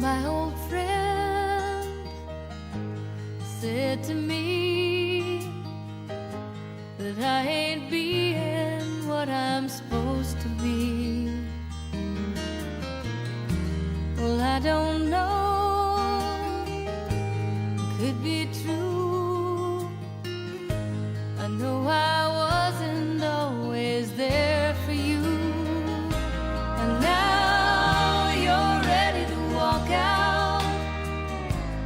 my old friend said to me that I ain't being what I'm supposed to be. Well, I don't know, could be true. I know I wasn't always there for you. And now you're ready to walk out,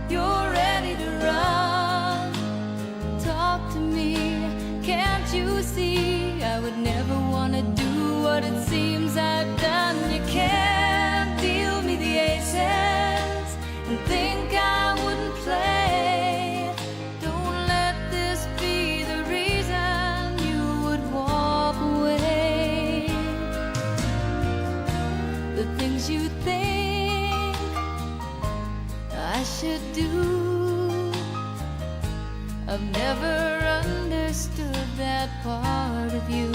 you're ready to run. Talk to me, can't you see? I would never want to do what it seems I've done. You can't deal me the aces and think I wouldn't play. Don't let this be the reason you would walk away. The things you think I should do, I've never understood that part of you.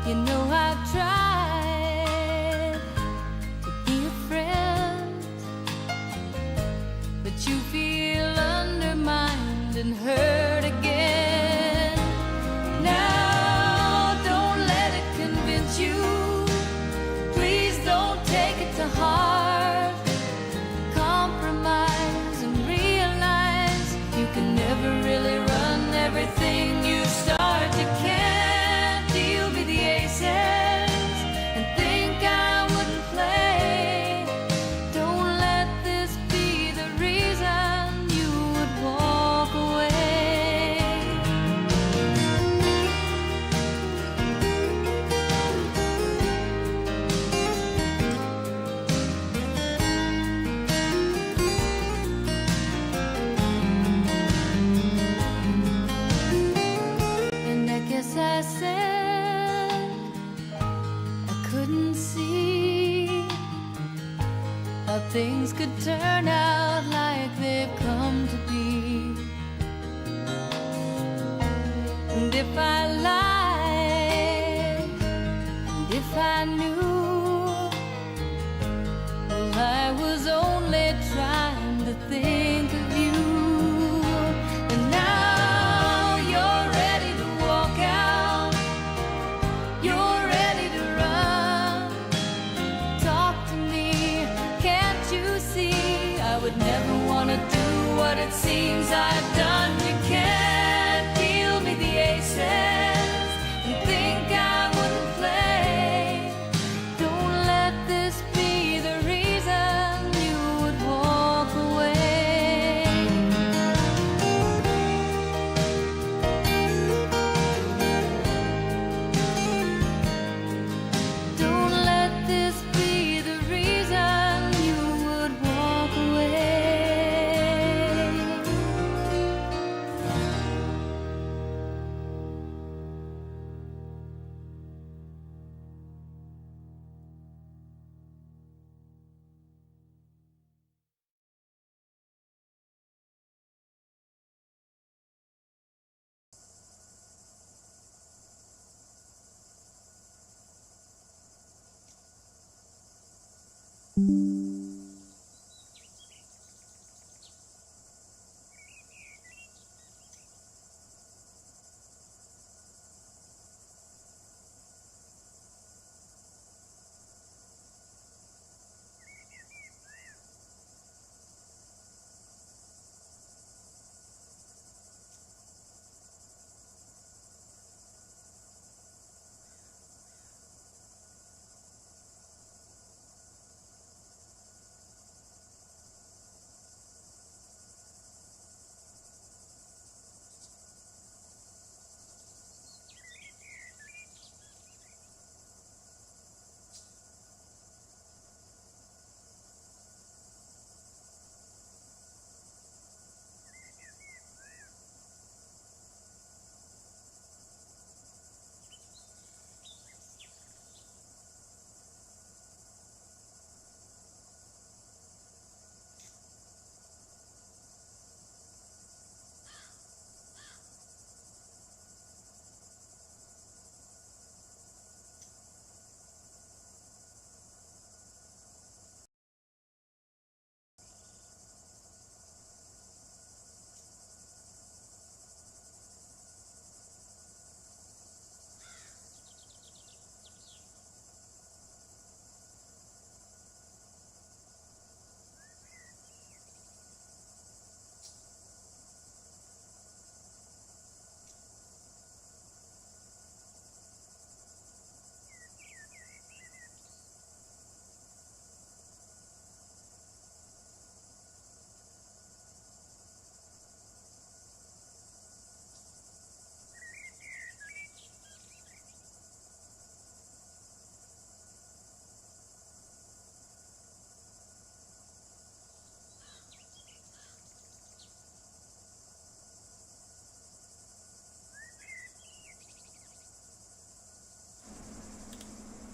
You know I've tried to be a friend, but you feel undermined and hurt again. Now don't let it convince you, please don't take it to heart. Compromise and realize you can never really run everything you start. You can't deal me the aces and think I wouldn't play. Don't let this be the reason you would walk away. And I guess I said I couldn't see how things could turn out like they've come to be. And if I lied, and if I knew, well, I was only trying to think of you. And now you're ready to walk out, you're ready to run. Talk to me, can't you see? I would never want to do what it seems I've done. You can't deal me the aces and think I wouldn't play. Don't let this be the reason you would walk away. Don't let this be the reason you would walk away.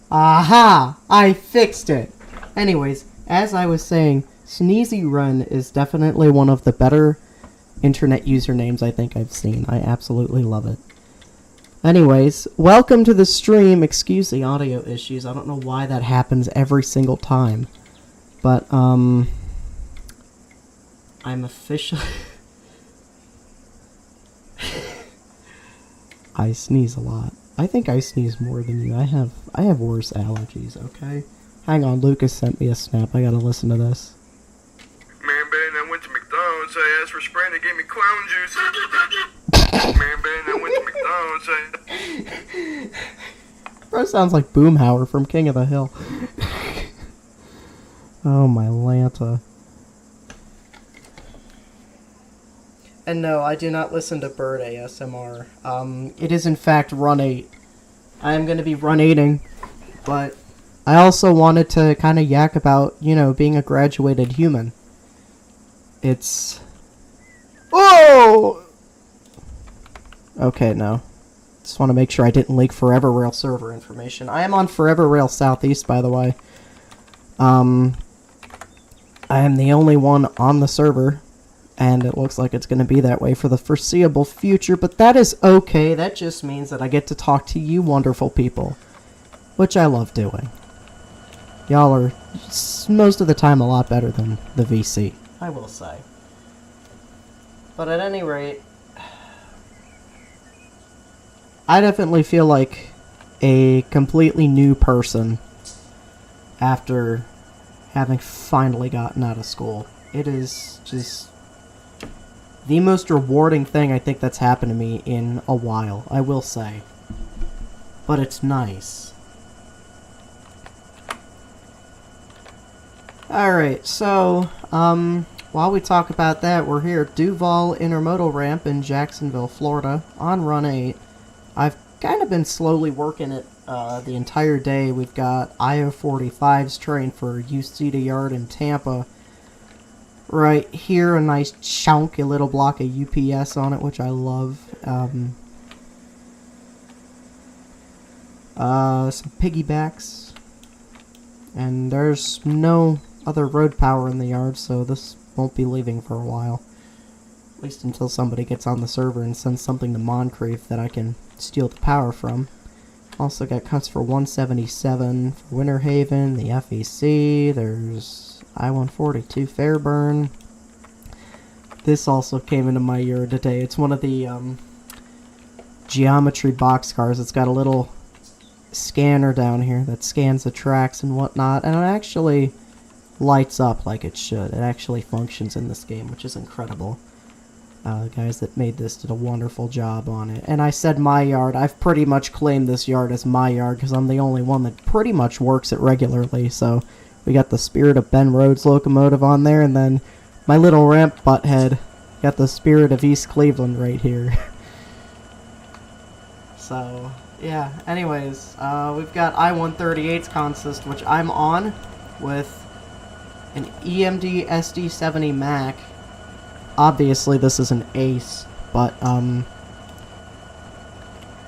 Aha! I fixed it! Anyways, as I was saying, Sneezy Run is definitely one of the better internet usernames I think I've seen. I absolutely love it. Anyways, welcome to the stream. Excuse the audio issues. I don't know why that happens every single time. But, I'm officially... I sneeze a lot. I think I sneeze more than you. I have worse allergies, okay? Hang on, Lucas sent me a snap. I gotta listen to this. Man, Ben, I went to McDonald's. I asked for Sprite. They gave me clown juice. Man, Ben, I went to McDonald's. Bro sounds like Boomhauer from King of the Hill. Oh, my Lanta. And no, I do not listen to Bird ASMR. It is in fact Run 8. I am going to be Run 8ing, but I also wanted to kind of yak about, you know, being a graduated human. It's... Oh! Okay, no. Just want to make sure I didn't leak Forever Rail server information. I am on Forever Rail Southeast, by the way. I am the only one on the server. And it looks like it's going to be that way for the foreseeable future, but that is okay. That just means that I get to talk to you wonderful people, which I love doing. Y'all are, most of the time, a lot better than the VC, I will say. But at any rate, I definitely feel like a completely new person after having finally gotten out of school. It is just... the most rewarding thing I think that's happened to me in a while, I will say. But it's nice. Alright, so, while we talk about that, we're here at Duval Intermodal Ramp in Jacksonville, Florida, on Run 8. I've kind of been slowly working it the entire day. We've got I145's train for UC Yard in Tampa. Right here, a nice chunky little block of UPS on it, which I love. Some piggybacks. And there's no other road power in the yard, so this won't be leaving for a while. At least until somebody gets on the server and sends something to Moncrief that I can steal the power from. Also got cuts for 177 for Winter Haven, the FEC, there's I142 Fairburn. This also came into my yard today. It's one of the geometry boxcars. It's got a little scanner down here that scans the tracks and whatnot, and it actually lights up like it should. It actually functions in this game, which is incredible. The guys that made this did a wonderful job on it. And I said my yard. I've pretty much claimed this yard as my yard because I'm the only one that pretty much works it regularly, so... we got the Spirit of Ben Rhodes locomotive on there, and then my little ramp butthead got the Spirit of East Cleveland right here. So, yeah, anyways, we've got I-138's consist, which I'm on, with an EMD SD70 Mac. Obviously, this is an ace, but,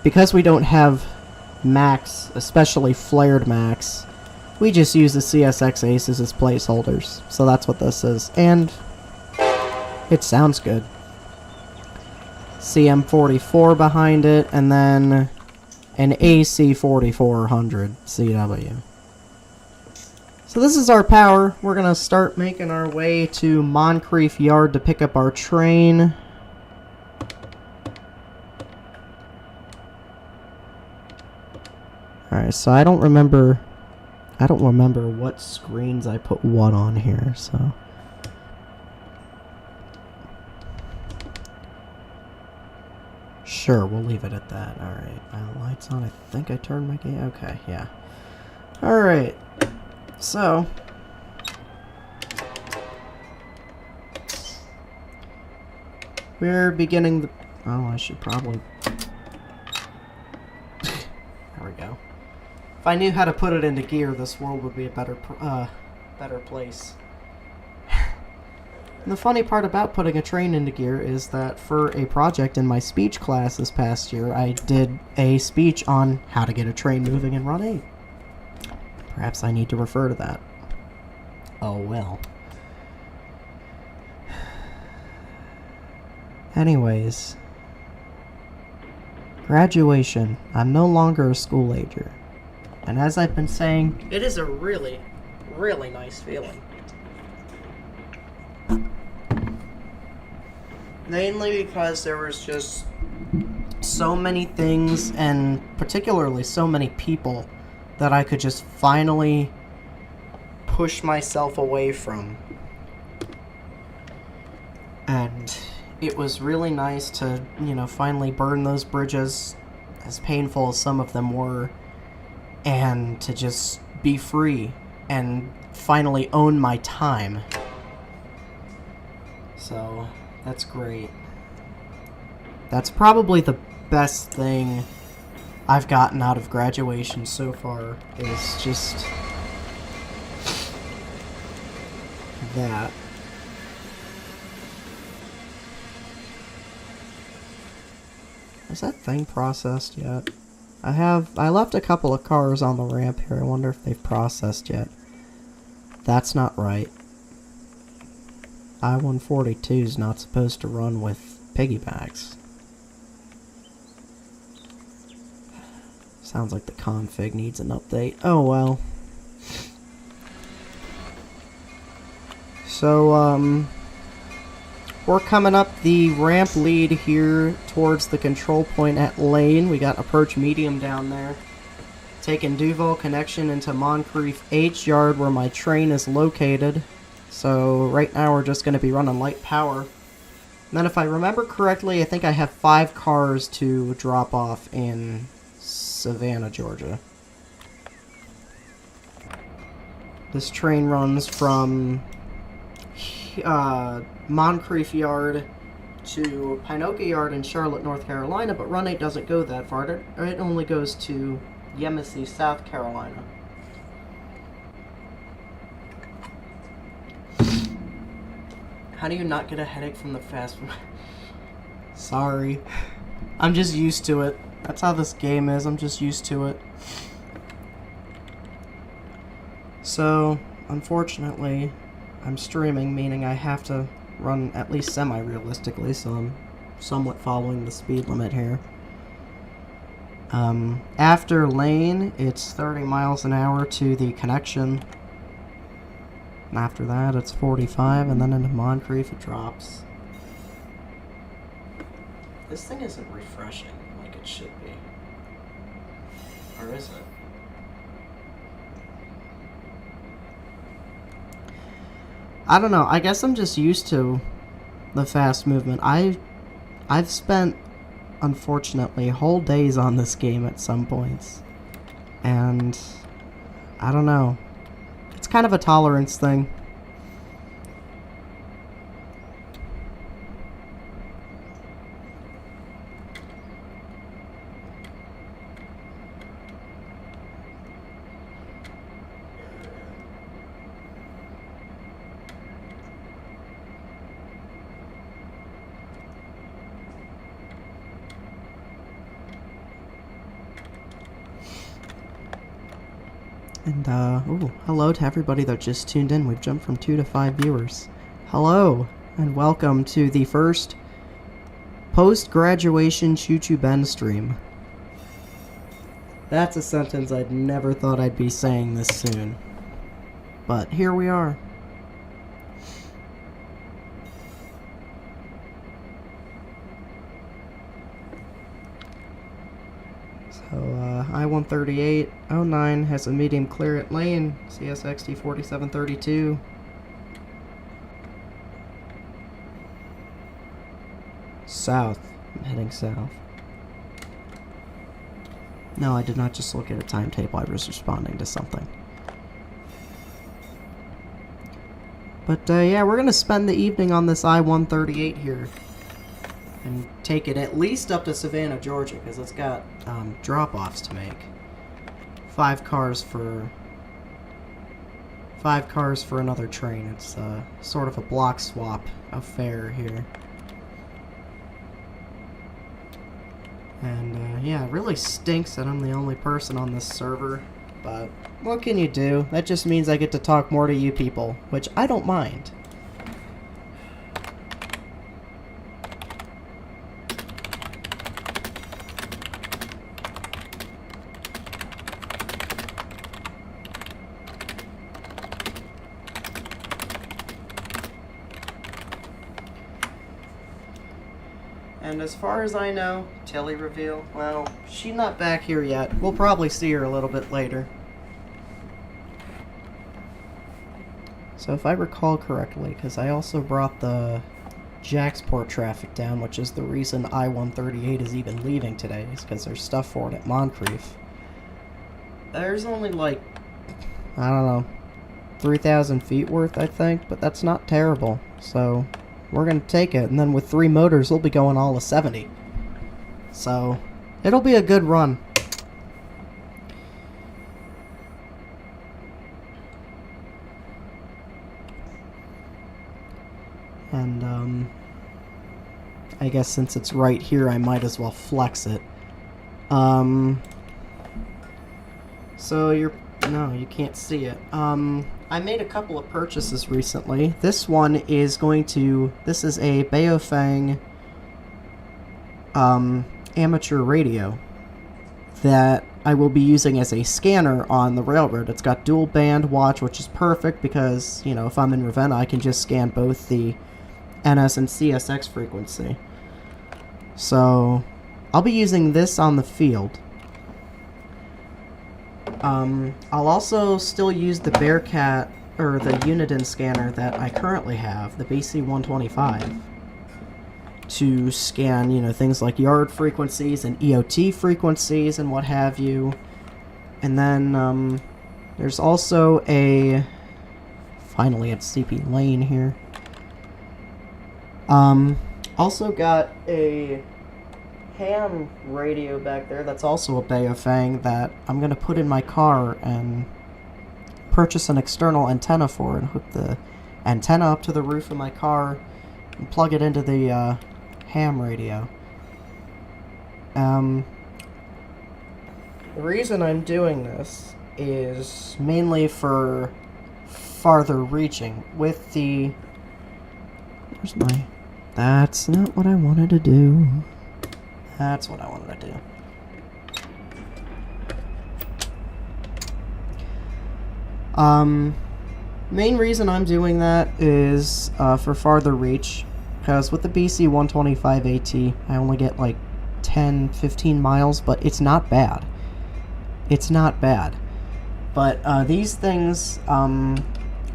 because we don't have Macs, especially flared Macs, we just use the CSX aces as placeholders. So that's what this is. And it sounds good. CM44 behind it, and then an AC4400 CW. So this is our power. We're going to start making our way to Moncrief Yard to pick up our train. Alright, so I don't remember what screens I put what on here, so... Sure, we'll leave it at that. Alright, lights on. I think I turned my game. Okay, yeah. Alright, so... we're beginning the... oh, I should probably... there we go. If I knew how to put it into gear, this world would be a better place. And the funny part about putting a train into gear is that for a project in my speech class this past year, I did a speech on how to get a train moving in Run 8. Perhaps I need to refer to that. Oh well. Anyways. Graduation. I'm no longer a school ager. And as I've been saying, it is a really, really nice feeling. Mainly because there was just so many things, and particularly so many people, that I could just finally push myself away from. And it was really nice to, finally burn those bridges, as painful as some of them were, and to just be free and finally own my time. So, that's great. That's probably the best thing I've gotten out of graduation so far, is just that. Is that thing processed yet? I left a couple of cars on the ramp here. I wonder if they've processed yet. That's not right. I142 is not supposed to run with piggybacks. Sounds like the config needs an update. Oh well. So, we're coming up the ramp lead here towards the control point at Lane. We got approach medium down there. Taking Duval connection into Moncrief H yard where my train is located. So right now we're just going to be running light power. And then if I remember correctly, I think I have 5 cars to drop off in Savannah, Georgia. This train runs from Moncrief Yard to Pinoka Yard in Charlotte, North Carolina, but Run 8 doesn't go that far. It only goes to Yemassee, South Carolina. How do you not get a headache from the fast food? Sorry. I'm just used to it. That's how this game is. I'm just used to it. So, unfortunately, I'm streaming, meaning I have to run at least semi-realistically, so I'm somewhat following the speed limit here. After Lane, it's 30 miles an hour to the connection. And after that, it's 45, and then into Moncrief, it drops. This thing isn't refreshing like it should be. Or is it? I don't know. I guess I'm just used to the fast movement. I've spent, unfortunately, whole days on this game at some points. And I don't know. It's kind of a tolerance thing. And, ooh, hello to everybody that just tuned in. We've jumped from 2 to 5 viewers. Hello, and welcome to the first post-graduation Choo Ben stream. That's a sentence I'd never thought I'd be saying this soon. But here we are. So, I13809 has a medium clear at Lane, CSX 4732. South. I'm heading south. No, I did not just look at a timetable, I was responding to something. But, yeah, we're gonna spend the evening on this I-138 here. And take it at least up to Savannah, Georgia, because it's got drop-offs to make. 5 cars for another train. It's sort of a block swap affair here. And yeah, it really stinks that I'm the only person on this server, but what can you do? That just means I get to talk more to you people, which I don't mind. And as far as I know, Tilly reveal, well, she's not back here yet. We'll probably see her a little bit later. So if I recall correctly, because I also brought the Jacksport traffic down, which is the reason I-138 is even leaving today, is because there's stuff for it at Moncrief. There's only like, I don't know, 3,000 feet worth, I think, but that's not terrible. So we're going to take it, and then with 3 motors, we'll be going all of 70. So, it'll be a good run. And, I guess since it's right here, I might as well flex it. So no, you can't see it. I made a couple of purchases recently. This one is this is a Baofeng amateur radio that I will be using as a scanner on the railroad. It's got dual band watch, which is perfect because, you know, if I'm in Ravenna, I can just scan both the NS and CSX frequency. So, I'll be using this on the field. I'll also still use the Bearcat, or the Uniden scanner that I currently have, the BC125, to scan, you know, things like yard frequencies and EOT frequencies and what have you. And then, there's also finally at CP Lane here. Also got a ham radio back there that's also a Baofeng that I'm going to put in my car and purchase an external antenna for and hook the antenna up to the roof of my car and plug it into the ham radio. The reason I'm doing this is mainly for farther reaching with the... Where's my... That's not what I wanted to do. That's what I wanted to do. Main reason I'm doing that is for farther reach, because with the BC125 AT, I only get like 10-15 miles, but it's not bad. It's not bad. But these things,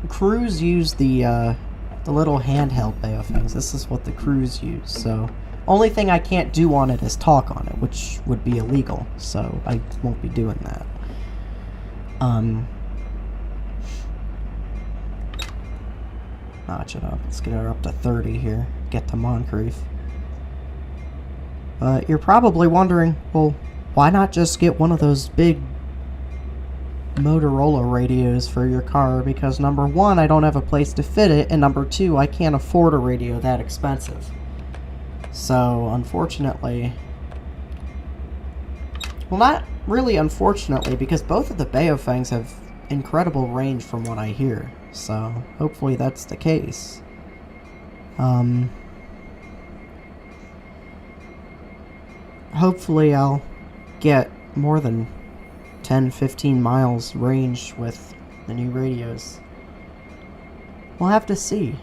crews use the little handheld Baofengs. This is what the crews use, so... Only thing I can't do on it is talk on it, which would be illegal, so I won't be doing that. Notch it up. Let's get her up to 30 here. Get to Moncrief. You're probably wondering, well, why not just get one of those big Motorola radios for your car? Because number one, I don't have a place to fit it, and number two, I can't afford a radio that expensive. So, unfortunately... Well, not really unfortunately, because both of the Baofengs have incredible range from what I hear. So, hopefully that's the case. Hopefully I'll get more than 10-15 miles range with the new radios. We'll have to see.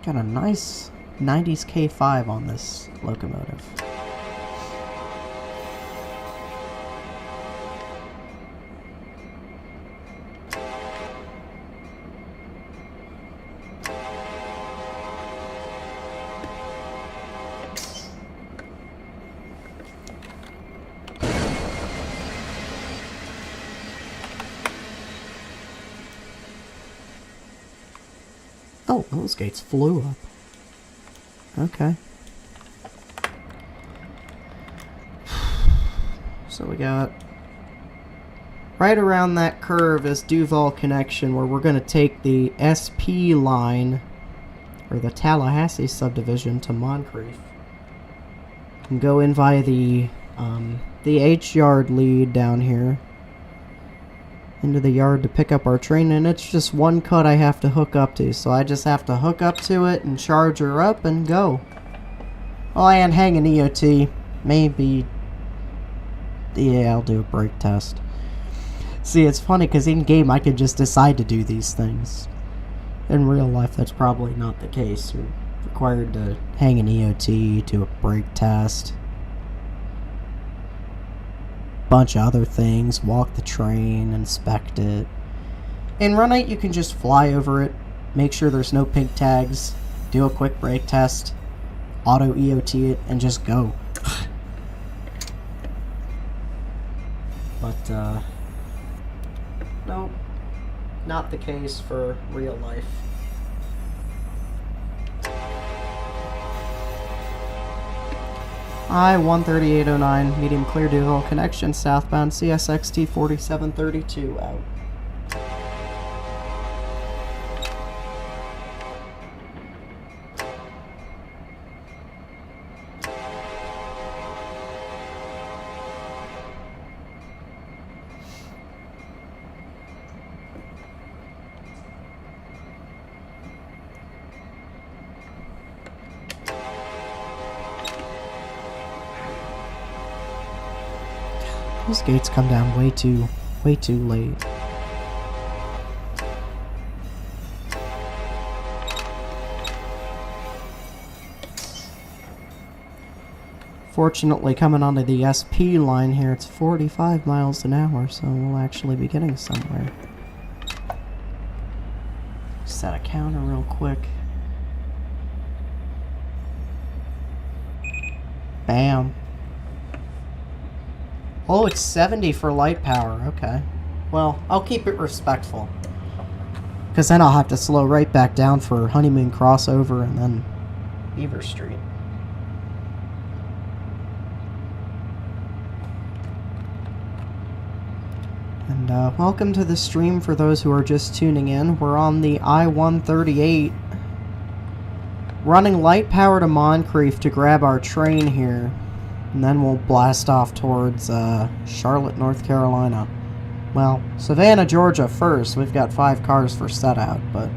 Got a nice 90s K5 on this locomotive. Oh, those gates flew up. Okay. So we got... Right around that curve is Duval Connection, where we're going to take the SP line, or the Tallahassee subdivision, to Moncrief. And go in via the the H-yard lead down here into the yard to pick up our train, and it's just one cut I have to hook up to, so I just have to hook up to it and charge her up and go. Oh, and hang an EOT. Maybe... yeah, I'll do a brake test. See, it's funny, because in-game I could just decide to do these things. In real life, that's probably not the case. You're required to hang an EOT, do a brake test, bunch of other things, walk the train, inspect it. In Run 8, you can just fly over it, make sure there's no pink tags, do a quick brake test, auto EOT it, and just go. But, no, not the case for real life. I-13809, medium clear dual connection, southbound CSX T4732 out. These gates come down way too late. Fortunately, coming onto the SP line here, it's 45 miles an hour, so we'll actually be getting somewhere. Set a counter real quick. Bam. Oh, it's 70 for light power. Okay. Well, I'll keep it respectful. Because then I'll have to slow right back down for Honeymoon crossover and then Beaver Street. And welcome to the stream for those who are just tuning in. We're on the I-138. Running light power to Moncrief to grab our train here. And then we'll blast off towards Charlotte, North Carolina. Well, Savannah, Georgia first. We've got 5 cars for set out, but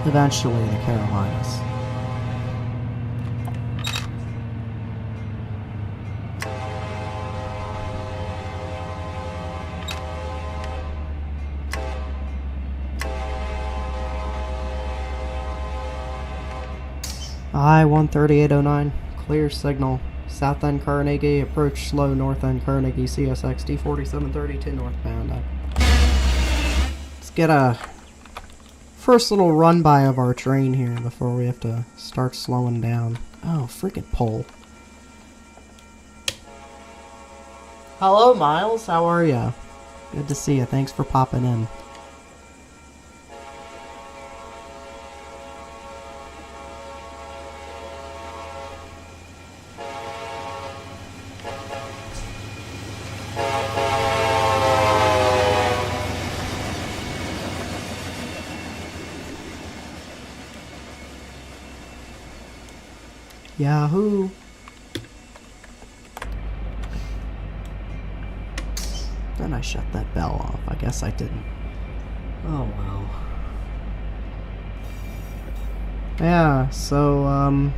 eventually the Carolinas. I-13809, clear signal. South end Carnegie, approach slow, north end Carnegie, CSX T4732 northbound. Let's get a first little run by of our train here before we have to start slowing down. Oh, freaking pole. Hello, Miles. How are ya? Good to see you. Thanks for popping in. Yahoo! Then I shut that bell off. I guess I didn't. Oh well. Yeah, so,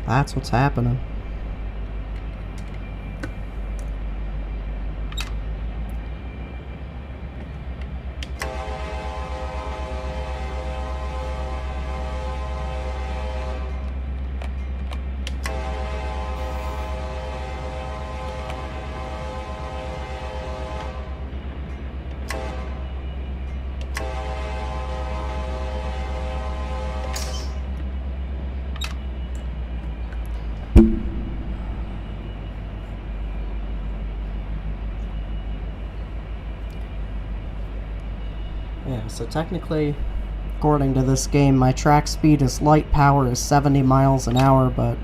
that's what's happening. Yeah, so technically, according to this game, my track speed is light power is 70 miles an hour, but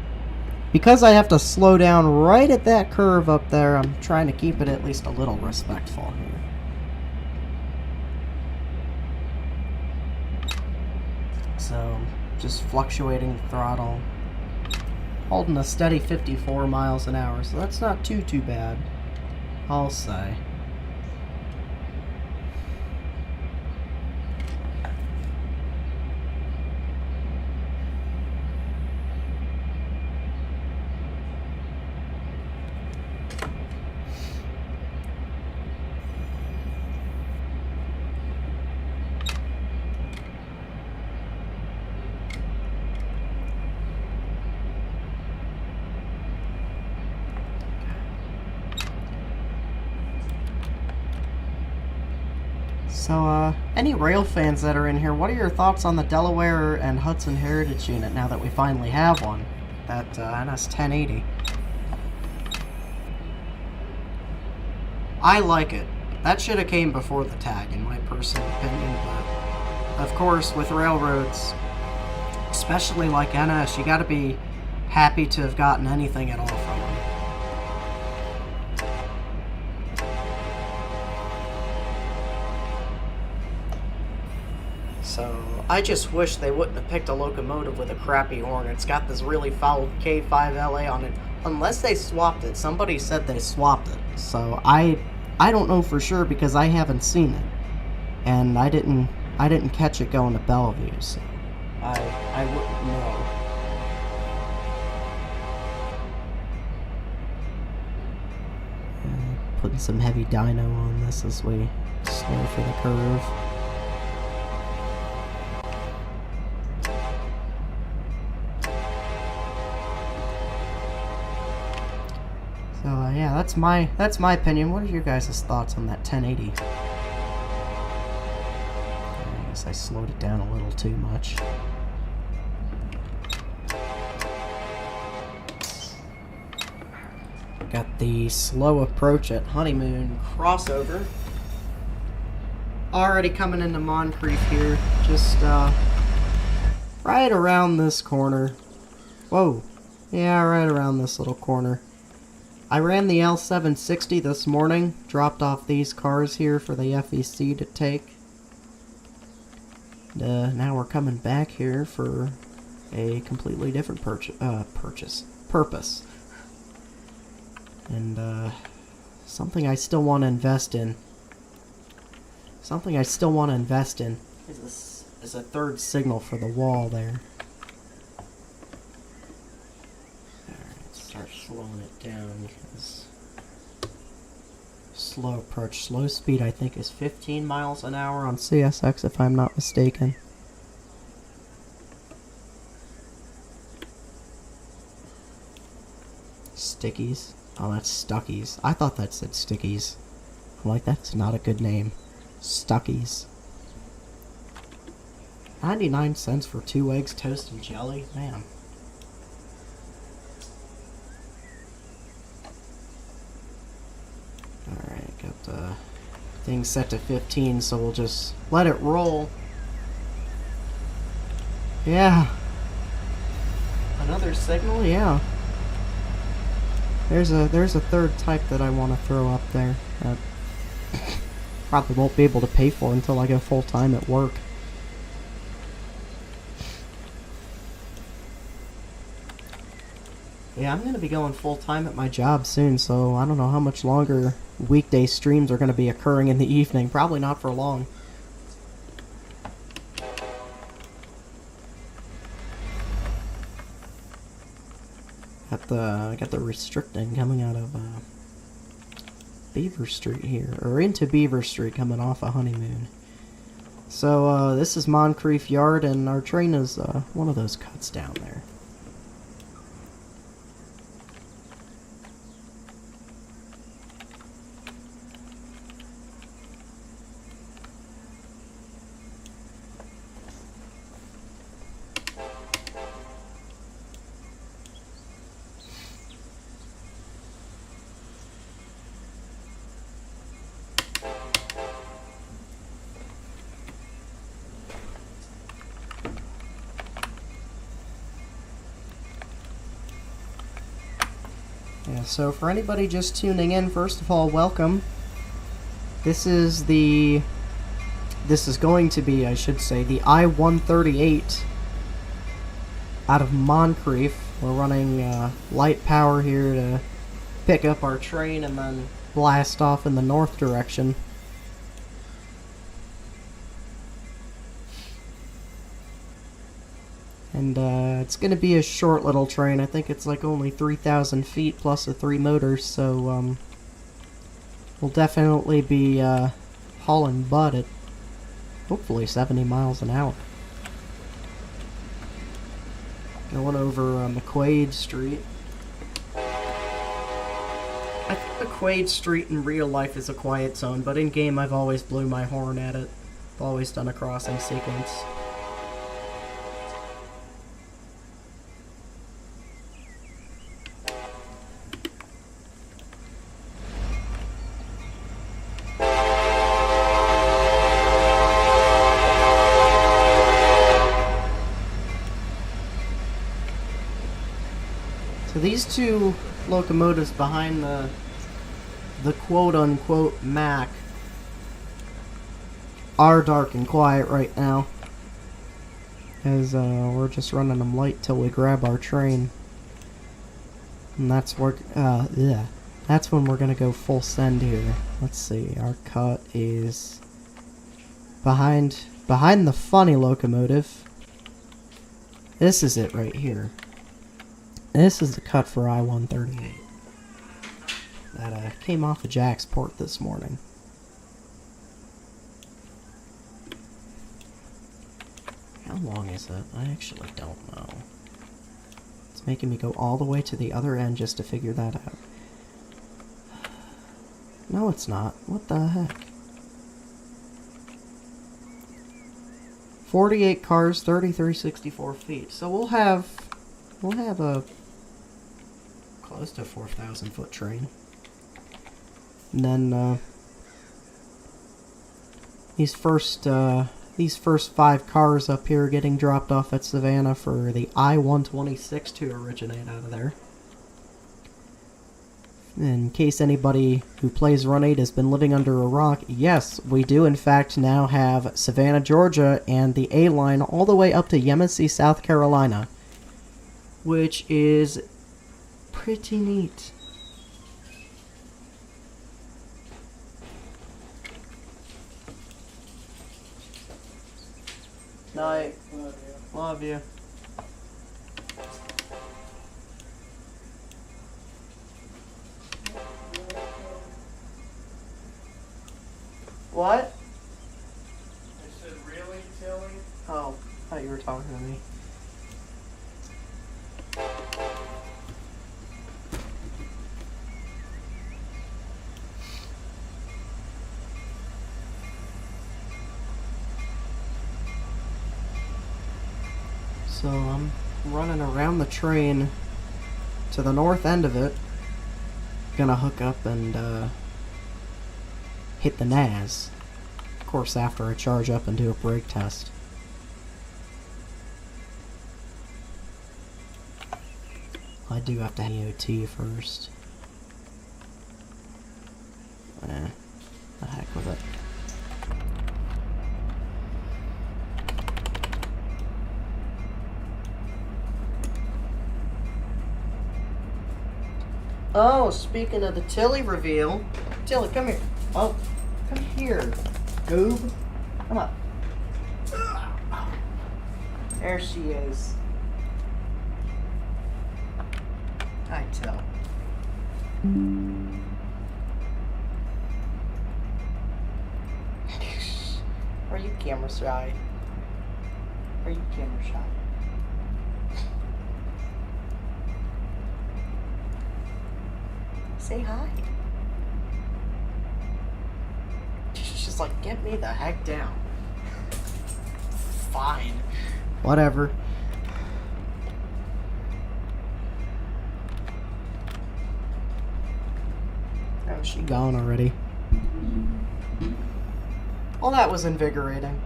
because I have to slow down right at that curve up there, I'm trying to keep it at least a little respectful here. So, just fluctuating the throttle. Holding a steady 54 miles an hour, so that's not too bad, I'll say. So, any rail fans that are in here, what are your thoughts on the Delaware and Hudson Heritage unit now that we finally have one? That NS1080. I like it. That should have came before the tag, in my personal opinion, but of course, with railroads, especially like NS, you gotta be happy to have gotten anything at all from them. So, I just wish they wouldn't have picked a locomotive with a crappy horn. It's got this really foul K5LA on it. Unless they swapped it. Somebody said they swapped it. So, I don't know for sure because I haven't seen it. And I didn't catch it going to Bellevue, so I wouldn't know. Putting some heavy dyno on this as we slow for the curve. So yeah, that's my opinion. What are your guys' thoughts on that 1080? I guess I slowed it down a little too much. Got the slow approach at Honeymoon crossover. Already coming into Moncrief here, just right around this corner. Whoa, yeah, right around this little corner. I ran the L760 this morning, dropped off these cars here for the FEC to take. Now we're coming back here for a completely different purpose. And, something I still want to invest in. Something I still want to invest in is a third signal for the wall there. Start slowing it down because slow approach, slow speed I think is 15 miles an hour on CSX if I'm not mistaken. Stickies. Oh, that's Stuckies. I thought that said Stickies. I'm like, that's not a good name. Stuckies. 99 cents for 2 eggs, toast, and jelly? Man. Alright, got the thing set to 15, so we'll just let it roll. Yeah. Another signal? Yeah. There's a third type that I want to throw up there that probably won't be able to pay for until I go full-time at work. Yeah, I'm going to be going full-time at my job soon, so I don't know how much longer weekday streams are going to be occurring in the evening. Probably not for long. Got the restricting coming out of Beaver Street here, or into Beaver Street coming off of Honeymoon. So this is Moncrief Yard, and our train is one of those cuts down there. Yeah, so for anybody just tuning in, first of all, welcome. This is going to be, I should say, the I-138 out of Moncrief. We're running light power here to pick up our train and then blast off in the north direction. And it's going to be a short little train. I think it's like only 3,000 feet plus the 3 motors, so we'll definitely be hauling butt at hopefully 70 miles an hour. Going over McQuaid Street. I think McQuaid Street in real life is a quiet zone, but in game I've always blew my horn at it. I've always done a crossing sequence. So these two locomotives behind the quote-unquote Mac are dark and quiet right now, as we're just running them light till we grab our train, and that's when we're gonna go full send here. Let's see, our cut is behind the funny locomotive. This is it right here. This is the cut for I138 that came off of Jacksport this morning. How long is it? I actually don't know. It's making me go all the way to the other end just to figure that out. No, it's not. What the heck? 48 cars, 3364 feet. So we'll have a close to 4,000 foot train. And then these first 5 cars up here getting dropped off at Savannah for the I-126 to originate out of there. In case anybody who plays Run 8 has been living under a rock, yes, we do in fact now have Savannah, Georgia, and the A-line all the way up to Yemassee, South Carolina, which is pretty neat. Night. Love you. What? I said, really, Tilly? Oh, I thought you were talking to me. So I'm running around the train to the north end of it. Gonna hook up and hit the NAS. Of course, after I charge up and do a brake test. I do have to have EOT first. The heck with it. Oh, speaking of the Tilly reveal. Tilly, come here. Oh, come here, goob. Come on. There she is. Hi, Till. Are you camera shy? Are you camera shy? Say hi. She's just like, get me the heck down. Fine. Whatever. Oh, she gone already. Well, that was invigorating.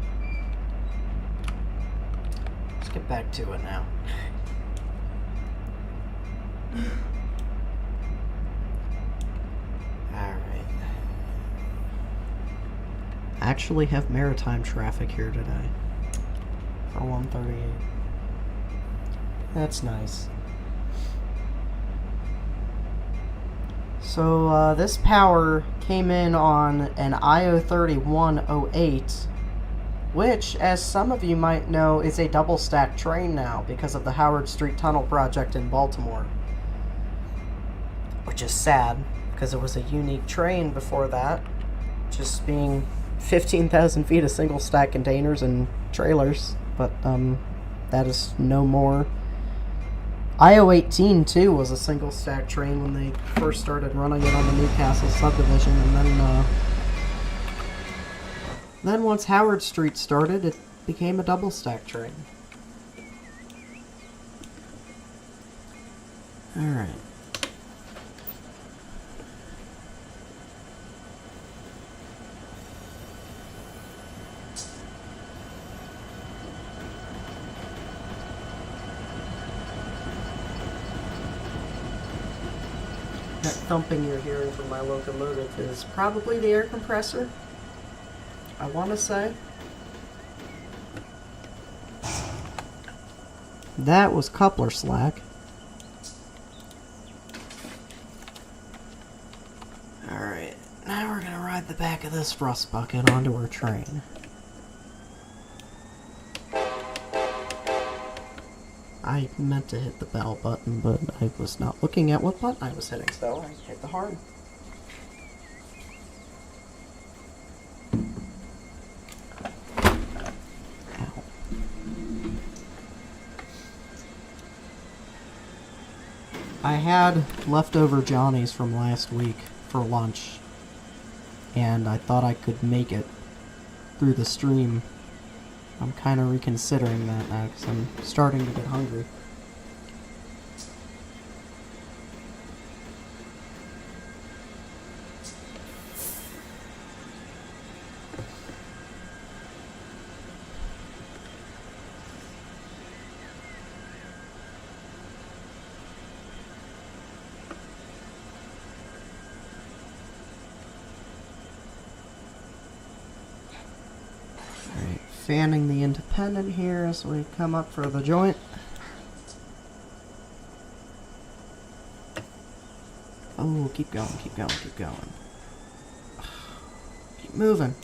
Let's get back to it now. Actually have maritime traffic here today for 138. That's nice. So this power came in on an I13809, which, as some of you might know, is a double-stack train now because of the Howard Street Tunnel project in Baltimore. Which is sad, because it was a unique train before that, just being 15,000 feet of single-stack containers and trailers, but that is no more. I018 too was a single-stack train when they first started running it on the Newcastle subdivision, and then once Howard Street started, it became a double-stack train. Alright. That thumping you're hearing from my locomotive is probably the air compressor, I want to say. That was coupler slack. Alright, now we're gonna ride the back of this rust bucket onto our train. I meant to hit the bell button, but I was not looking at what button I was hitting, so I hit the hard. Ow. I had leftover Johnnies from last week for lunch, and I thought I could make it through the stream. I'm kind of reconsidering that now because I'm starting to get hungry. Fanning the independent here as we come up for the joint. Oh, keep going, keep going, keep going. Keep moving.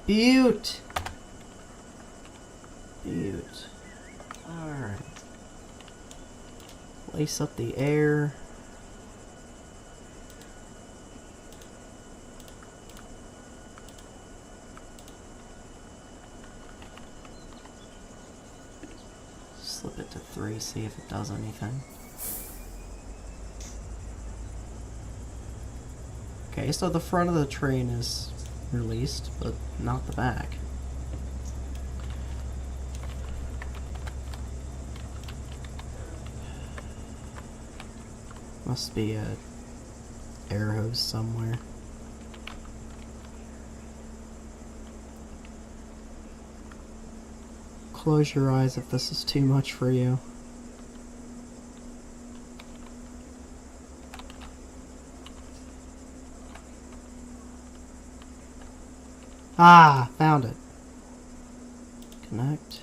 Beaut. Beaut. Alright. Lace up the air. Slip it to 3, see if it does anything. Okay, so the front of the train is released, but not the back. Must be a air hose somewhere. Close your eyes if this is too much for you. Ah, found it. Connect.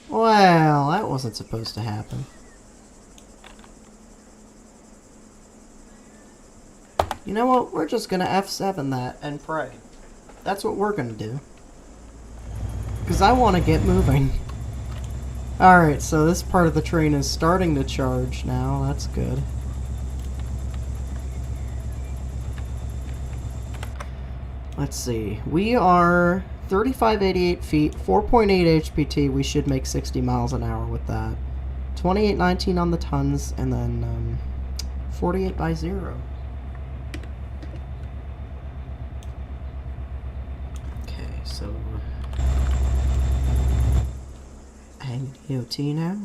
Well, that wasn't supposed to happen. You know what? We're just gonna F7 that and pray. That's what we're gonna do. Because I want to get moving. Alright, so this part of the train is starting to charge now. That's good. Let's see. We are 3588 feet, 4.8 HPT. We should make 60 miles an hour with that. 2819 on the tons, and then 48 by 0. Okay, so hang EOT now.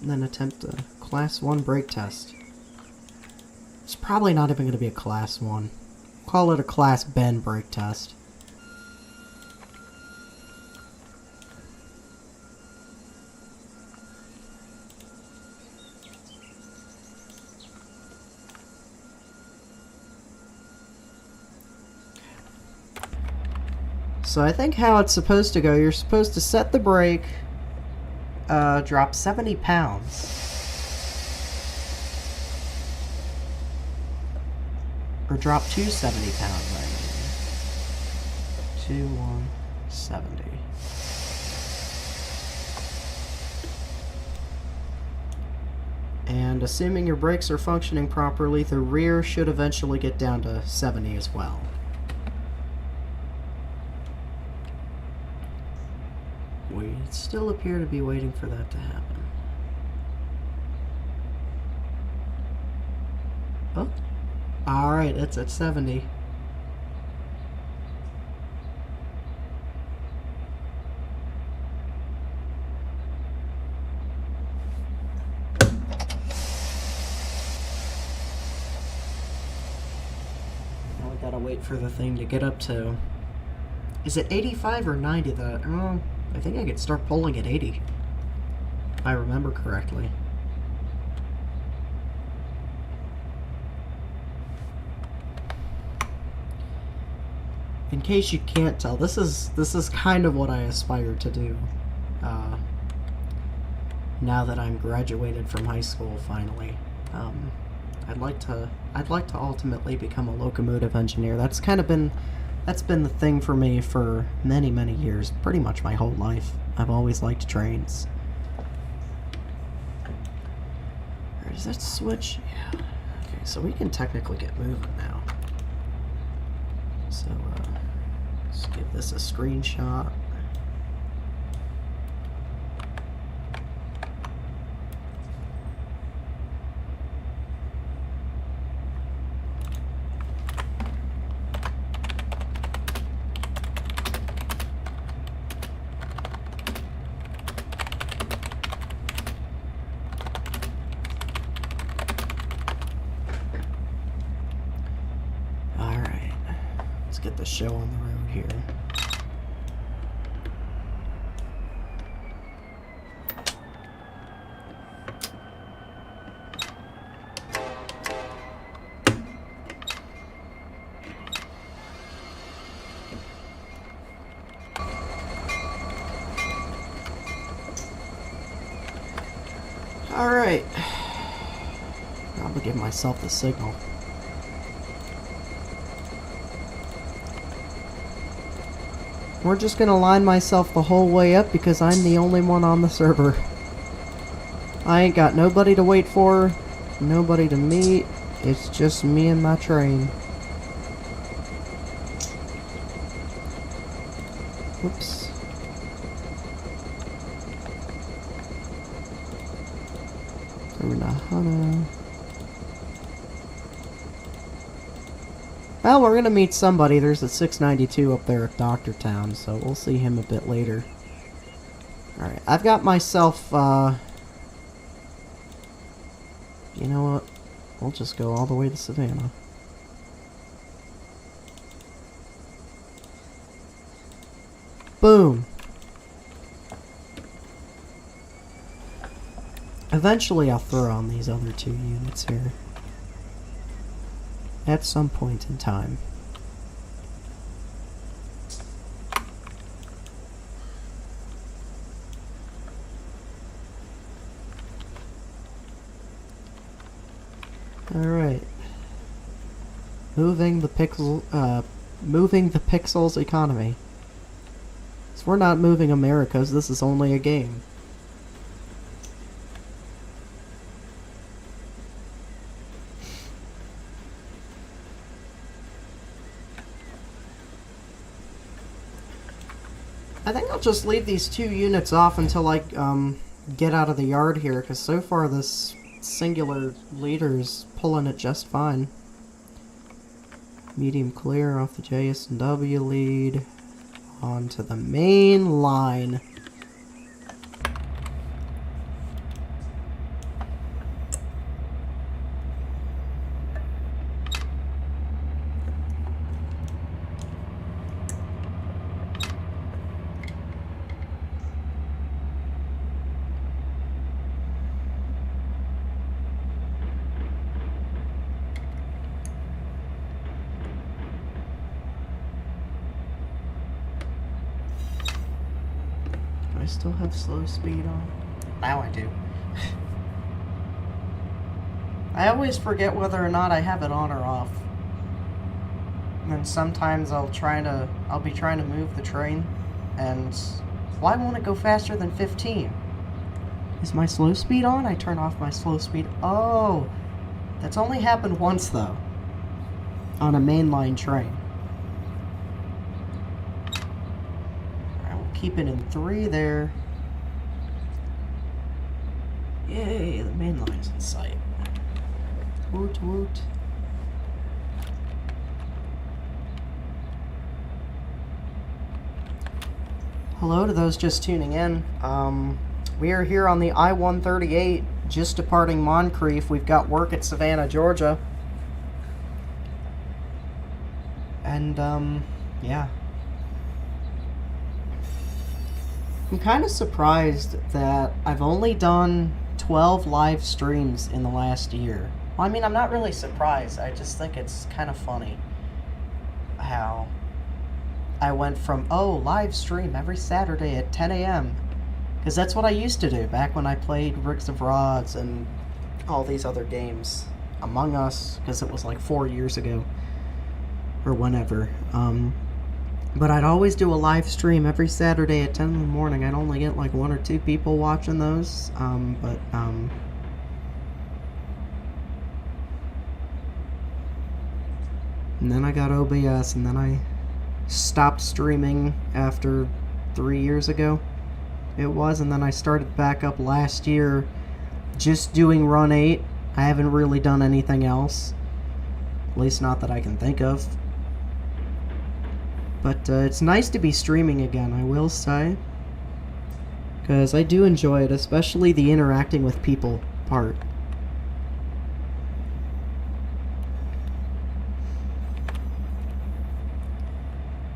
And then attempt a class 1 brake test. It's probably not even going to be a class 1. Call it a class Ben brake test. So I think how it's supposed to go, you're supposed to set the brake, drop 70 pounds. Or drop to 70 pounds, I mean. 2170. And assuming your brakes are functioning properly, the rear should eventually get down to 70 as well. We still appear to be waiting for that to happen. Oh, alright, it's at 70. Now we gotta wait for the thing to get up to... Is it 85 or 90 that... Oh, I think I could start pulling at 80. If I remember correctly. In case you can't tell, this is kind of what I aspire to do. Now that I'm graduated from high school, finally, I'd like to ultimately become a locomotive engineer. That's been the thing for me for many, many years, pretty much my whole life. I've always liked trains. Or does that switch? Yeah. Okay, so we can technically get moving now. So, let's give this a screenshot. Get the show on the road here. All right. I'm gonna give myself the signal. We're just gonna line myself the whole way up because I'm the only one on the server. I ain't got nobody to wait for, nobody to meet. It's just me and my train. Whoops. Well, we're gonna meet somebody. There's a 692 up there at Doctortown, so we'll see him a bit later. Alright, I've got myself, you know what? We'll just go all the way to Savannah. Boom! Eventually I'll throw on these other two units here. At some point in time. Alright. Moving the pixels economy. So we're not moving Americas, this is only a game. I think I'll just leave these two units off until I get out of the yard here, because so far this singular leader's pulling it just fine. Medium clear off the JS&W lead onto the main line. still have slow speed on? Now I do. I always forget whether or not I have it on or off. And then sometimes I'll be trying to move the train, and why won't it go faster than 15? Is my slow speed on? I turn off my slow speed. Oh, that's only happened once though. On a mainline train. Alright, we'll keep it in 3 there. Yay, the main line's in sight. Woot woot. Hello to those just tuning in. We are here on the I-138, just departing Moncrief. We've got work at Savannah, Georgia. And, yeah. I'm kind of surprised that I've only done 12 live streams in the last year. Well, I mean, I'm not really surprised. I just think it's kind of funny how I went from, oh, live stream every Saturday at 10 a.m. Because that's what I used to do back when I played Rigs of Rods and all these other games. Among Us, because it was like 4 years ago. Or whenever. But I'd always do a live stream every Saturday at 10 in the morning. I'd only get like 1 or 2 people watching those. And then I got OBS, and then I stopped streaming after 3 years ago. It was, and then I started back up last year just doing Run 8. I haven't really done anything else. At least not that I can think of. But it's nice to be streaming again, I will say. Because I do enjoy it, especially the interacting with people part.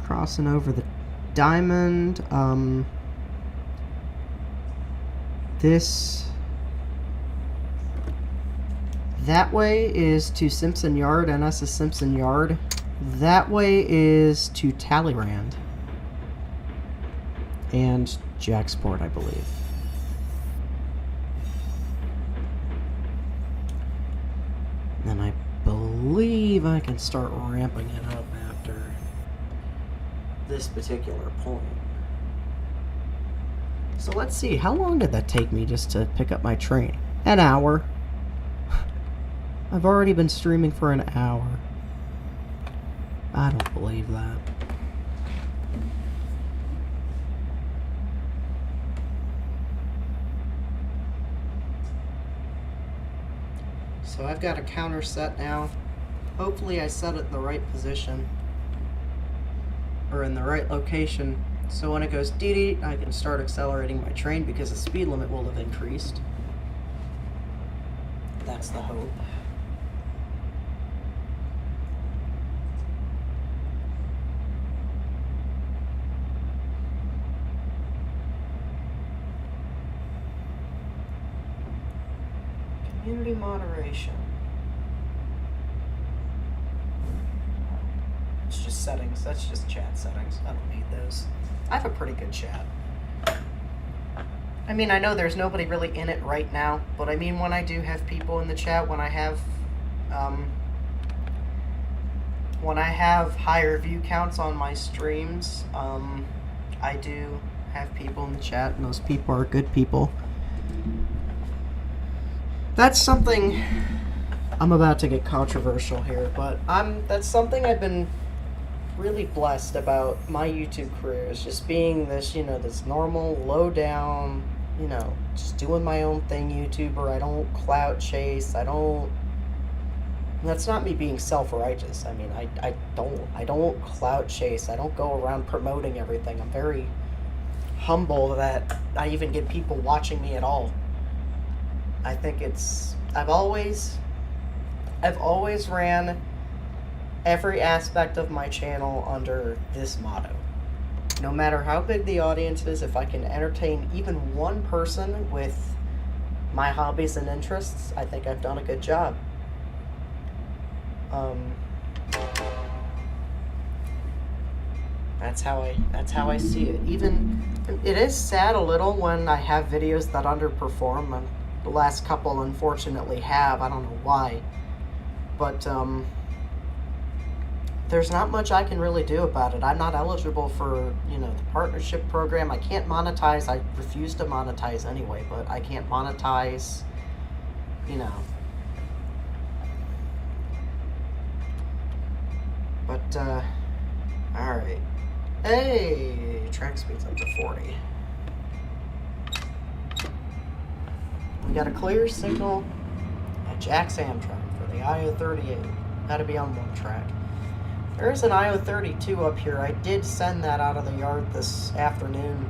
Crossing over the diamond. That way is to Simpson Yard, NS is Simpson Yard. That way is to Talleyrand. And Jacksport, I believe. And I believe I can start ramping it up after this particular point. So let's see, how long did that take me just to pick up my train? An hour. I've already been streaming for an hour. I don't believe that. So I've got a counter set now. Hopefully I set it in the right position. Or in the right location. So when it goes dee-dee, I can start accelerating my train because the speed limit will have increased. That's the hope. Community moderation. It's just settings. That's just chat settings. I don't need those. I have a pretty good chat. I mean, I know there's nobody really in it right now, but I mean, when I do have people in the chat, when I have higher view counts on my streams, I do have people in the chat, and those people are good people. That's something, I'm about to get controversial here, but that's something I've been really blessed about my YouTube career, is just being this, this normal, low down, just doing my own thing YouTuber. I don't clout chase. That's not me being self-righteous. I mean, I don't clout chase. I don't go around promoting everything. I'm very humble that I even get people watching me at all. I think I've always ran every aspect of my channel under this motto. No matter how big the audience is, if I can entertain even one person with my hobbies and interests, I think I've done a good job. That's how I see it. Even It is sad a little when I have videos that underperform, and the last couple unfortunately have. I don't know why. But, there's not much I can really do about it. I'm not eligible for, you know, the partnership program. I can't monetize. I refuse to monetize anyway, but I can't monetize, you know. But, alright. Hey! Track speed's up to 40. We got a clear signal at Jack's Amtrak for the I-038. Gotta be on one track. There's an I-032 up here. I did send that out of the yard this afternoon.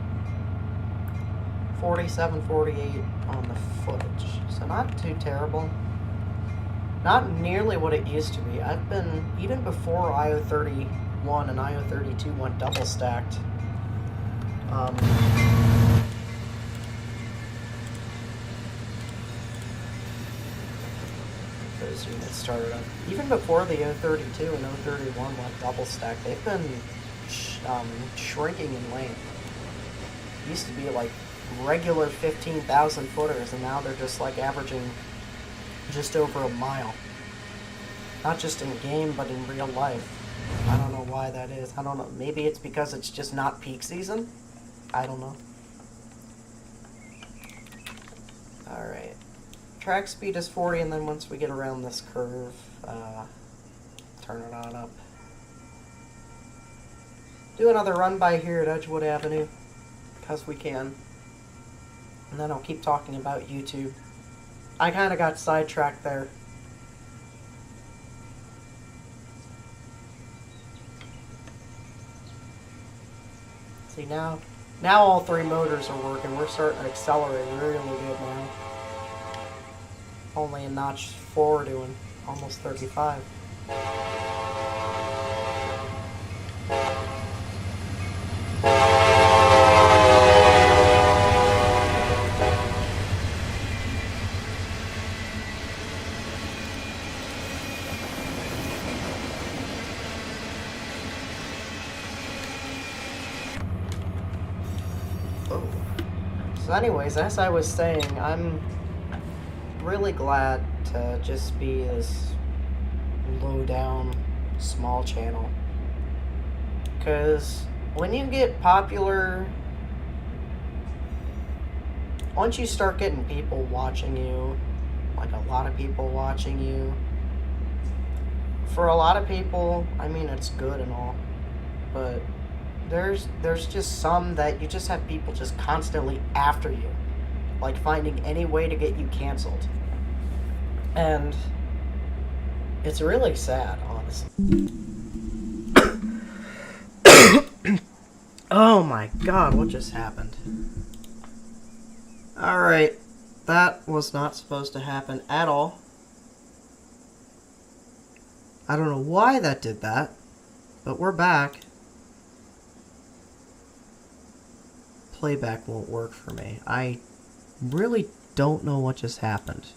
47-48 on the footage. So not too terrible. Not nearly what it used to be. I've been, even before I-031 and I-032 went double stacked, those units started up. Even before the 032 and 031 went double stack, they've been shrinking in length. It used to be like regular 15,000 footers, and now they're just like averaging just over a mile. Not just in game, but in real life. I don't know why that is. I don't know. Maybe it's because it's just not peak season? I don't know. Alright. Track speed is 40, and then once we get around this curve, turn it on up. Do another run by here at Edgewood Avenue, because we can. And then I'll keep talking about YouTube. I kind of got sidetracked there. See, now all three motors are working. We're starting to accelerate really good now. Only a notch forward doing almost 35. So anyways, as I was saying, I'm really glad to just be this low down small channel, because when you get popular, once you start getting people watching you, like a lot of people watching you, for a lot of people, I mean, it's good and all, but there's just some that you just have people just constantly after you, like finding any way to get you canceled. And it's really sad, honestly. Oh my god, what just happened? Alright, that was not supposed to happen at all. I don't know why that did that, but we're back. Playback won't work for me. I really don't know what just happened.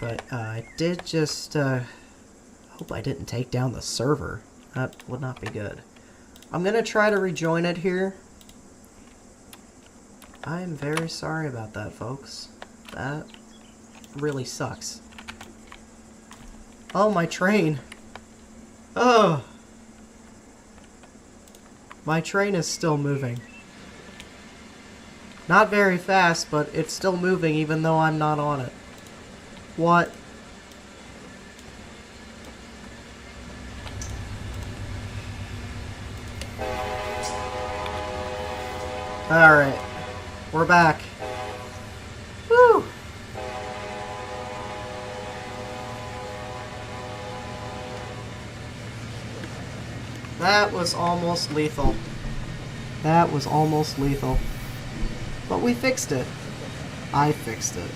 But I did just hope I didn't take down the server. That would not be good. I'm gonna try to rejoin it here. I'm very sorry about that, folks. That really sucks. Oh, my train. Oh. My train is still moving. Not very fast, but it's still moving even though I'm not on it. What? Alright. We're back. Woo! That was almost lethal. That was almost lethal. But we fixed it. I fixed it.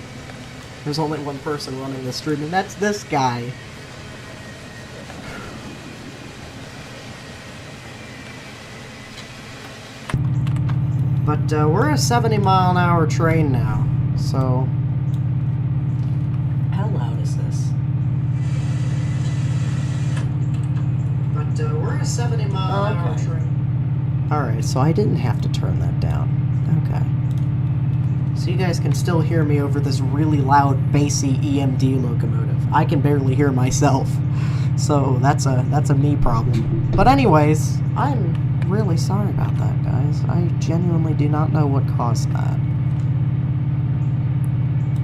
There's only one person running the stream, and that's this guy. But we're a 70-mile-an-hour train now, so... How loud is this? But we're a 70-mile-an-hour train. Alright, so I didn't have to turn that down. Okay. So you guys can still hear me over this really loud, bassy EMD locomotive. I can barely hear myself. So that's a me problem. But anyways, I'm really sorry about that, guys. I genuinely do not know what caused that.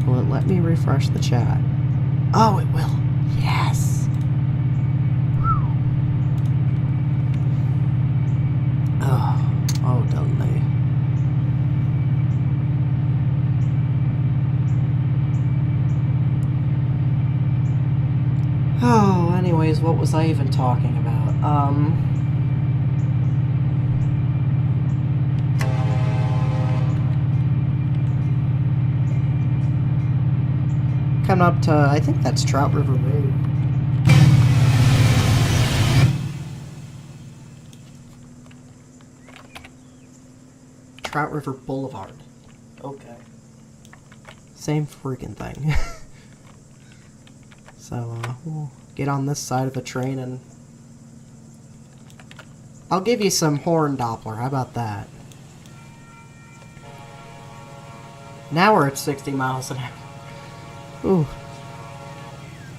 Will it let me refresh the chat? Oh, it will. Yes. Oh, delay. Oh, anyways, what was I even talking about? Coming up to, I think that's Trout River Road. Trout River Boulevard. Okay. Same freaking thing. So, we'll get on this side of the train and I'll give you some horn Doppler. How about that? Now we're at 60 miles an hour. Ooh.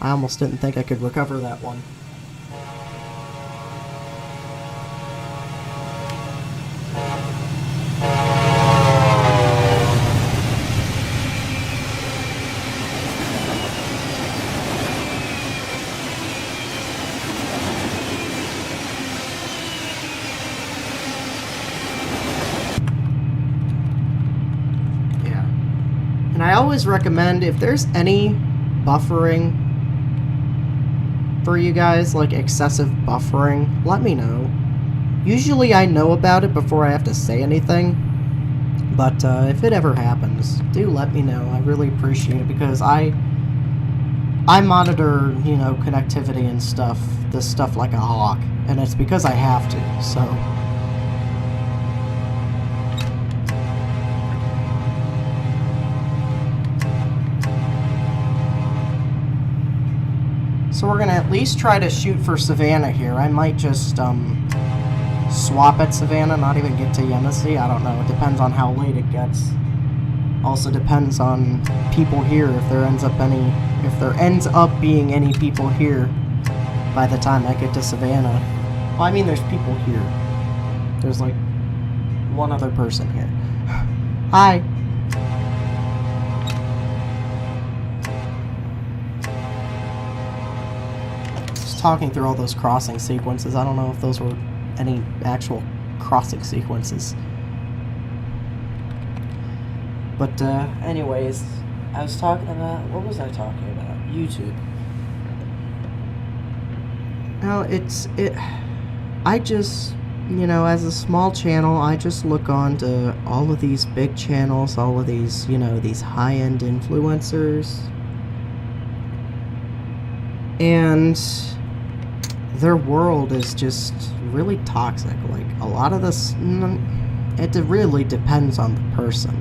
I almost didn't think I could recover that one. I always recommend, if there's any buffering for you guys, like excessive buffering, let me know. Usually I know about it before I have to say anything, but if it ever happens, do let me know. I really appreciate it, because I monitor, you know, connectivity and stuff, this stuff like a hawk, and it's because I have to, so... So we're gonna at least try to shoot for Savannah here. I might just swap at Savannah, not even get to Yenisei. I don't know. It depends on how late it gets. Also depends on people here. If there ends up being any people here by the time I get to Savannah. Well, I mean, there's people here. There's like one other person here. Hi. Talking through all those crossing sequences. I don't know if those were any actual crossing sequences. But anyways, I was talking about, what was I talking about? YouTube. Now I just, you know, as a small channel, I just look on to all of these big channels, all of these, you know, these high-end influencers. And their world is just really toxic. Like, a lot of this, it really depends on the person.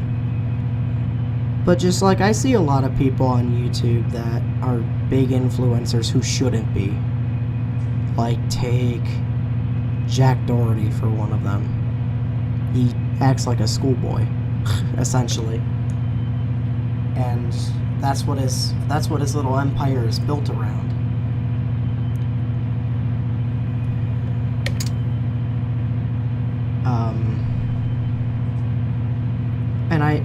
But just like, I see a lot of people on YouTube that are big influencers who shouldn't be. Like, take Jack Doherty for one of them. He acts like a schoolboy, essentially. And that's what his little empire is built around.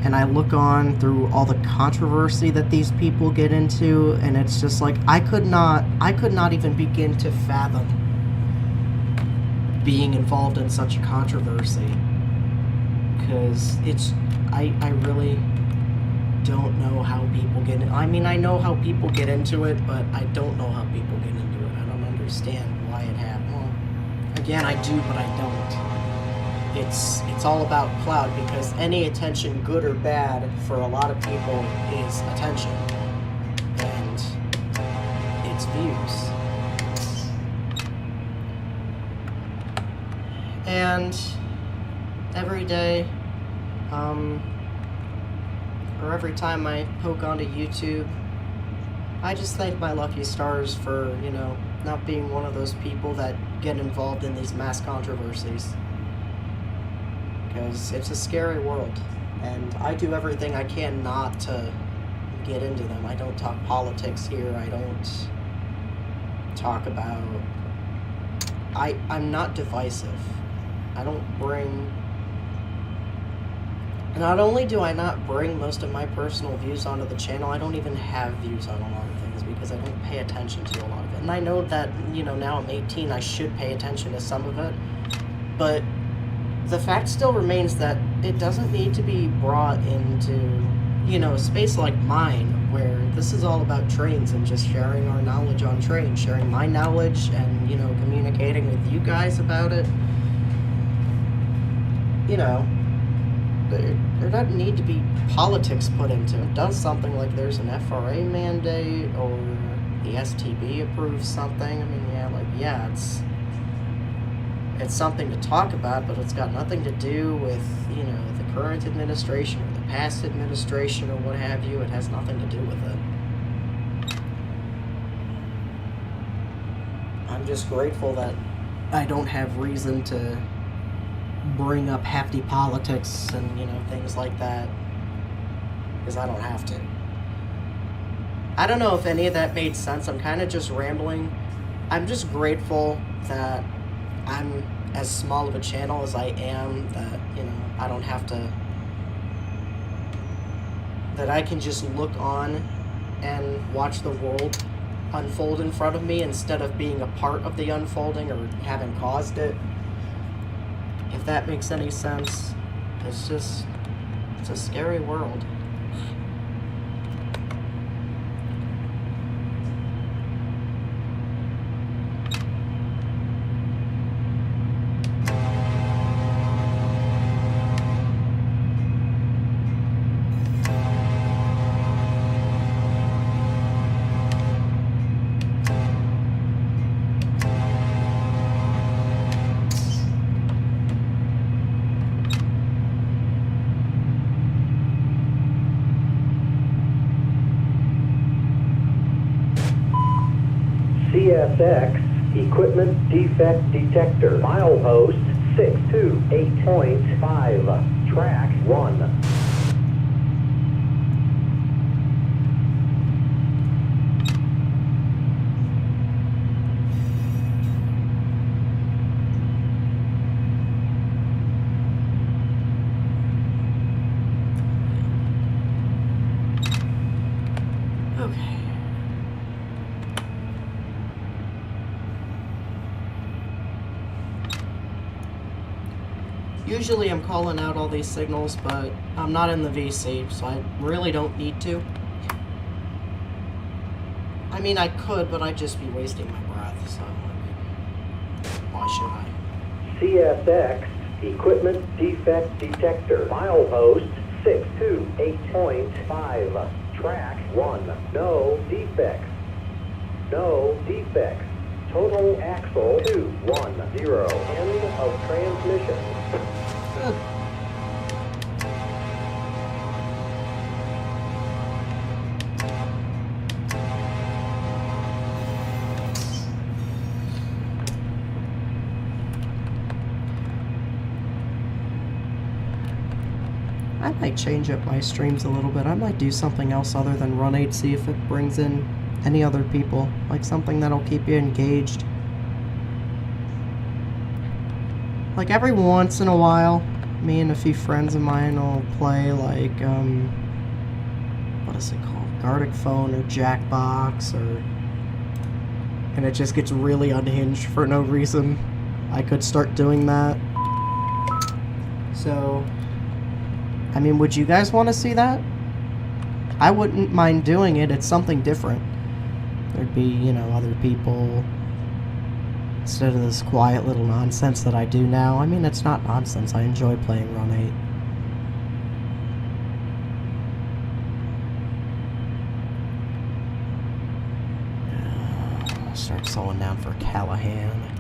And I look on through all the controversy that these people get into, and it's just like, I could not even begin to fathom being involved in such a controversy, because I really don't know how people get in. I mean, I know how people get into it, but I don't know how people get into it. I don't understand why it happened. Well, again, I do, but I don't. It's all about clout, because any attention, good or bad, for a lot of people is attention, and it's views. And every day, or every time I poke onto YouTube, I just thank my lucky stars for, you know, not being one of those people that get involved in these mass controversies. because it's a scary world, and I do everything I can not to get into them. I don't talk politics here. I don't talk about... I'm not divisive. I don't bring... Not only do I not bring most of my personal views onto the channel, I don't even have views on a lot of things because I don't pay attention to a lot of it. And I know that, you know, now I'm 18, I should pay attention to some of it, but the fact still remains that it doesn't need to be brought into, you know, a space like mine, where this is all about trains and just sharing our knowledge on trains, sharing my knowledge and, you know, communicating with you guys about it. You know, there doesn't need to be politics put into it. Does something like there's an FRA mandate or the STB approves something. I mean, yeah, it's something to talk about, but it's got nothing to do with, you know, the current administration or the past administration or what have you. It has nothing to do with it. I'm just grateful that I don't have reason to bring up hefty politics and, you know, things like that, because I don't have to. I don't know if any of that made sense. I'm kind of just rambling. I'm just grateful that I'm as small of a channel as I am, that, you know, I don't have to, that I can just look on and watch the world unfold in front of me instead of being a part of the unfolding or having caused it. If that makes any sense. It's a scary world. CSX Equipment Defect Detector, milepost 628.5, track 1. Usually I'm calling out all these signals, but I'm not in the VC, so I really don't need to. I mean, I could, but I'd just be wasting my breath, so I mean, why should I? CSX Equipment Defect Detector, milepost 628.5, track 1. No defects. No defects. Total axle 210. End of transmission. I might change up my streams a little bit. I might do something else other than Run 8, see if it brings in any other people. Like something that'll keep you engaged. Like every once in a while, me and a few friends of mine will play like, what is it called? Gartic Phone or Jackbox, or... and it just gets really unhinged for no reason. I could start doing that. So... I mean, would you guys want to see that? I wouldn't mind doing it. It's something different. There'd be, you know, other people instead of this quiet little nonsense that I do now. I mean, it's not nonsense. I enjoy playing Run 8. I'll start slowing down for Callahan.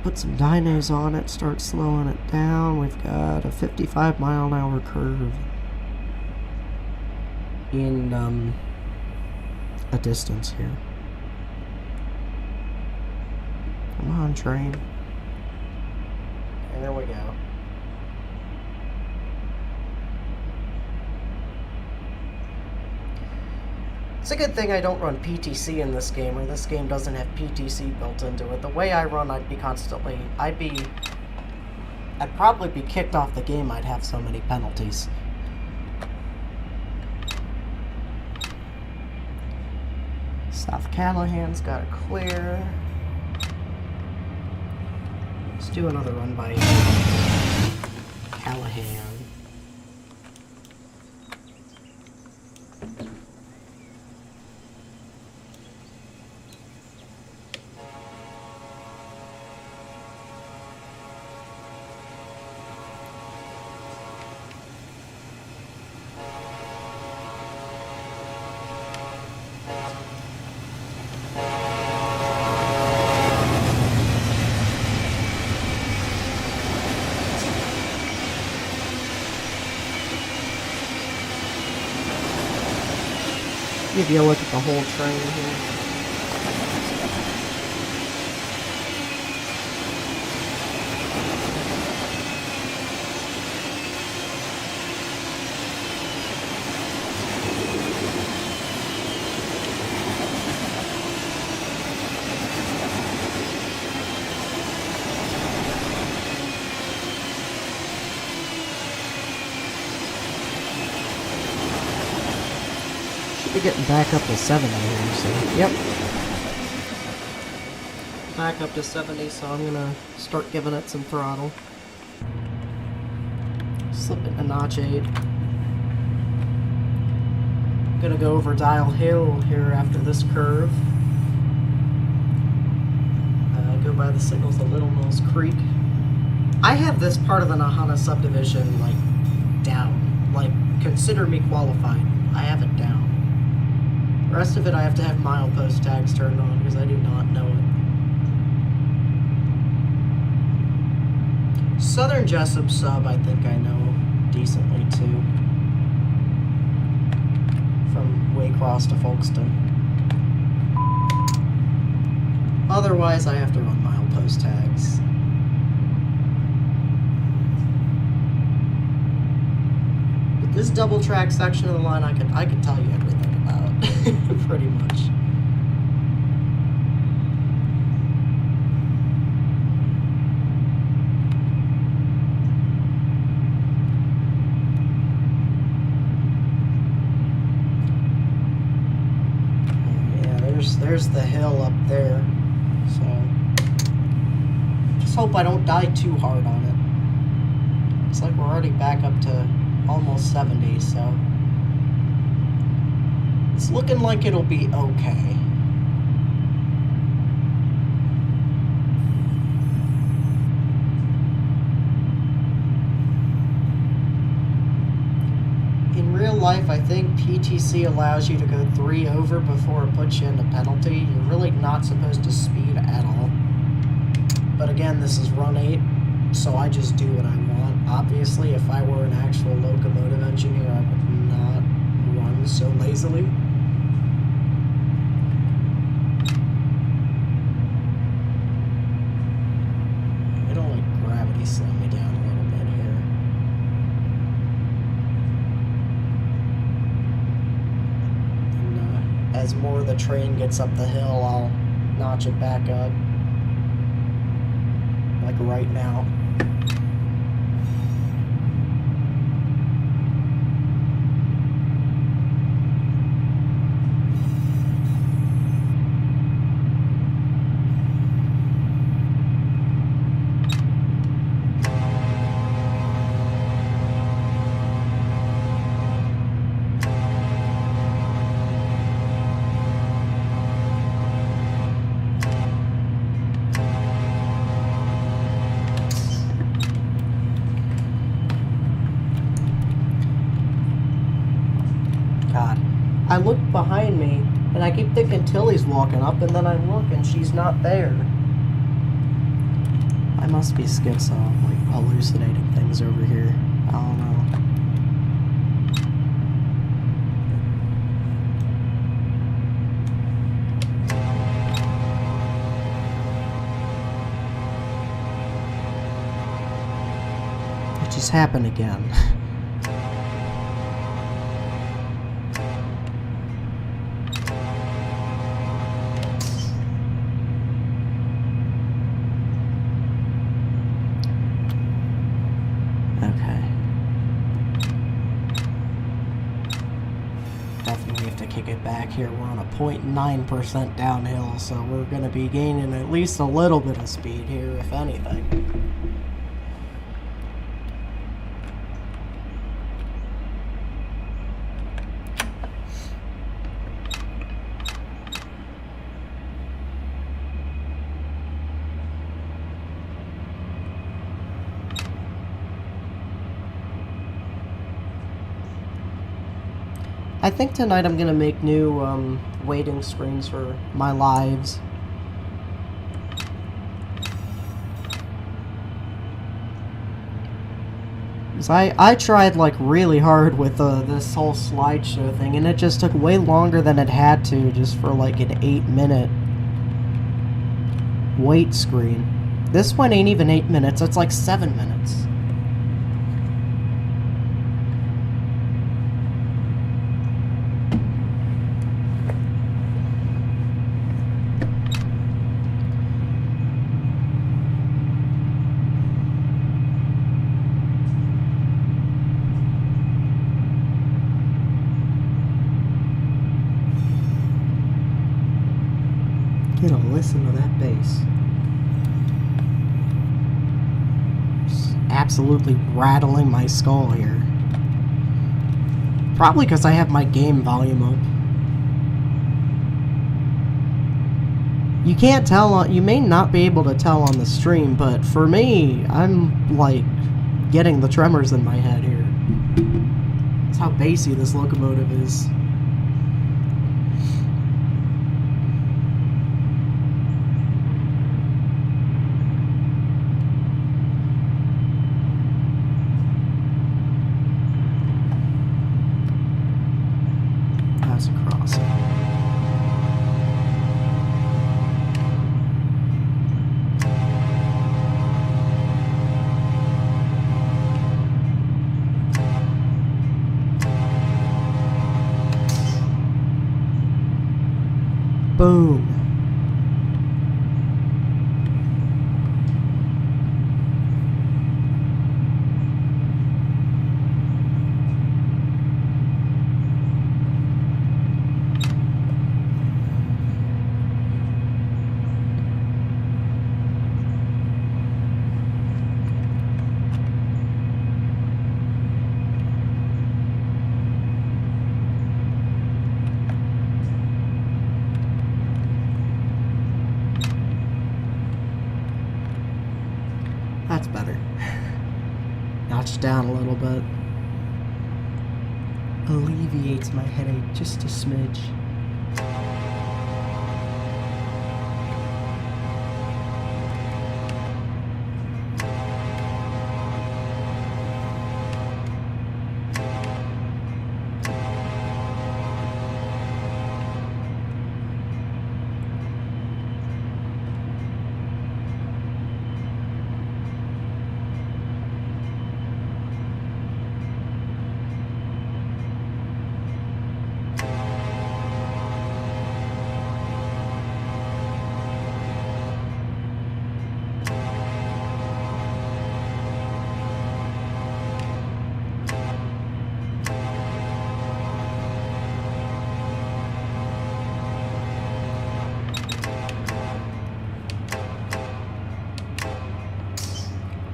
put some dynos on it, start slowing it down. We've got a 55-mile-an-hour curve in a distance here. Come on, train. There we go. It's a good thing I don't run PTC in this game, or this game doesn't have PTC built into it. The way I run, I'd probably be kicked off the game. I'd have so many penalties. South Callahan's got to clear. Let's do another run by Callahan. Give you a look at the whole train here. We're getting back up to 70 here, so yep. Back up to 70, so I'm gonna start giving it some throttle. Slip it a notch 8. Gonna go over Dial Hill here after this curve. Go by the signals of Little Mills Creek. I have this part of the Nahana subdivision like down. Like, consider me qualified. I have it down. The rest of it I have to have milepost tags turned on because I do not know it. Southern Jessup sub I think I know decently too. From Waycross to Folkestone. Otherwise I have to run milepost tags. But this double track section of the line I could tell you everything about. Pretty much. Yeah, there's the hill up there. So just hope I don't die too hard on it. Looks like we're already back up to almost 70, so it's looking like it'll be okay. In real life, I think PTC allows you to go 3 over before it puts you into penalty. You're really not supposed to speed at all. But again, this is run 8, so I just do what I want. Obviously, if I were an actual locomotive engineer, I would not run so lazily. Slow me down a little bit here. And as more of the train gets up the hill, I'll notch it back up. Like right now. I look behind me, and I keep thinking Tilly's walking up, and then I look, and she's not there. I must be schizo, like hallucinating things over here. I don't know. It just happened again. Kick it back here. We're on a 0.9% downhill, so we're going to be gaining at least a little bit of speed here, if anything. I think tonight I'm gonna make new waiting screens for my lives. Cause I tried like really hard with this whole slideshow thing, and it just took way longer than it had to, just for like an 8-minute wait screen. This one ain't even 8 minutes, it's like 7 minutes. Get a listen to that bass. Just absolutely rattling my skull here. Probably because I have my game volume up. You can't tell, you may not be able to tell on the stream, but for me, I'm like getting the tremors in my head here. That's how bassy this locomotive is. That's a crossing. Boom. That's better. Notch down a little bit. Alleviates my headache just a smidge.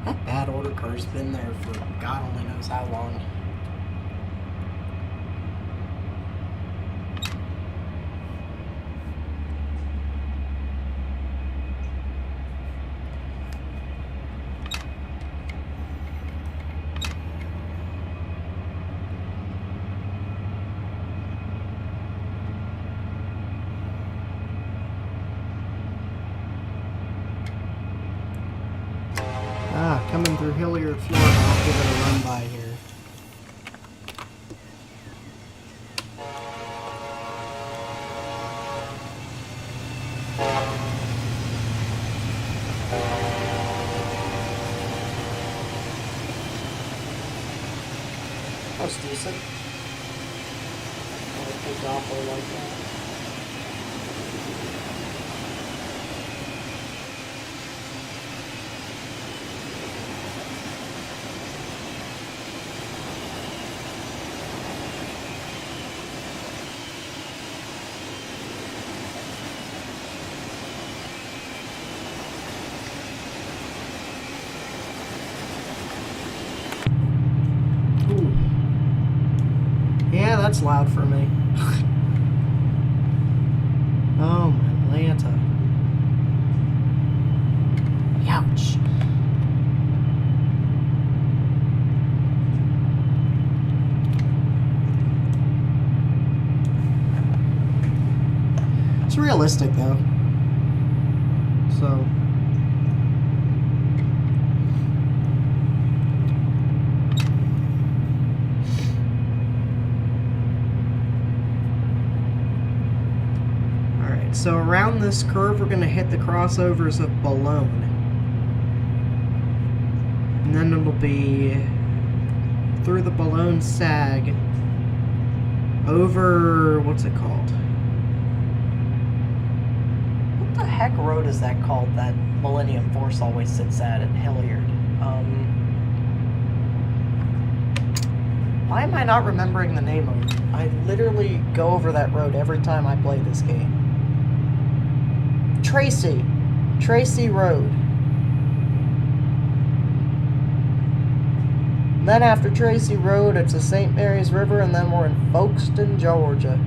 That bad order car's been there for God only knows how long. Hilliard, Florida, I'll give it a run by here. That was decent. I picked off or like that. Yeah, that's loud for me. Oh, my Lanta. Ouch. It's realistic, though. So... So around this curve, we're going to hit the crossovers of Boulogne. And then it'll be through the Boulogne Sag, over, what's it called? What the heck road is that called that Millennium Force always sits at Hilliard? Why am I not remembering the name of it? I literally go over that road every time I play this game. Tracy Road. And then after Tracy Road, it's the St. Mary's River, and then we're in Folkestone, Georgia.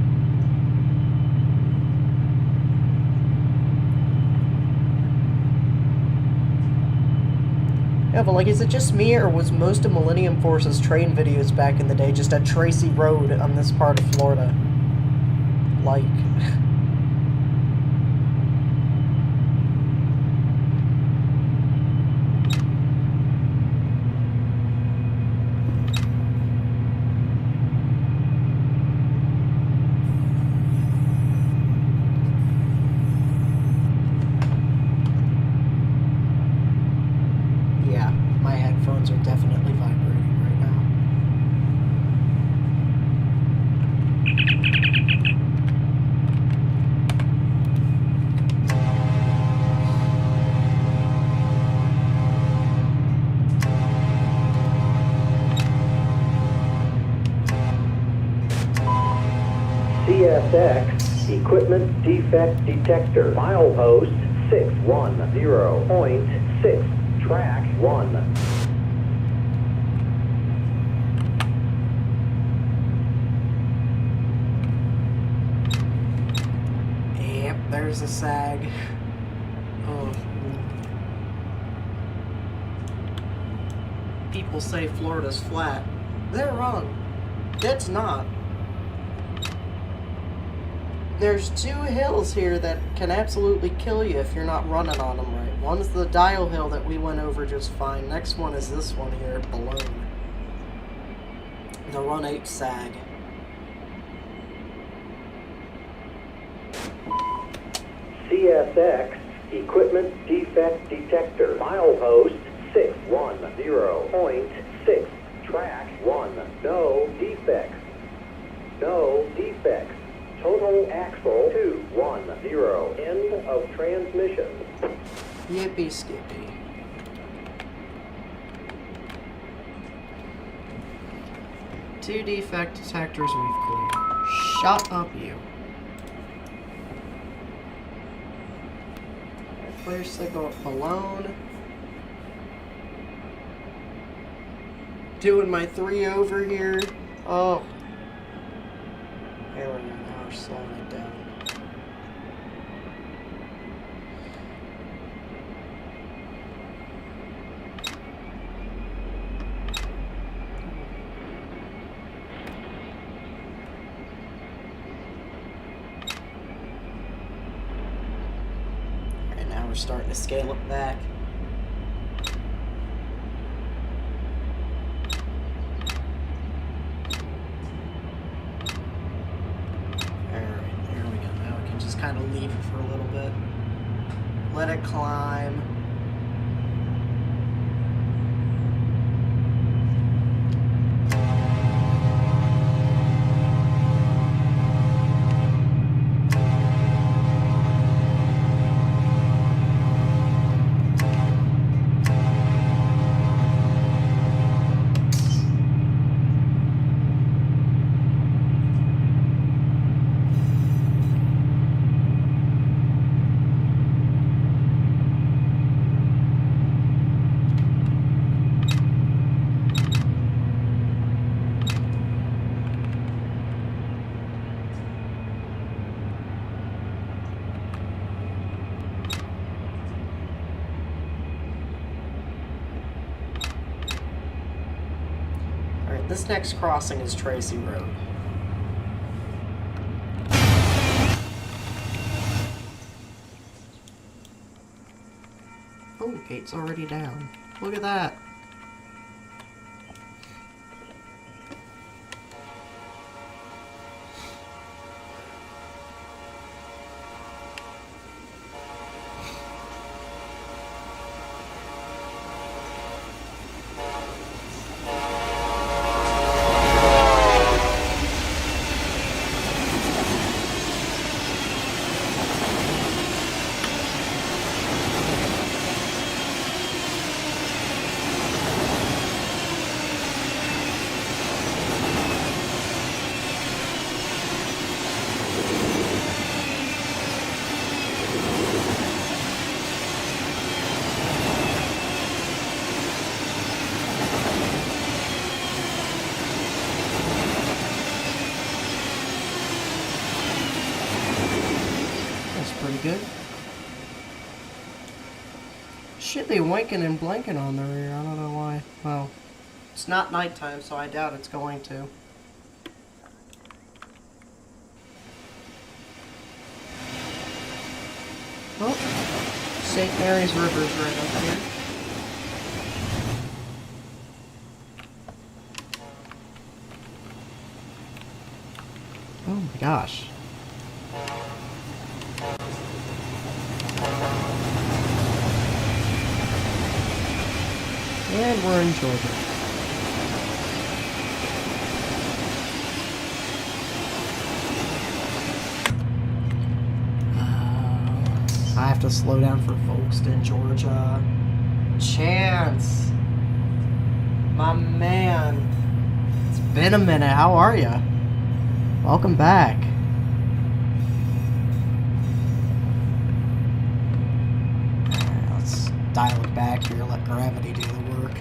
Yeah, but like, is it just me, or was most of Millennium Force's train videos back in the day just at Tracy Road on this part of Florida? Like... are definitely vibrating right now. CSX Equipment Defect Detector. Milepost 610.6. Track 1. There's a sag. Oh. People say Florida's flat. They're wrong. It's not. There's two hills here that can absolutely kill you if you're not running on them right. One's the Dial Hill that we went over just fine. Next one is this one here, Boulogne. The Run 8 sag. CSX Equipment Defect Detector. Milepost 610.6. Track 1. No defects. No defects. Total axle 210. End of transmission. Yippee skippy. Two defect detectors we've cleared. Shut up, you. Clear signal at Boulogne. Doing my 3 over here. Oh. There we go. Now we're slowing it down. Alright, now we're starting to scale it back. kind of leave it for a little bit. Let it climb. This next crossing is Tracy Road. Oh, gate's already down. Look at that. Pretty good. Should be winking and blinking on the rear. I don't know why. Well, it's not nighttime, so I doubt it's going to. Oh, St. Mary's River's right up here. Oh my gosh. And we're in Georgia. I have to slow down for Folkestone, Georgia. Chance. My man. It's been a minute. How are ya? Welcome back. Alright, let's dial it back here. Let gravity do the work.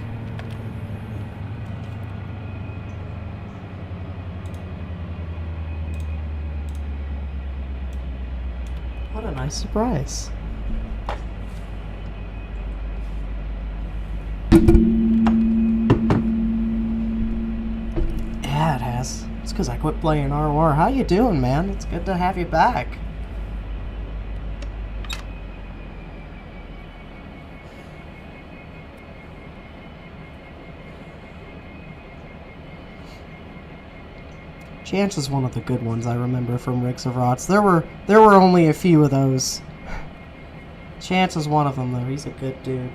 What a nice surprise. Yeah, it has. It's because I quit playing ROR. How you doing, man? It's good to have you back. Chance is one of the good ones I remember from Rigs of Rots. There were only a few of those. Chance is one of them, though. He's a good dude.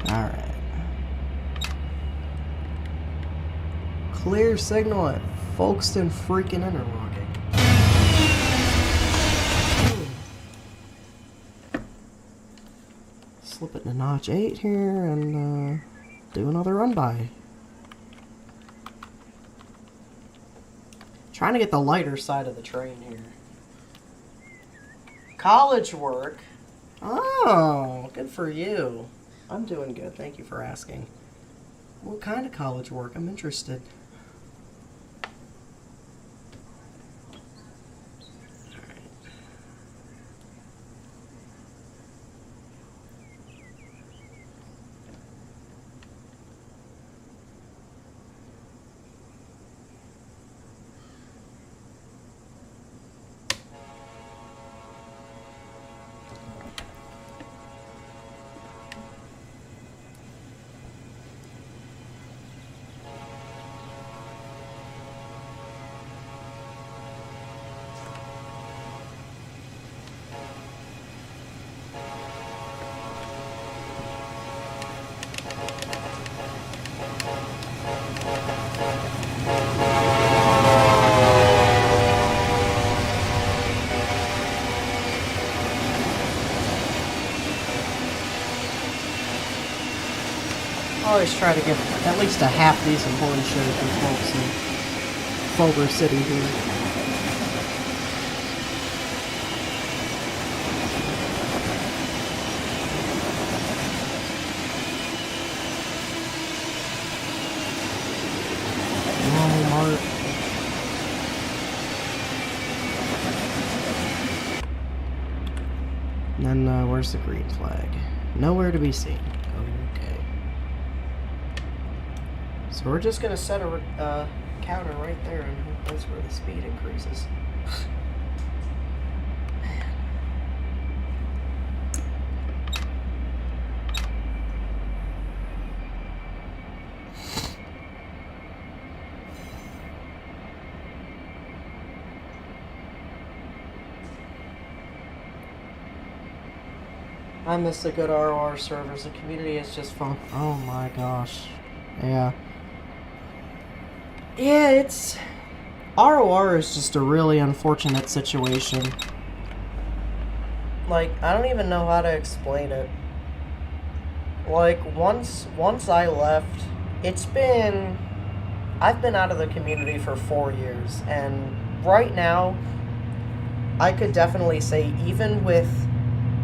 Alright. Clear signal at Folkestone freaking Interlocking. Slip it in notch 8 here and do another run by. Trying to get the lighter side of the train here. College work? Oh, good for you. I'm doing good, thank you for asking. What kind of college work? I'm interested. always try to get at least a half decent horn show for folks in Culver City here. Walmart. And then, where's the green flag? Nowhere to be seen. Okay. So we're just gonna set a counter right there and hope that's where the speed increases. I miss the good ROR servers. The community is just fun. Oh my gosh. Yeah. Yeah, it's... ROR is just a really unfortunate situation. Like, I don't even know how to explain it. Like, once I left, it's been... I've been out of the community for 4 years, and right now, I could definitely say, even with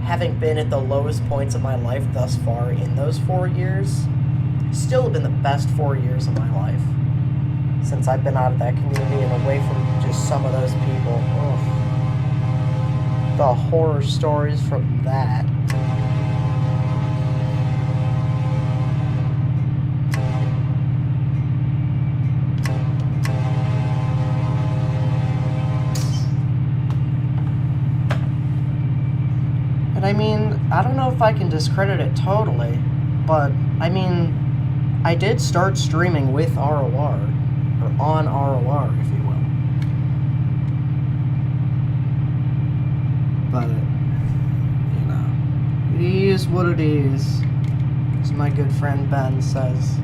having been at the lowest points of my life thus far in those 4 years, still have been the best 4 years of my life. Since I've been out of that community and away from just some of those people. Ugh. The horror stories from that. And I mean, I don't know if I can discredit it totally, but I mean, I did start streaming with ROR, or on ROR, if you will. But, you know, it is what it is, as my good friend Ben says.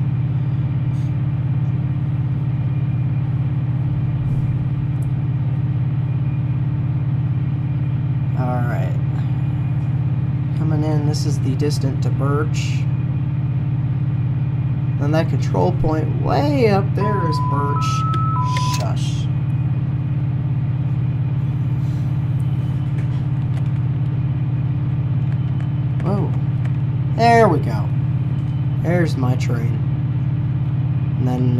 Alright. Coming in, this is the distant to Birch. And that control point way up there is Birch. Shush. Whoa. There we go. There's my train. And then,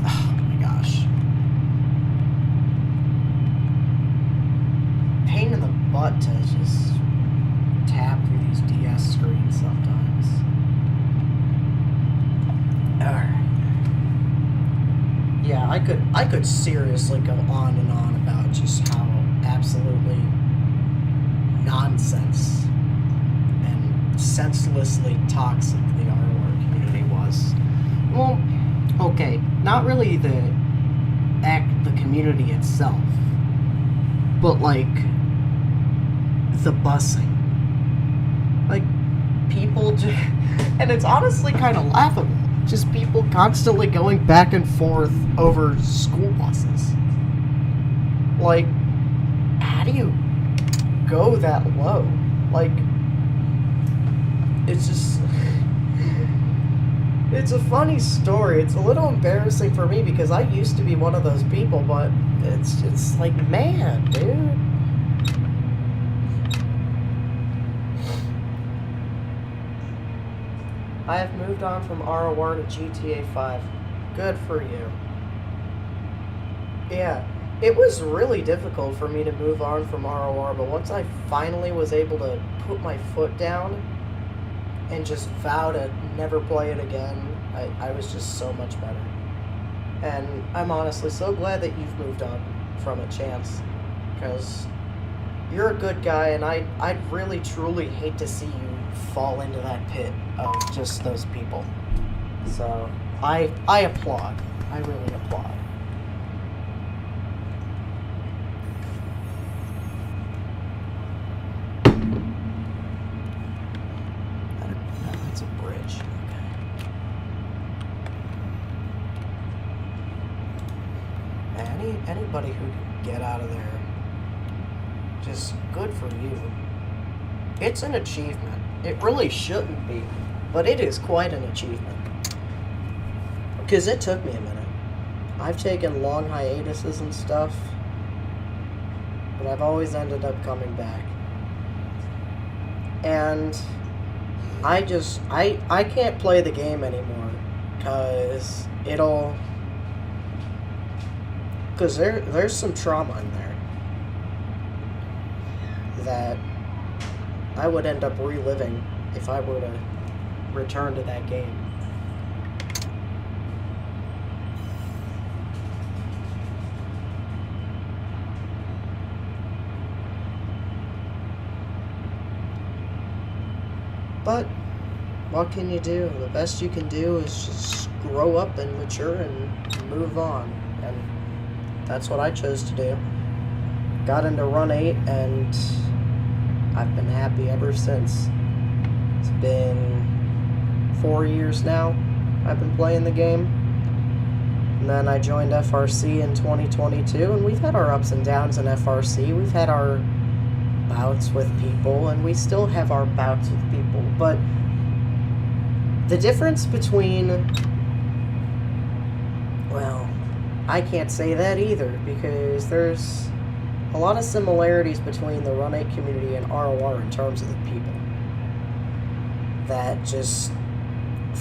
oh my gosh. Pain in the butt to just tap through these DS screens sometimes. Yeah, I could seriously go on and on about just how absolutely nonsense and senselessly toxic the ROR community was. Well, okay, not really the community itself, but like the busing. Like people just, and it's honestly kind of laughable. Just people constantly going back and forth over school buses. Like, how do you go that low? Like, it's just... It's a funny story. It's a little embarrassing for me because I used to be one of those people, but it's like, man, dude. I have moved on from ROR to GTA 5. Good for you. Yeah, it was really difficult for me to move on from ROR, but once I finally was able to put my foot down and just vow to never play it again, I was just so much better. And I'm honestly so glad that you've moved on from it, Chance, because you're a good guy, and I'd really truly hate to see you fall into that pit of just those people. So I applaud. I really applaud. No, that's a bridge. Okay. Anybody who can get out of there, just good for you. It's an achievement. It really shouldn't be, But it is quite an achievement. Because it took me a minute. I've taken long hiatuses and stuff, but I've always ended up coming back. And I can't play the game anymore, because there's some trauma in there that I would end up reliving if I were to return to that game. But what can you do? The best you can do is just grow up and mature and move on. And that's what I chose to do. Got into Run 8 and I've been happy ever since. It's been 4 years now I've been playing the game. And then I joined FRC in 2022, and we've had our ups and downs in FRC. We've had our bouts with people, and we still have our bouts with people, but the difference between, well, I can't say that either, because there's a lot of similarities between the Run 8 community and ROR in terms of the people that just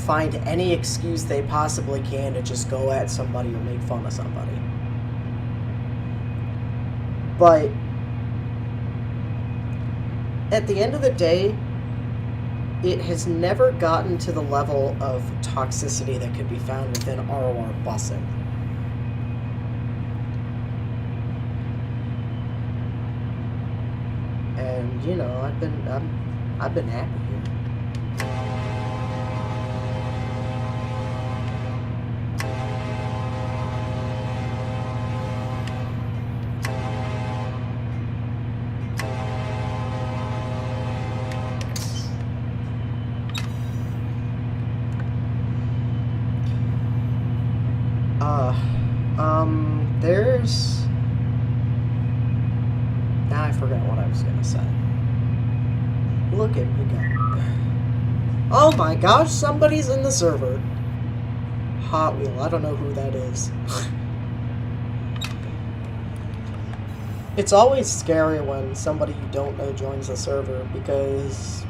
find any excuse they possibly can to just go at somebody or make fun of somebody. But at the end of the day, it has never gotten to the level of toxicity that could be found within ROR busing. And you know, I've been happy here. There's... Now I forgot what I was gonna say. Look at me go. Oh my gosh, somebody's in the server. Hot Wheel, I don't know who that is. It's always scary when somebody you don't know joins the server, because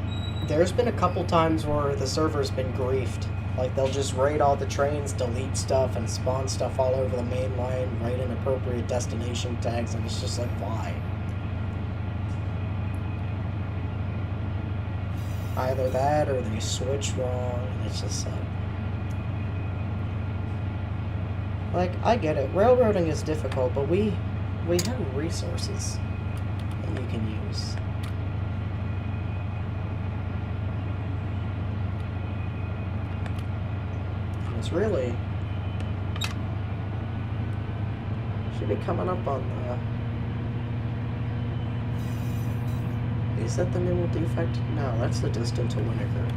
there's been a couple times where the server's been griefed. Like, they'll just raid all the trains, delete stuff, and spawn stuff all over the main line, write inappropriate destination tags, and it's just like, why? Either that, or they switch wrong, and it's just like, I get it, railroading is difficult, but we have resources that you can use. It's really should be coming up on the... Is that the minimal defect? No, that's the distance to Winnegar.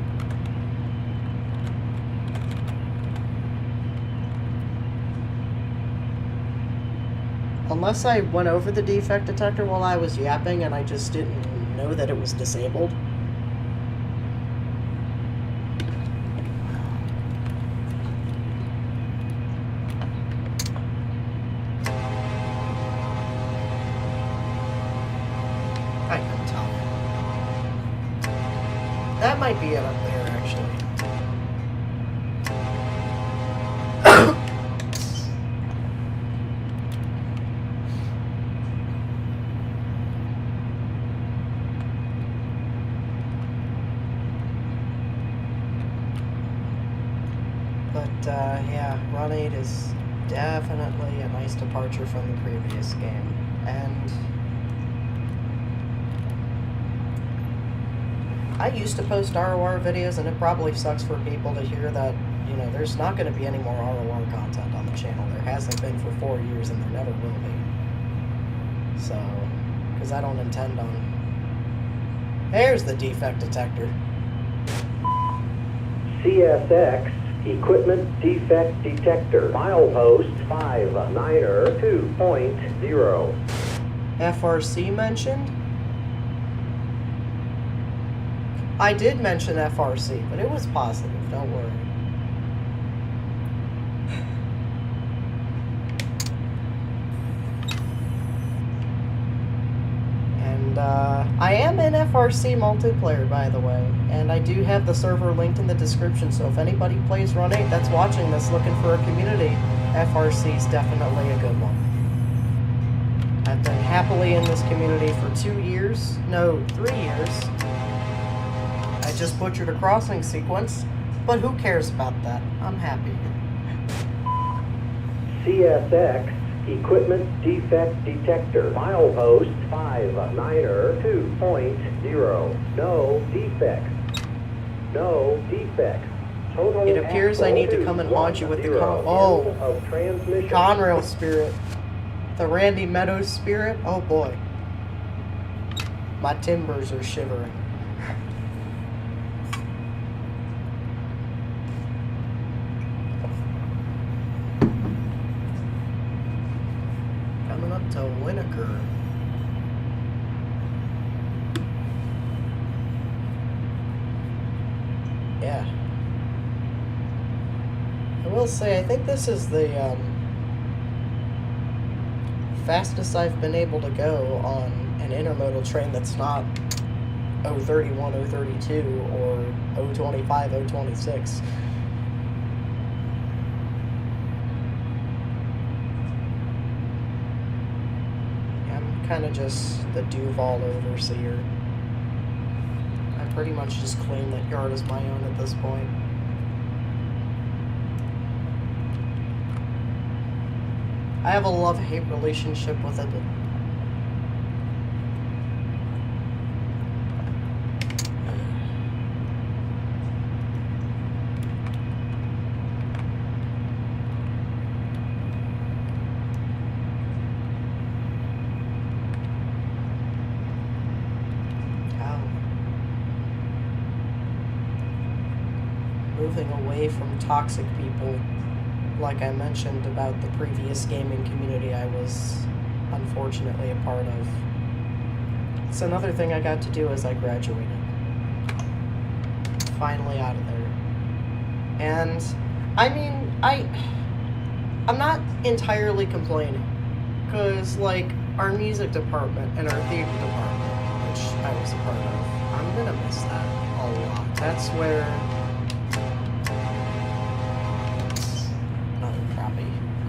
Unless I went over the defect detector while I was yapping and I just didn't know that it was disabled. I can tell. That might be it up there, actually. But, yeah, Run 8 is definitely a nice departure from the previous game. And I used to post ROR videos, and it probably sucks for people to hear that, you know, there's not going to be any more ROR content on the channel. There hasn't been for 4 years, and there never will be. So, because I don't intend on... There's the defect detector. CSX Equipment Defect Detector. Milepost 59er 2.0. FRC mentioned? I did mention FRC, but it was positive, don't worry. And I am in FRC multiplayer, by the way, and I do have the server linked in the description, so if anybody plays Run 8 that's watching this looking for a community, FRC is definitely a good one. I've been happily in this community for 2 years, no, 3 years. I just butchered a crossing sequence, but who cares about that? I'm happy. CSX Equipment Defect Detector. Milepost 592.0. No defects. No defects. Total It appears I need to come and haunt you with the Conrail spirit. The Randy Meadows spirit? Oh boy. My timbers are shivering. Coming up to Winokur. Yeah. I will say, I think this is the fastest I've been able to go on an intermodal train that's not 031, 032, or 025, 026. I'm kind of just the Duval overseer. I pretty much just claim that yard as my own at this point. I have a love-hate relationship with it. Moving away from toxic people. Like I mentioned about the previous gaming community I was unfortunately a part of. It's another thing I got to do as I graduated. Finally out of there. And, I mean, I'm not entirely complaining. Because, like, our music department and our theater department, which I was a part of, I'm gonna miss that a lot. That's where...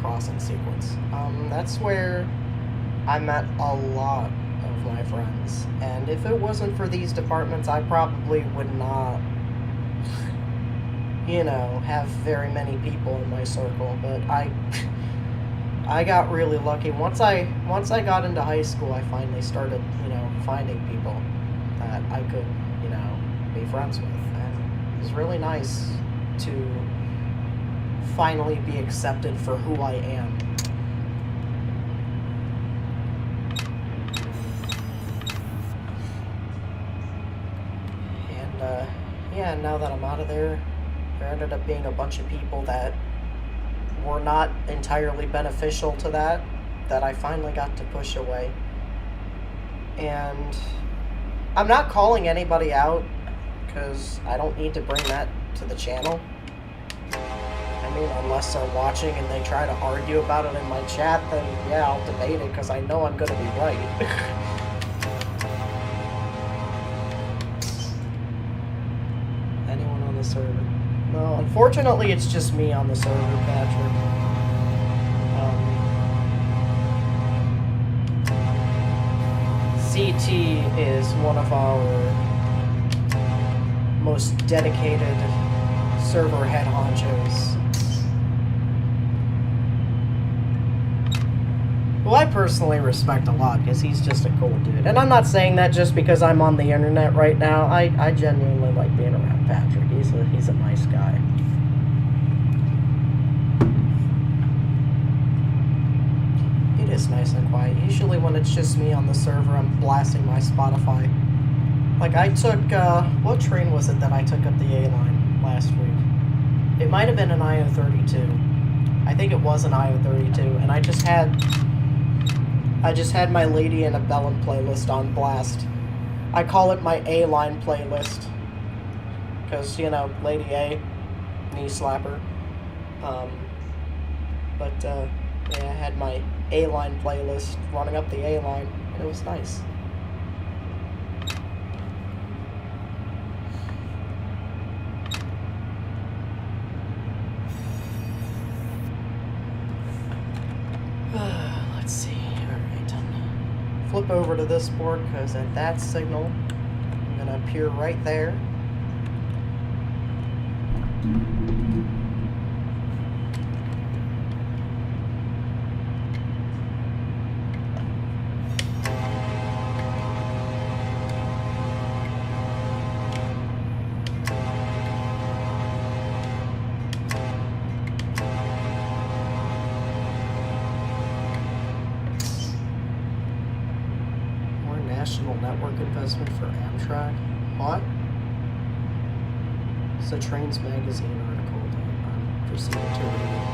crossing sequence. That's where I met a lot of my friends, and if it wasn't for these departments, I probably would not, you know, have very many people in my circle. But I got really lucky. Once I got into high school, I finally started, you know, finding people that I could, you know, be friends with, and it was really nice to finally be accepted for who I am. And, yeah, now that I'm out of there, there ended up being a bunch of people that were not entirely beneficial to that I finally got to push away. And I'm not calling anybody out, because I don't need to bring that to the channel. I mean, unless they're watching and they try to argue about it in my chat, then yeah, I'll debate it because I know I'm going to be right. Anyone on the server? No, unfortunately it's just me on the server, Patrick. CT is one of our most dedicated server head honchos. Who I personally respect a lot, because he's just a cool dude. And I'm not saying that just because I'm on the internet right now. I genuinely like being around Patrick. He's a nice guy. It is nice and quiet. Usually when it's just me on the server, I'm blasting my Spotify. Like, I took, what train was it that I took up the A-line last week? It might have been an I132. I think it was an I132, and I just had my Lady Antebellum playlist on blast. I call it my A-line playlist. because, you know, Lady A, knee slapper. Yeah, I had my A-line playlist running up the A-line, and it was nice. Let's see. Alright. Flip over to this board because at that signal, I'm going to appear right there. National network investment for Amtrak? What? It's a Trains magazine article that I'm proceeding to read.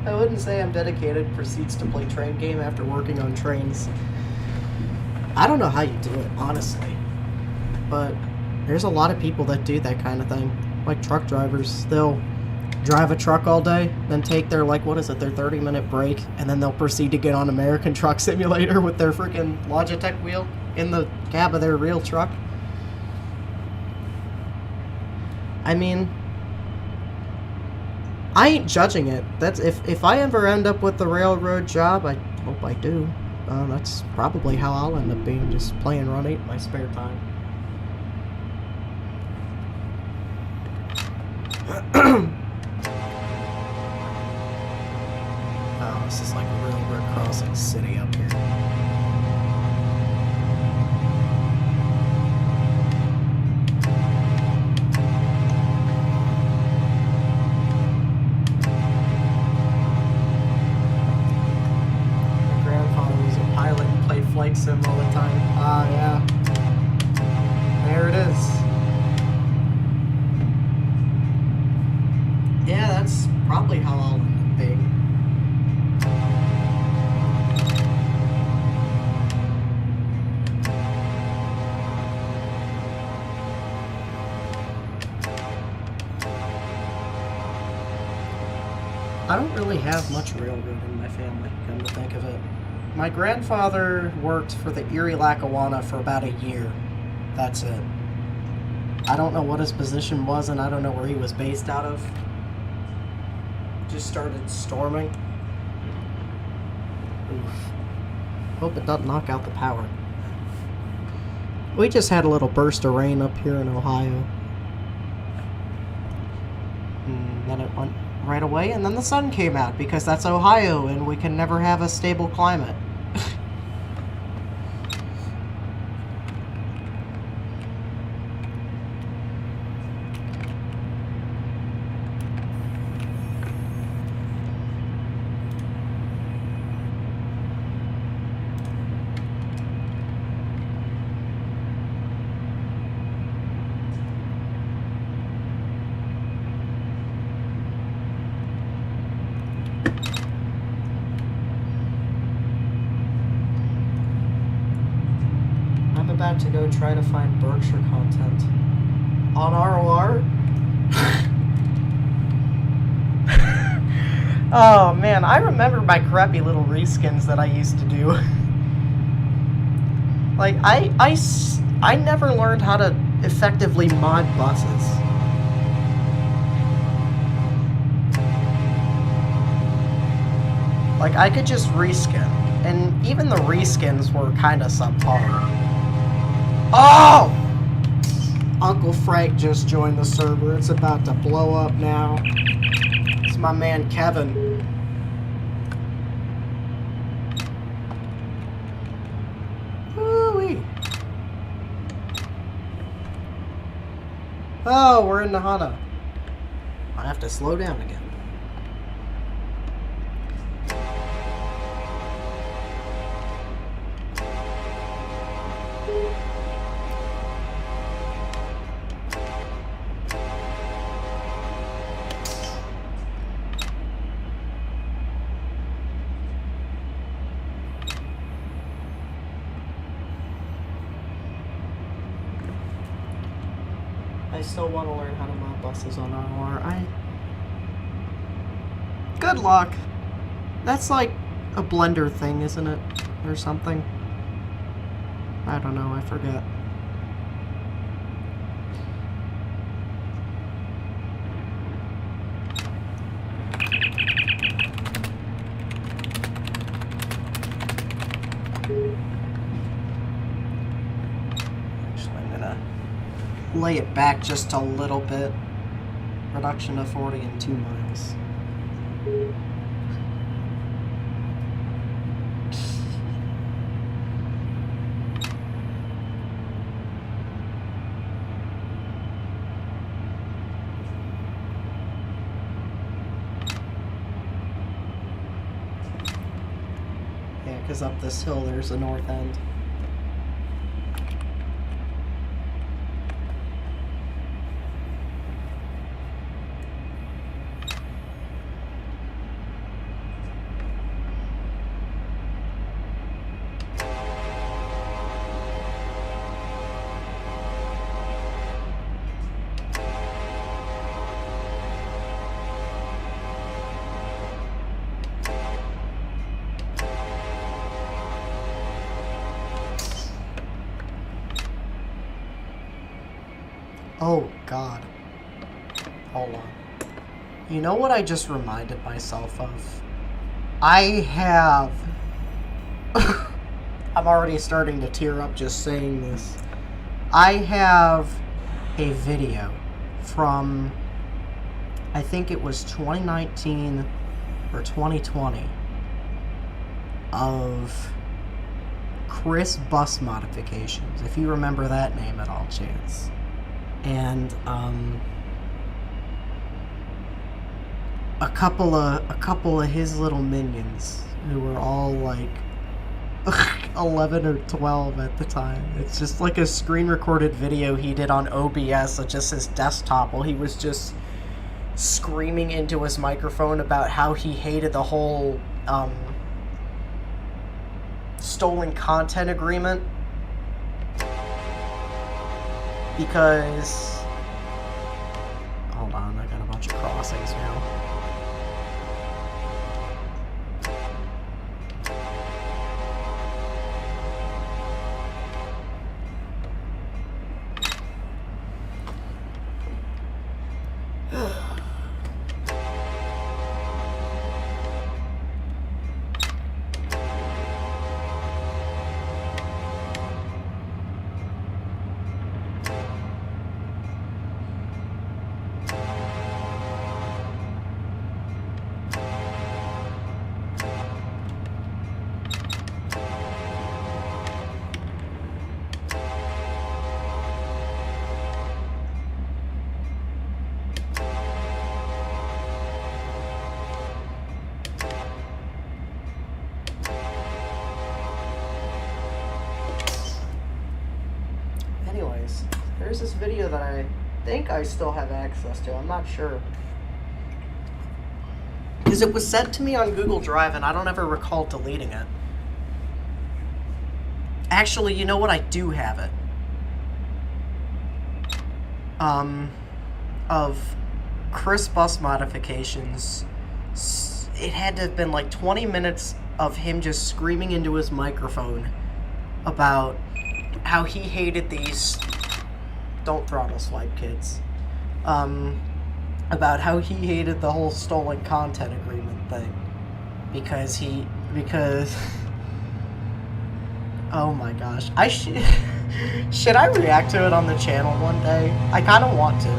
I wouldn't say I'm dedicated. Proceeds to play train game after working on trains. I don't know how you do it, honestly. But there's a lot of people that do that kind of thing. Like truck drivers. They'll drive a truck all day, then take their, like, what is it, their 30-minute break, and then they'll proceed to get on American Truck Simulator with their freaking Logitech wheel in the cab of their real truck. I mean, I ain't judging it. That's if I ever end up with the railroad job, I hope I do. That's probably how I'll end up being, just playing Run 8 in my spare time. Oh, this is like a railroad crossing city up here. Flight sim all the time. Ah, yeah. There it is. Yeah, that's probably how I'll end up being. I don't really have much railroad in my family, come to think of it. My grandfather worked for the Erie Lackawanna for about a year. That's it. I don't know what his position was, and I don't know where he was based out of. Just started storming. Oof. Hope it doesn't knock out the power. We just had a little burst of rain up here in Ohio. And then it went right away, and then the sun came out, because that's Ohio, and we can never have a stable climate. About to go try to find Berkshire content on ROR. Oh man, I remember my crappy little reskins that I used to do. Like, I never learned how to effectively mod buses. Like, I could just reskin, and even the reskins were kind of subpar. Oh! Uncle Frank just joined the server. It's about to blow up now. It's my man Kevin. Woo-wee. Oh, we're in Nahana. I have to slow down again. I still want to learn how to mod buses on RR. Good luck. That's like a Blender thing, isn't it? Or something. I don't know, I forget. Actually, I'm gonna lay it back just a little bit. Reduction of 40 and 2 miles. Yeah, because up this hill there's the north end. Oh, God. Hold on. You know what I just reminded myself of? I have... I'm already starting to tear up just saying this. I have a video from... I think it was 2019 or 2020 of Chris Bus Modifications, if you remember that name at all, chance. And a couple of his little minions who were all like 11 or 12 at the time. It's just like a screen recorded video he did on OBS of just his desktop while he was just screaming into his microphone about how he hated the whole stolen content agreement. Because, hold on, I got a bunch of crossings now. Anyways, there's this video that I think I still have access to. I'm not sure. Because it was sent to me on Google Drive and I don't ever recall deleting it. Actually, you know what? I do have it. Of Chris Bus Modifications. It had to have been like 20 minutes of him just screaming into his microphone about how he hated these... Don't throttle swipe, kids. About how he hated the whole stolen content agreement thing. Because oh my gosh. Should I react to it on the channel one day? I kind of want to.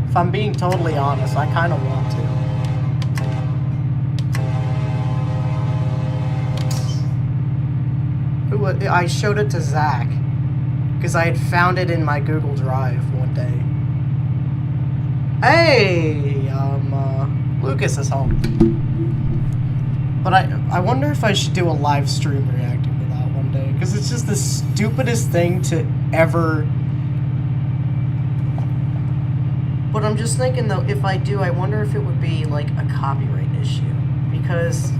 If I'm being totally honest, I kind of want to. I showed it to Zach. Because I had found it in my Google Drive one day. Hey, Lucas is home. But I wonder if I should do a live stream reacting to that one day. Because it's just the stupidest thing to ever... But I'm just thinking, though, if I do, I wonder if it would be, like, a copyright issue. Because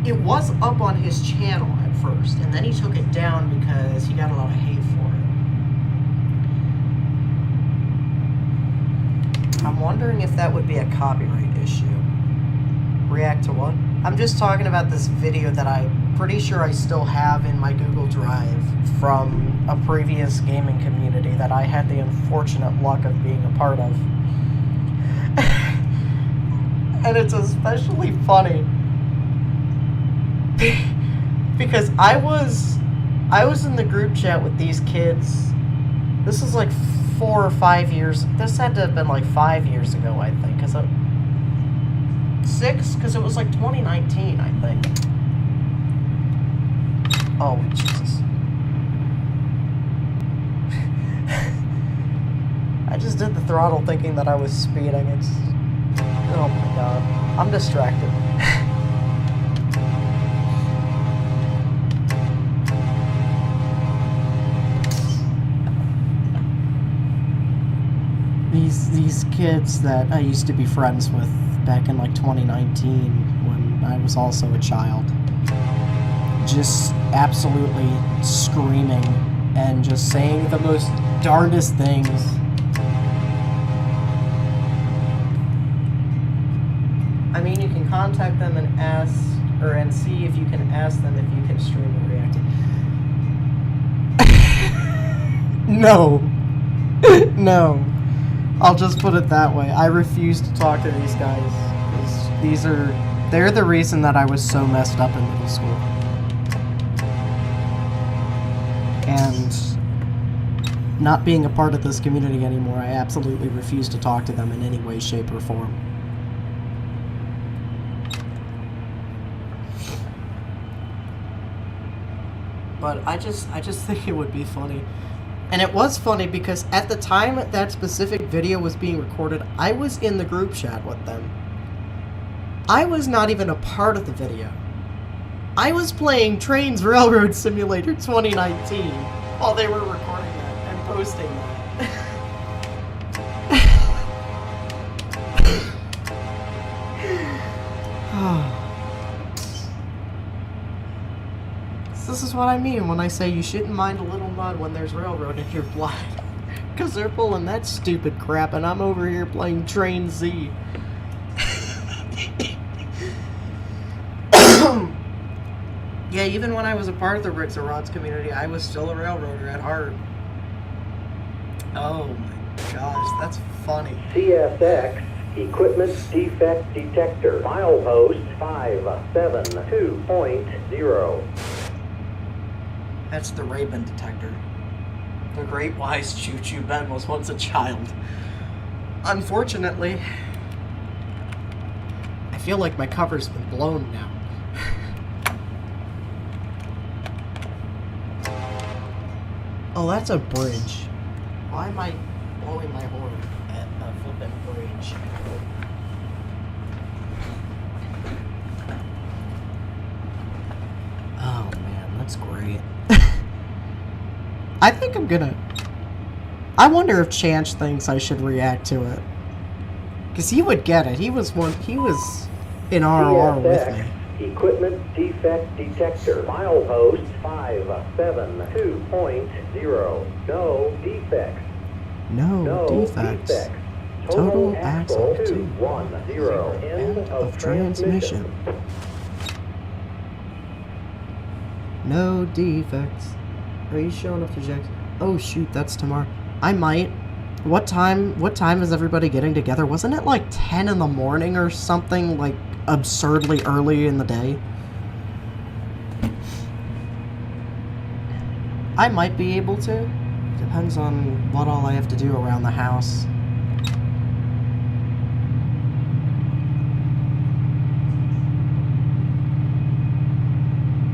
it was up on his channel at first, and then he took it down because he got a lot of hate for it. I'm wondering if that would be a copyright issue. React to what? I'm just talking about this video that I'm pretty sure I still have in my Google Drive from a previous gaming community that I had the unfortunate luck of being a part of. And it's especially funny because I was in the group chat with these kids. This is like 4 or 5 years. This had to have been like 5 years ago, I think. 6, because it was like 2019, I think. Oh, Jesus. I just did the throttle thinking that I was speeding. It's... Oh my god. I'm distracted. These kids that I used to be friends with back in like 2019 when I was also a child, just absolutely screaming and just saying the most darndest things. I mean, you can contact them and ask, and see if you can ask them if you can stream and react. No. No. I'll just put it that way. I refuse to talk to these guys. They're the reason that I was so messed up in middle school. And not being a part of this community anymore, I absolutely refuse to talk to them in any way, shape, or form. But I just think it would be funny. And it was funny because at the time that specific video was being recorded, I was in the group chat with them. I was not even a part of the video. I was playing Trains Railroad Simulator 2019 while they were recording that and posting that. This is what I mean when I say you shouldn't mind a little mud when there's railroad in your blood. Because they're pulling that stupid crap and I'm over here playing Train Z. Yeah, even when I was a part of the Ricks and Rods community, I was still a railroader at heart. Oh my gosh, that's funny. CSX Equipment Defect Detector. Milepost 572.0. That's the Ray-Ban detector. The great wise Choo Ben was once a child. Unfortunately, I feel like my cover's been blown now. Oh, that's a bridge. Why am I blowing my horn at a flippin' bridge? Oh man, that's great. I think I'm gonna... I wonder if Chanch thinks I should react to it. Because he would get it. He was in RR with me. Equipment Defect Detector. Milepost 572.0. No defects. No defects. Total axle 210. End of transmission. No defects. Are you showing up to Jackson? Oh shoot, that's tomorrow. I might. What time is everybody getting together? Wasn't it like 10 in the morning or something, like absurdly early in the day? I might be able to. Depends on what all I have to do around the house.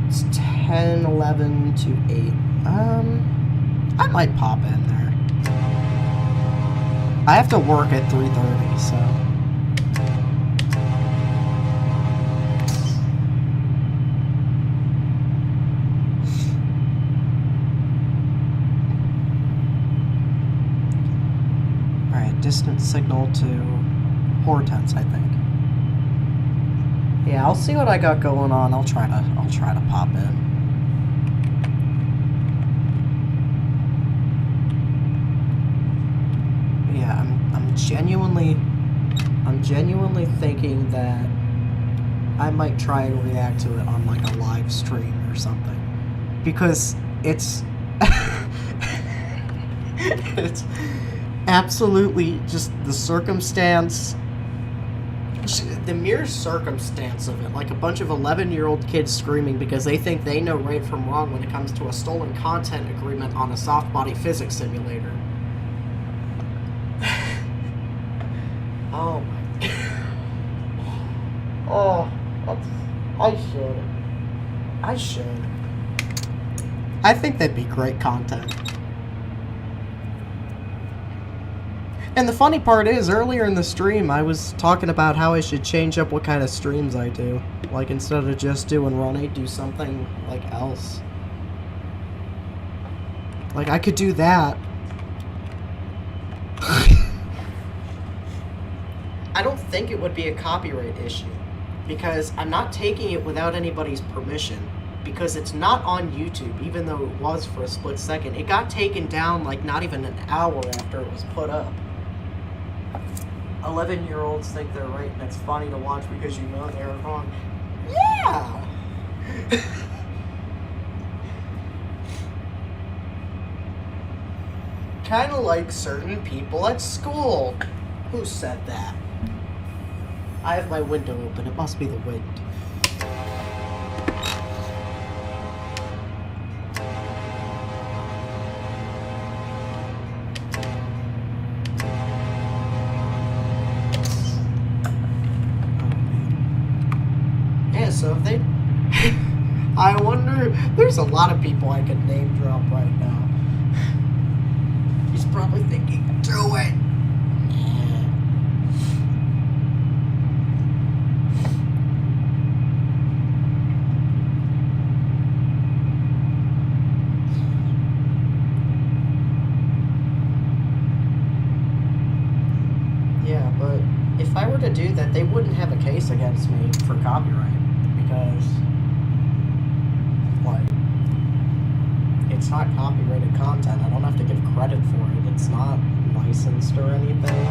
It's 10, 11 to 8. I might pop in there. I have to work at 3:30, so. Alright, distant signal to Hortense, I think. Yeah, I'll see what I got going on. I'll try to pop in. Yeah, I'm genuinely thinking that I might try and react to it on like a live stream or something. Because it's it's absolutely just the circumstance, the mere circumstance of it, like a bunch of 11-year-old kids screaming because they think they know right from wrong when it comes to a stolen content agreement on a soft body physics simulator. Oh my god. Oh, I should. I think that'd be great content. And the funny part is, earlier in the stream, I was talking about how I should change up what kind of streams I do. Like, instead of just doing Run 8, do something, like, else. Like, I could do that. I don't think it would be a copyright issue. Because I'm not taking it without anybody's permission. Because it's not on YouTube, even though it was for a split second. It got taken down, like, not even an hour after it was put up. 11-year-olds think they're right and it's funny to watch because you know they're wrong. Yeah! Kinda like certain people at school. Who said that? I have my window open. It must be the wind. So if they... I wonder... There's a lot of people I could name drop right now. He's probably thinking, do it! Yeah, but if I were to do that, they wouldn't have a case against me for copyright. Because, like, it's not copyrighted content. I don't have to give credit for it. It's not licensed or anything.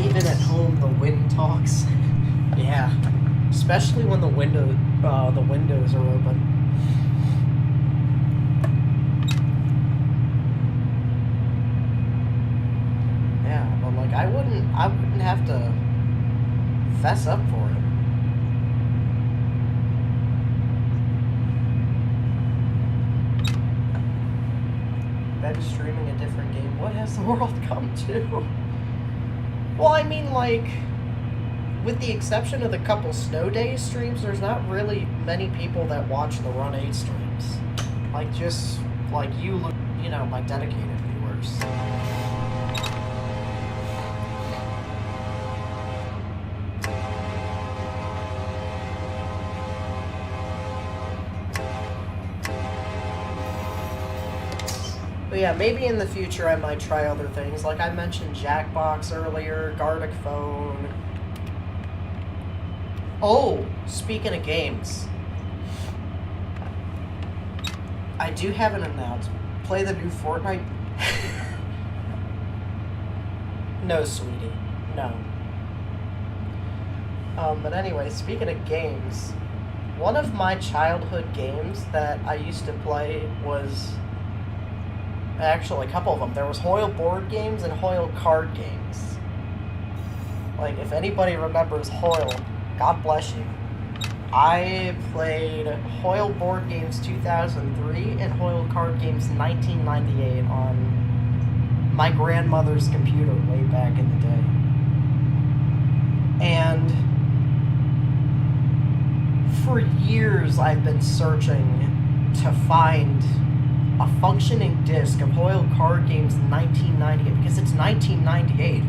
Even at home, the wind talks. Yeah, especially when the windows are open. I wouldn't have to fess up for it. Ben streaming a different game. What has the world come to? Well, I mean, like, with the exception of the couple snow days streams, there's not really many people that watch the Run 8 streams. Like, just, like, you know, my dedicated viewers. But yeah, maybe in the future I might try other things. Like I mentioned Jackbox earlier, Gardic Phone. Oh, speaking of games. I do have an announcement. Play the new Fortnite? No, sweetie. No. But anyway, speaking of games, one of my childhood games that I used to play was... Actually, a couple of them. There was Hoyle board games and Hoyle card games. Like, if anybody remembers Hoyle, God bless you. I played Hoyle Board Games 2003 and Hoyle Card Games 1998 on my grandmother's computer way back in the day. And for years I've been searching to find a functioning disc of Hoyle Card Games 1998 because it's 1998.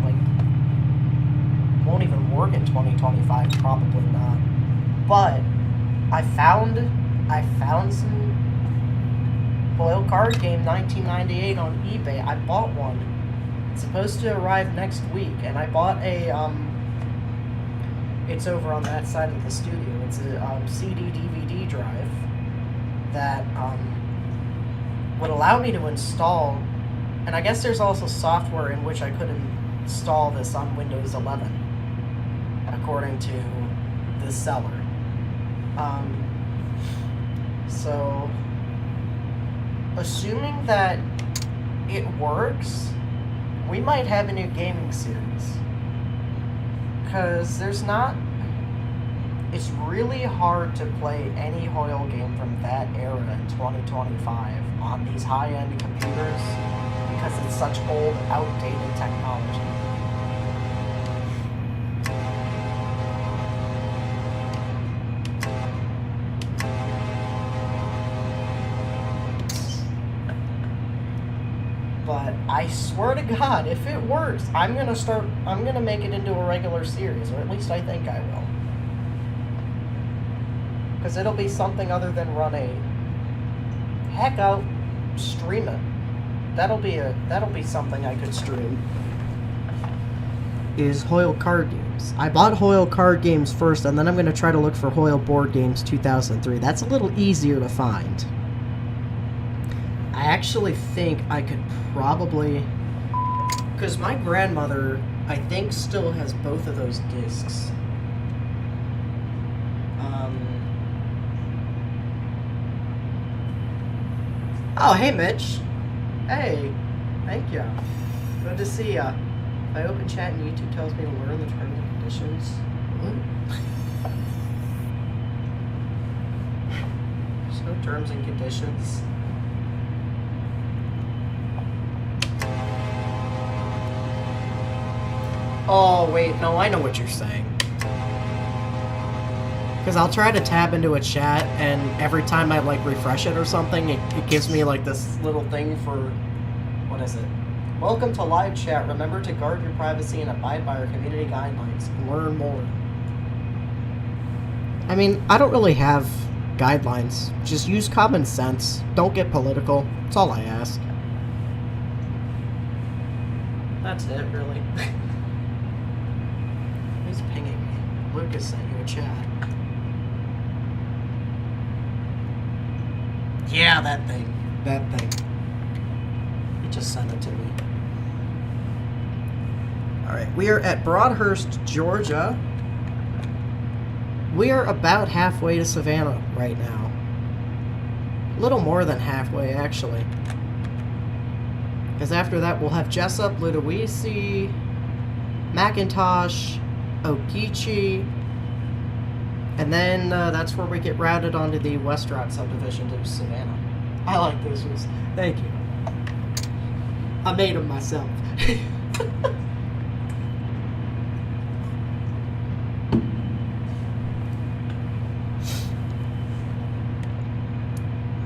Like, won't even work in 2025, probably not. But I found some Hoyle Card Game 1998 on eBay. I bought one. It's supposed to arrive next week, and I bought a it's over on that side of the studio. It's a CD DVD drive that would allow me to install, and I guess there's also software in which I could install this on Windows 11, according to the seller. So, assuming that it works, we might have a new gaming series. Because it's really hard to play any Hoyle game from that era in 2025 on these high-end computers because it's such old, outdated technology. But I swear to God, if it works, I'm gonna make it into a regular series, or at least I think I will. Because it'll be something other than run a... Heck, I'll stream it. That'll be something I could stream. Is Hoyle Card Games. I bought Hoyle Card Games first, and then I'm gonna try to look for Hoyle Board Games 2003. That's a little easier to find. I actually think I could probably... Because my grandmother, I think, still has both of those discs. Oh, hey, Mitch. Hey. Thank you. Good to see ya. If I open chat and YouTube tells me to learn the terms and conditions... What? There's no terms and conditions. Oh, wait, no, I know what you're saying. Because I'll try to tab into a chat, and every time I, like, refresh it or something, it gives me, like, this little thing for... What is it? Welcome to live chat. Remember to guard your privacy and abide by our community guidelines. Learn more. I mean, I don't really have guidelines. Just use common sense. Don't get political. That's all I ask. That's it, really. Who's pinging me? Lucas sent you a chat. Yeah, that thing. That thing. He just sent it to me. Alright, we are at Broadhurst, Georgia. We are about halfway to Savannah right now. A little more than halfway, actually. Because after that, we'll have Jessup, Ludowici, McIntosh, Ogeechee, and then that's where we get routed onto the West Route subdivision to Savannah. I like those ones. Thank you. I made them myself.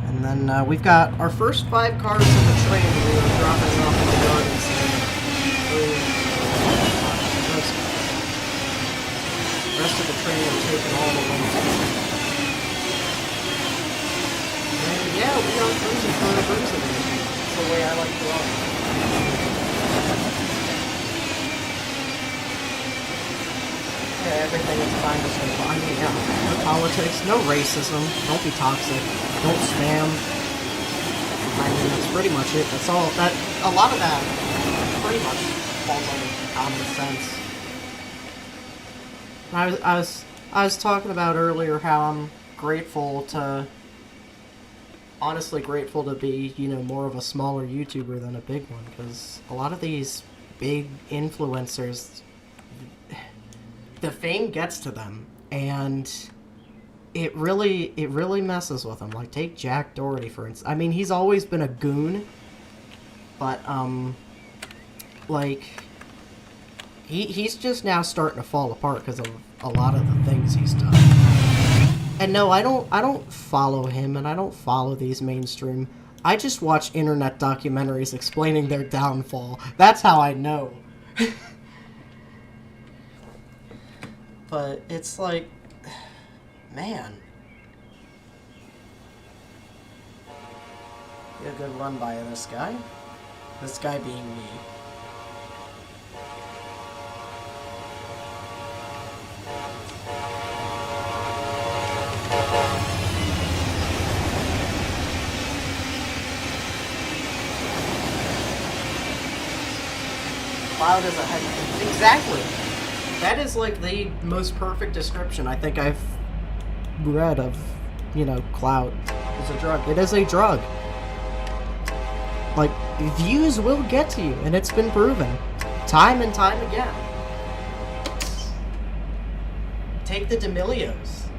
And then we've got our first 5 cars in the train. We were dropping off in the gardens. The rest of the train are taking all the way. And yeah, we are cruising for a cruising. That's the way I like to run. Okay, everything is fine to say. I mean, yeah, no politics, no racism, don't be toxic, don't spam. I mean, that's pretty much it. That's all. That a lot of that pretty much falls under common sense. I was talking about earlier how I'm honestly grateful to be, you know, more of a smaller YouTuber than a big one, because a lot of these big influencers, the fame gets to them, and it really messes with him. Like, take Jack Doherty, for instance. I mean, he's always been a goon, but, like, he's just now starting to fall apart because of a lot of the things he's done. And no, I don't follow him, and I don't follow these mainstream. I just watch internet documentaries explaining their downfall. That's how I know. But it's like, man. Get a good run by this guy. This guy being me. Cloud is a head. Exactly. That is like the most perfect description I think I've read of, you know, cloud. It's a drug. It is a drug. Like, views will get to you, and it's been proven. Time and time again. Take the D'Amelios.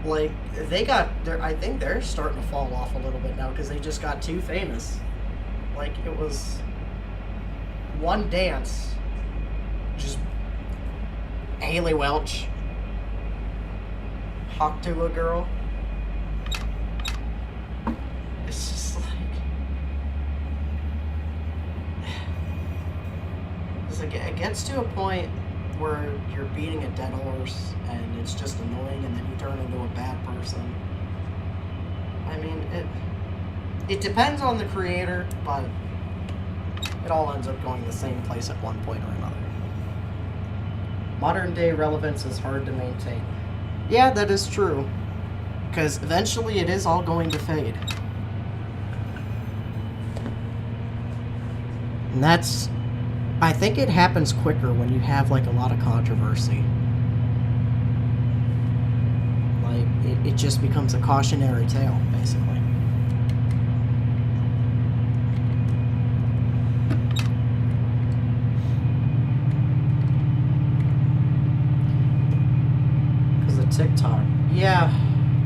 Like, I think they're starting to fall off a little bit now because they just got too famous. Like, it was one dance. Just Haley Welch. Hawk to a girl. It's just like... It gets to a point where you're beating a dead horse and it's just annoying and then you turn into a bad person. I mean, it depends on the creator, but it all ends up going the same place at one point or another. Modern day relevance is hard to maintain. Yeah, that is true. Because eventually it is all going to fade. And that's... I think it happens quicker when you have, like, a lot of controversy. Like, it just becomes a cautionary tale, basically. Because of TikTok. Yeah,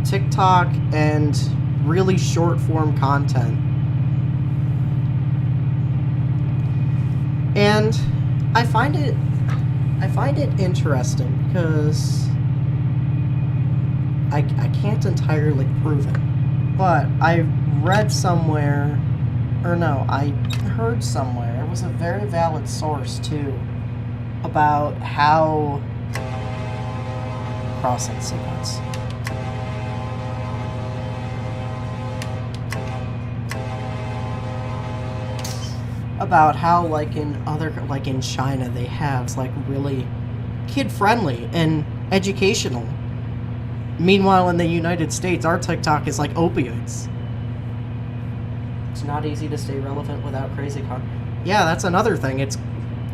TikTok and really short-form content. And I find it interesting because I can't entirely prove it, but I read somewhere, or no, I heard somewhere, it was a very valid source too, about how crossing sequence. About how, like, in China, they have, like, really kid-friendly and educational. Meanwhile, in the United States, our TikTok is like opioids. It's not easy to stay relevant without crazy Yeah, that's another thing. It's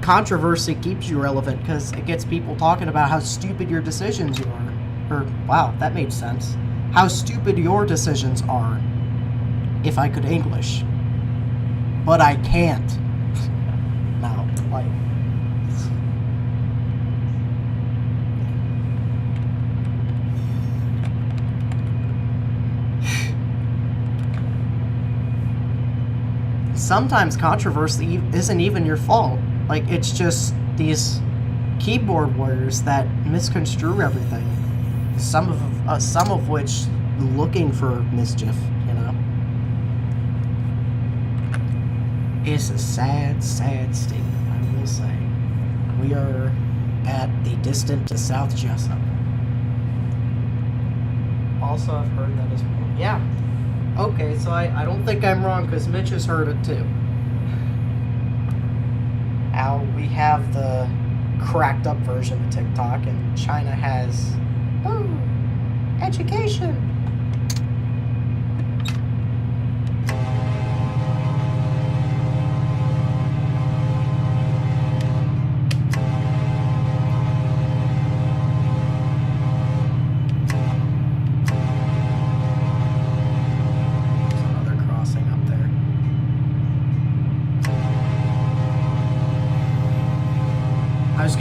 controversy keeps you relevant because it gets people talking about how stupid your decisions are. Or, wow, that made sense. How stupid your decisions are. If I could English. But I can't. Now, like... Sometimes controversy isn't even your fault. Like, it's just these keyboard warriors that misconstrue everything. Some of which looking for mischief, you know? It's a sad, sad statement, I will say. We are at the distant to South Jessup. Also, I've heard that as well. Yeah. Okay, so I don't think I'm wrong, because Mitch has heard it too. How we have the cracked up version of TikTok, and China has... Ooh, education!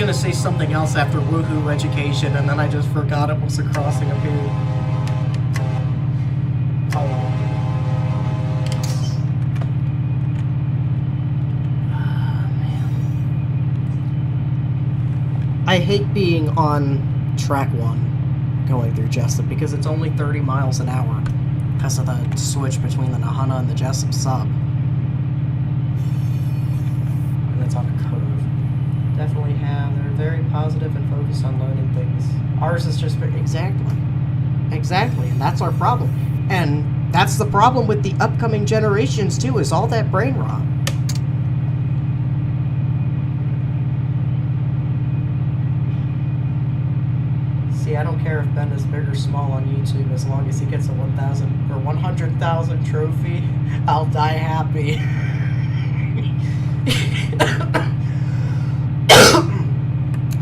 gonna say something else after woohoo education, and then I just forgot it once the crossing appeared. Oh well. I hate being on track 1 going through Jessup because it's only 30 miles an hour because of the switch between the Nahana and the Jessup sub. And it's on a curve. Definitely have. They're very positive and focused on learning things. Ours is just exactly. Exactly, and that's our problem. And that's the problem with the upcoming generations too, is all that brain rot. See, I don't care if Ben is big or small on YouTube, as long as he gets a 1,000 or 100,000 trophy, I'll die happy.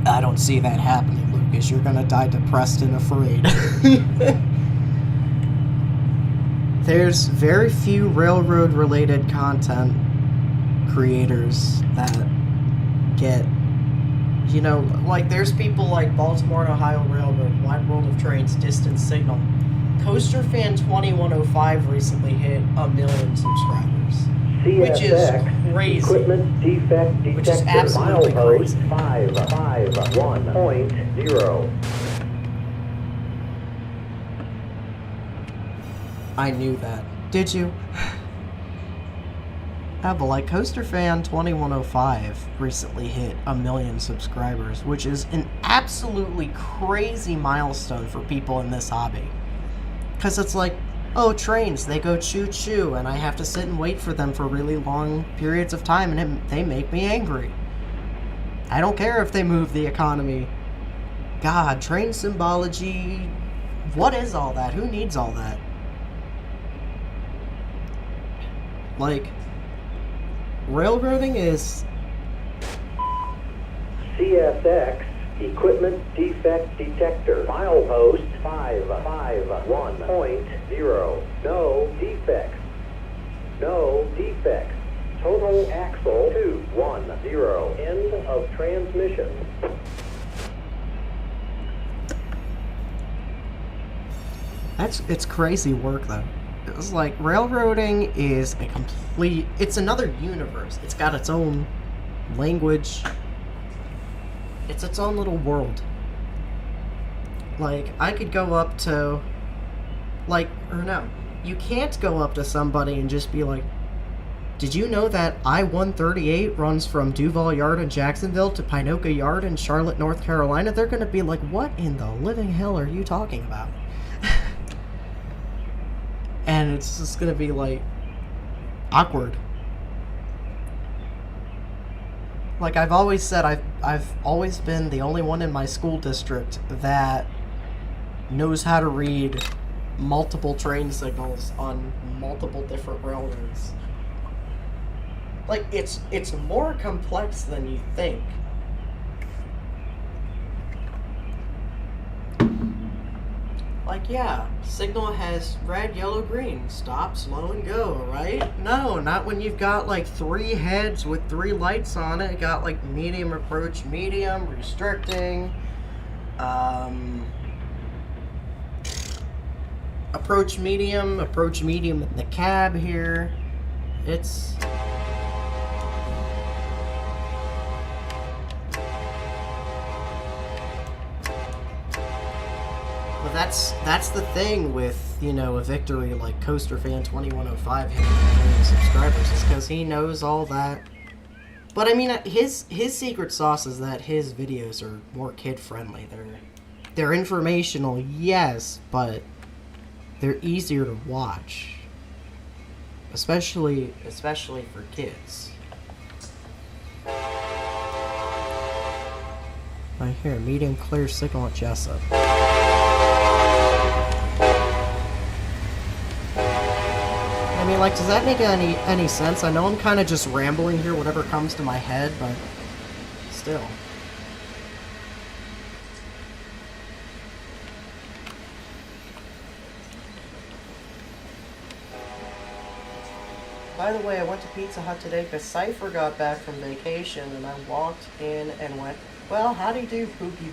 I don't see that happening, Lucas. You're gonna die depressed and afraid. There's very few railroad-related content creators that get, you know, like there's people like Baltimore and Ohio Railroad, Wide World of Trains, Distance Signal. Coaster Fan 2105 recently hit 1 million subscribers, which is crazy. Equipment defect detector. Which is absolutely crazy. 551.0. I knew that. Did you? Yeah, but like Coaster Fan 2105 recently hit 1 million subscribers, which is an absolutely crazy milestone for people in this hobby. Because it's like, oh, trains, they go choo-choo, and I have to sit and wait for them for really long periods of time, and they make me angry. I don't care if they move the economy. God, train symbology, what is all that? Who needs all that? Like, railroading is... CSX equipment defect detector. Milepost 551.0. No defects. No defects. Total axle 210. End of transmission. It's crazy work, though. It's like, railroading is a complete... It's another universe. It's got its own language. It's its own little world. Like, I could go up to... Like, or no. You can't go up to somebody and just be like, did you know that I-138 runs from Duval Yard in Jacksonville to Pinoca Yard in Charlotte, North Carolina? They're gonna be like, what in the living hell are you talking about? And it's just gonna be like awkward. Like I've always said, I've always been the only one in my school district that knows how to read multiple train signals on multiple different railroads. Like it's more complex than you think. Like, yeah, signal has red, yellow, green. Stop, slow, and go, right? No, not when you've got, like, 3 heads with 3 lights on it. It got, like, medium, approach, medium, restricting. Approach medium in the cab here. It's... That's the thing with, you know, a victory like Coaster Fan 2105 hitting 1 million subscribers, is because he knows all that. But I mean, his secret sauce is that his videos are more kid-friendly. They're informational, yes, but they're easier to watch, especially for kids. Right here, medium clear signal at Jessup. I mean, like, does that make any sense? I know I'm kind of just rambling here, whatever comes to my head, but still. By the way, I went to Pizza Hut today because Cypher got back from vacation, and I walked in and went, Well, howdy do, Pookie.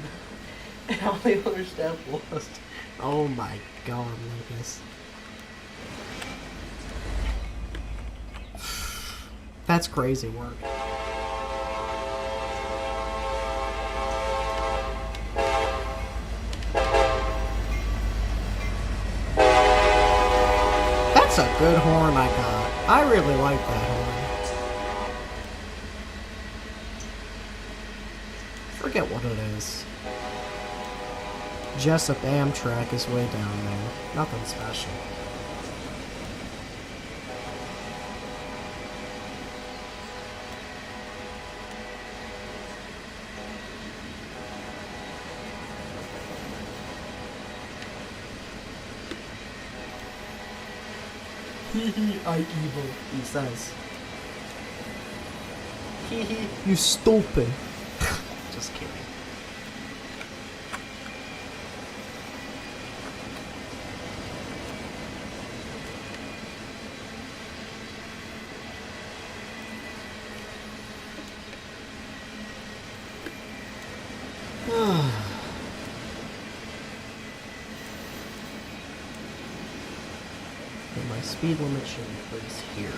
And all the other stuff lost. Oh my god, Lucas. That's crazy work. That's a good horn I got. I really like that horn. Forget what it is. Jessup Amtrak is way down there. Nothing special. Hehe, I evil, he says. Hehe, you stupid. Just kidding. And my speed limit should increase here.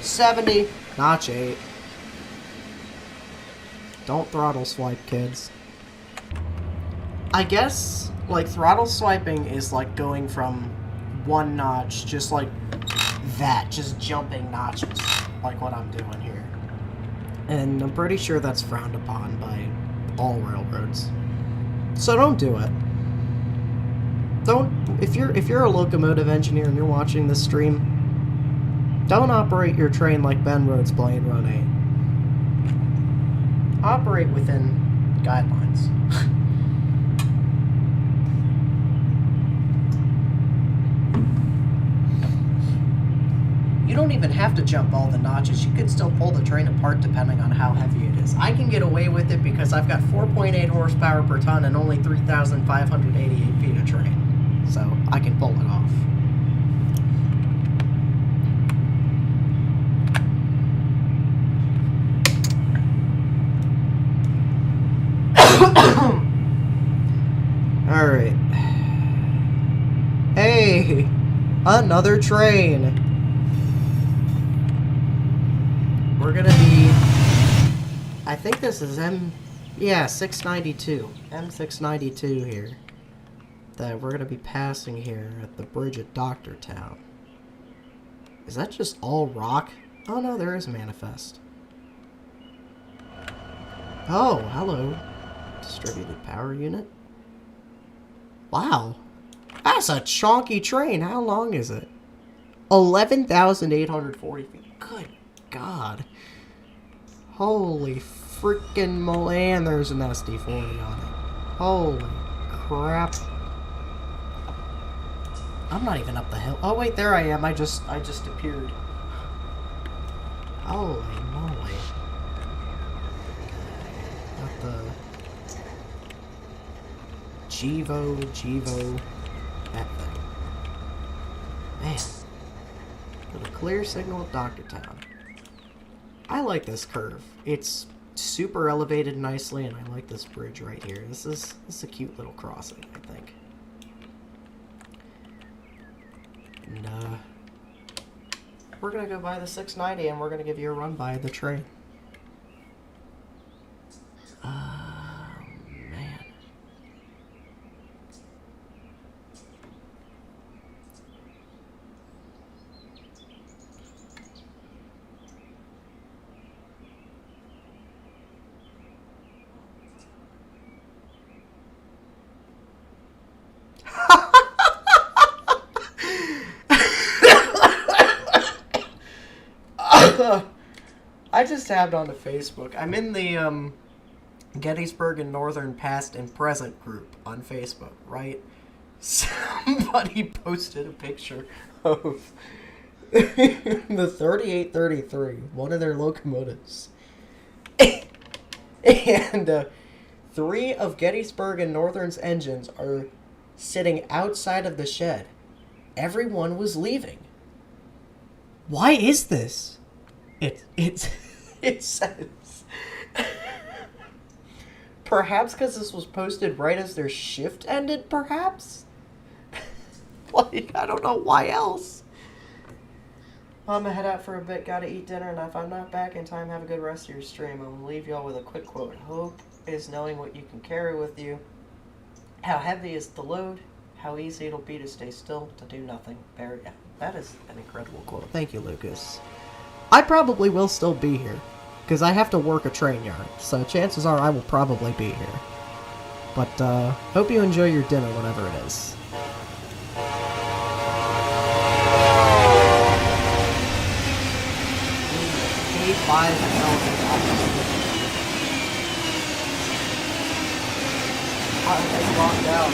$70, notch 8. Don't throttle swipe, kids. I guess, like, throttle swiping is like going from one notch, just like that, just jumping notches, like what I'm doing here. And I'm pretty sure that's frowned upon by all railroads. So don't do it. Don't, if you're a locomotive engineer and you're watching this stream, don't operate your train like Ben Rhodes playing Run 8. Operate within guidelines. You don't even have to jump all the notches. You can still pull the train apart depending on how heavy it is. I can get away with it because I've got 4.8 horsepower per ton and only 3,588 feet of train. So I can pull it off. Alright. Hey! Another train! We're gonna be... I think this is M692. M692 here. That we're gonna be passing here at the bridge at Doctortown. Is that just all rock? Oh no, there is a manifest. Oh, hello. Distributed power unit. Wow. That's a chonky train. How long is it? 11,840 feet. Good God. Holy freaking molan, there's an SD40 on it. Holy crap. I'm not even up the hill. Oh wait, there I am. I just appeared. Holy moly. Got the Jevo, that thing. Man. Got a clear signal at Doctortown. I like this curve. It's super elevated nicely, and I like this bridge right here. This is a cute little crossing, I think. And, we're gonna go by the 690, and we're gonna give you a run by the train. Man. I just tabbed onto Facebook. I'm in the Gettysburg and Northern Past and Present group on Facebook, right? Somebody posted a picture of the 3833, one of their locomotives. And 3 of Gettysburg and Northern's engines are sitting outside of the shed. Everyone was leaving. Why is this? It says... Perhaps because this was posted right as their shift ended, perhaps? Like, I don't know why else. I'm gonna head out for a bit, gotta eat dinner, and if I'm not back in time, have a good rest of your stream. I'm gonna leave y'all with a quick quote. Hope is knowing what you can carry with you. How heavy is the load? How easy it'll be to stay still, to do nothing. That is an incredible quote. Thank you, Lucas. I probably will still be here, because I have to work a train yard, so chances are I will probably be here. But, hope you enjoy your dinner, whatever it is. I locked out.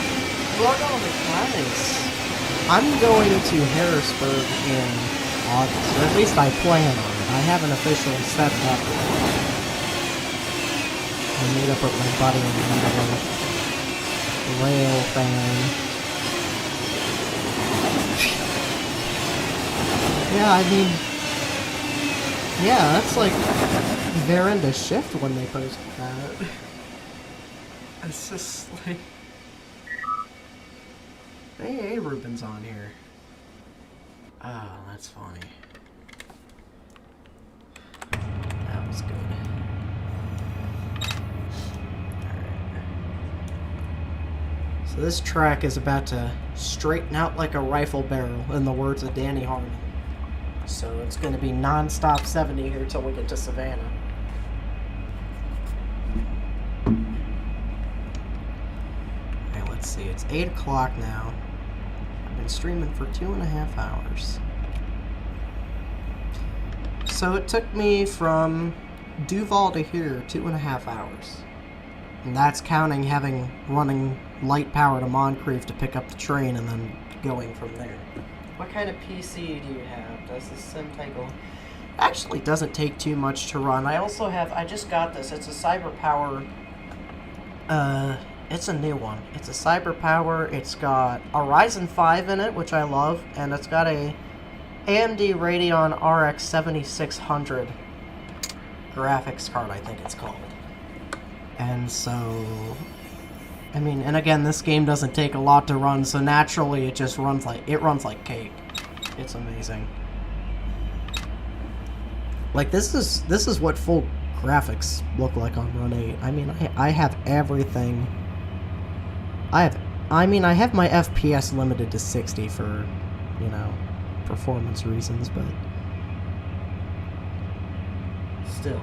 Nice. I'm going to Harrisburg in August, or at least I plan on it. I haven't officially set it up yet. I meet up with my buddy and another Railfanning. Yeah, I mean... Yeah, that's like... They're in the shift when they post that. It's just like... Hey, Ruben's on here. Oh, that's funny. That was good. Alright. So this track is about to straighten out like a rifle barrel, in the words of Danny Harmon. So it's going to be non-stop 70 here till we get to Savannah. Okay, let's see. It's 8 o'clock now. I've been streaming for 2.5 hours. So it took me from Duval to here 2.5 hours. And that's counting running light power to Moncrief to pick up the train and then going from there. What kind of PC do you have? Does this sim take a... Actually doesn't take too much to run. I also have... I just got this. It's a CyberPower... It's a new one. It's a CyberPower. It's got a Ryzen 5 in it, which I love. And it's got a AMD Radeon RX 7600 graphics card, I think it's called. And so... I mean, and again, this game doesn't take a lot to run, so naturally it just runs like cake. It's amazing. Like this is what full graphics look like on Run 8. I mean, I have everything. I have my FPS limited to 60 for, you know, performance reasons, but still,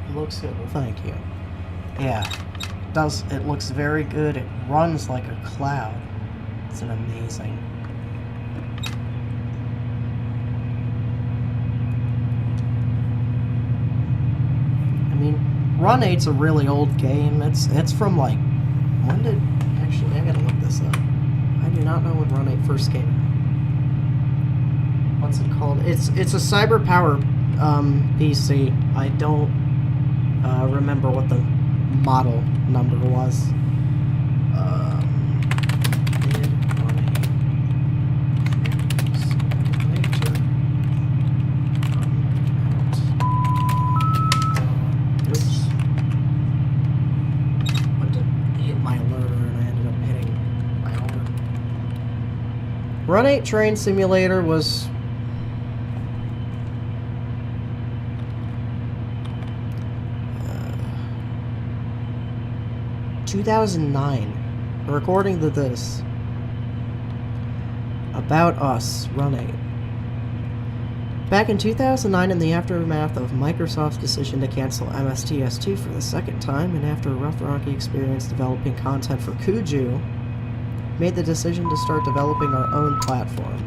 it looks good. Well, thank you. Yeah. It looks very good. It runs like a cloud. It's an amazing. I mean, Run 8's a really old game. It's from like actually I gotta look this up. I do not know when Run 8 first came out. What's it called? It's a CyberPower PC. I don't remember what the model number was. Oops. Went to hit my alerter and I ended up hitting my alert. Run 8 Train Simulator was 2009, according to this. About Us, Run 8. Back in 2009, in the aftermath of Microsoft's decision to cancel MSTS2 for the second time, and after a rough rocky experience developing content for Choo, made the decision to start developing our own platform.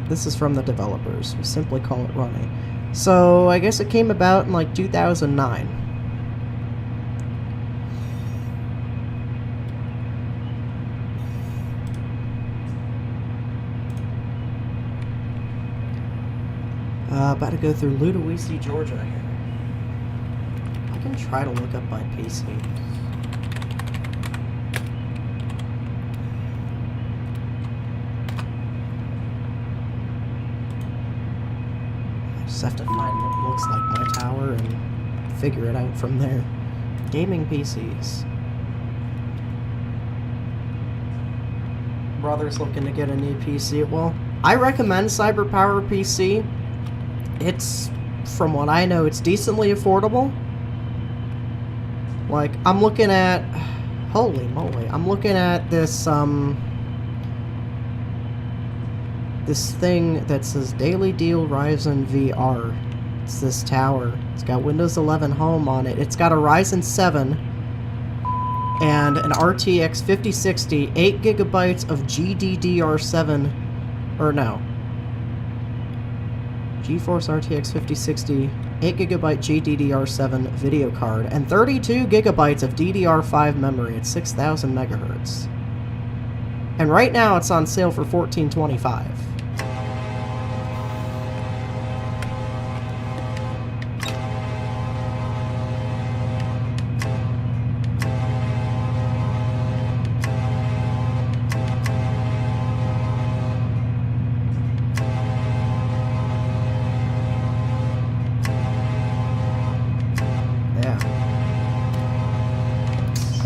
This is from the developers. We simply call it Run 8. So, I guess it came about in like 2009. About to go through Ludowici, Georgia here. I can try to look up my PC. have to find what looks like my tower and figure it out from there. Gaming PCs. Brother's looking to get a new PC. Well, I recommend CyberPower PC. It's, from what I know, it's decently affordable. Like, I'm looking at... Holy moly. I'm looking at this, this thing that says Daily Deal Ryzen VR. It's this tower. It's got Windows 11 Home on it. It's got a Ryzen 7 and an RTX 5060, 8 gigabytes of GDDR7, or no, GeForce RTX 5060, 8 gigabyte GDDR7 video card, and 32 gigabytes of DDR5 memory at 6,000 megahertz. And right now it's on sale for $14.25.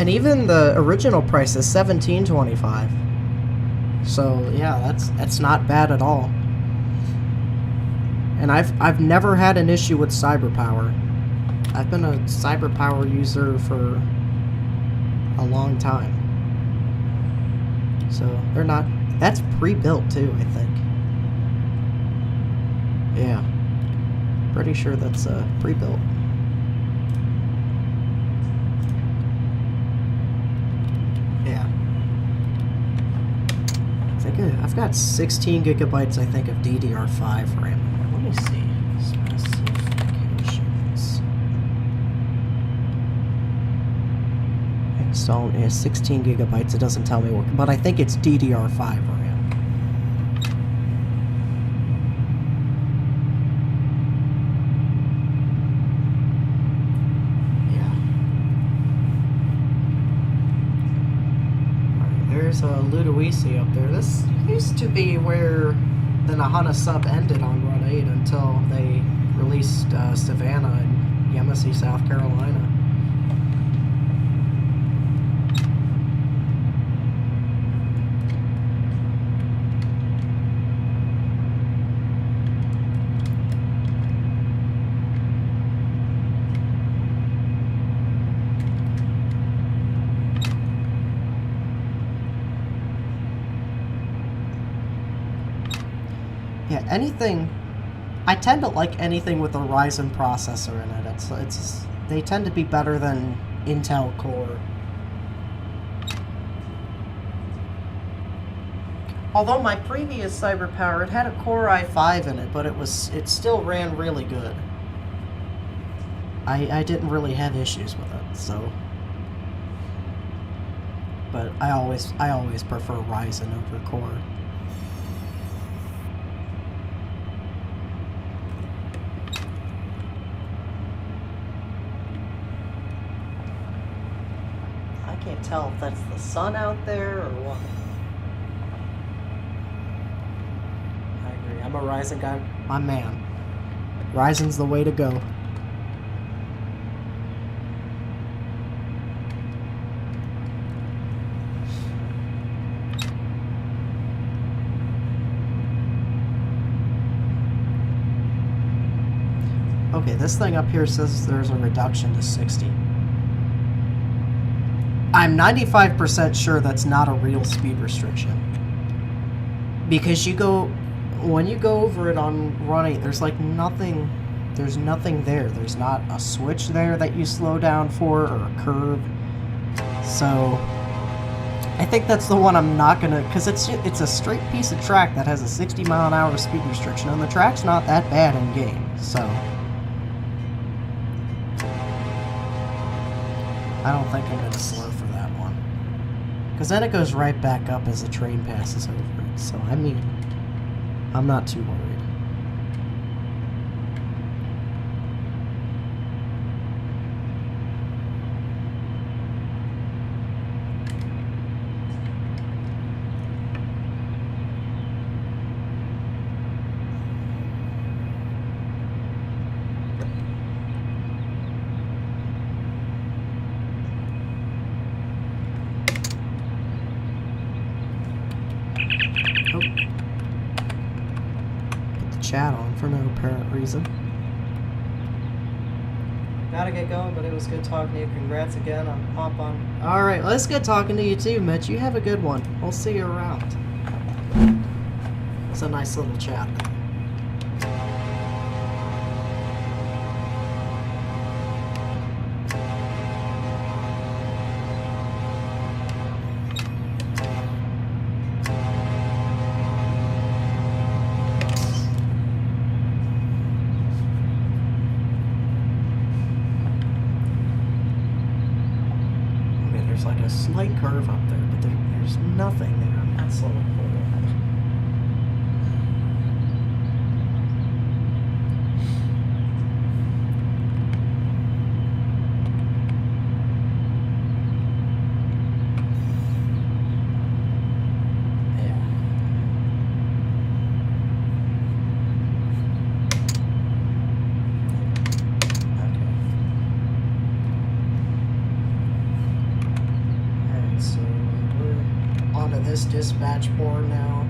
And even the original price is $17.25. So yeah, that's not bad at all. And I've never had an issue with CyberPower. I've been a CyberPower user for a long time. So they're not. That's pre-built too, I think. Yeah, pretty sure that's pre-built. I've got 16 gigabytes, I think, of DDR5 RAM. Let me see. Specifications. Install, yeah, 16 gigabytes. It doesn't tell me what, but I think it's DDR5 RAM. Yeah. There's a Ludowici up there. This used to be where the Nahana sub ended on Run 8 until they released Savannah in Yemassee, South Carolina. Yeah, anything. I tend to like anything with a Ryzen processor in it. It's they tend to be better than Intel Core. Although my previous CyberPower, it had a Core i5 in it, but it still ran really good. I didn't really have issues with it, so. But I always prefer Ryzen over Core. Can't tell if that's the sun out there or what. I agree. I'm a Ryzen guy. My man. Ryzen's the way to go. Okay, this thing up here says there's a reduction to 60. I'm 95% sure that's not a real speed restriction. Because when you go over it on Run 8, there's like nothing, there's nothing there. There's not a switch there that you slow down for, or a curve. So, I think that's the one I'm not gonna, because it's a straight piece of track that has a 60 mile an hour speed restriction, and the track's not that bad in game, so. I don't think I'm going to slow for that one. Because then it goes right back up as the train passes over it. So, I mean, I'm not too worried. chat on for no apparent reason. Gotta get going, but it was good talking to you. Congrats again. I'll hop on. Alright, well, it's good talking to you too, Mitch. You have a good one. We'll see you around. It's a nice little chat. Like a slight curve up there, but there's nothing there. I'm not slowing forward. Dispatch board now.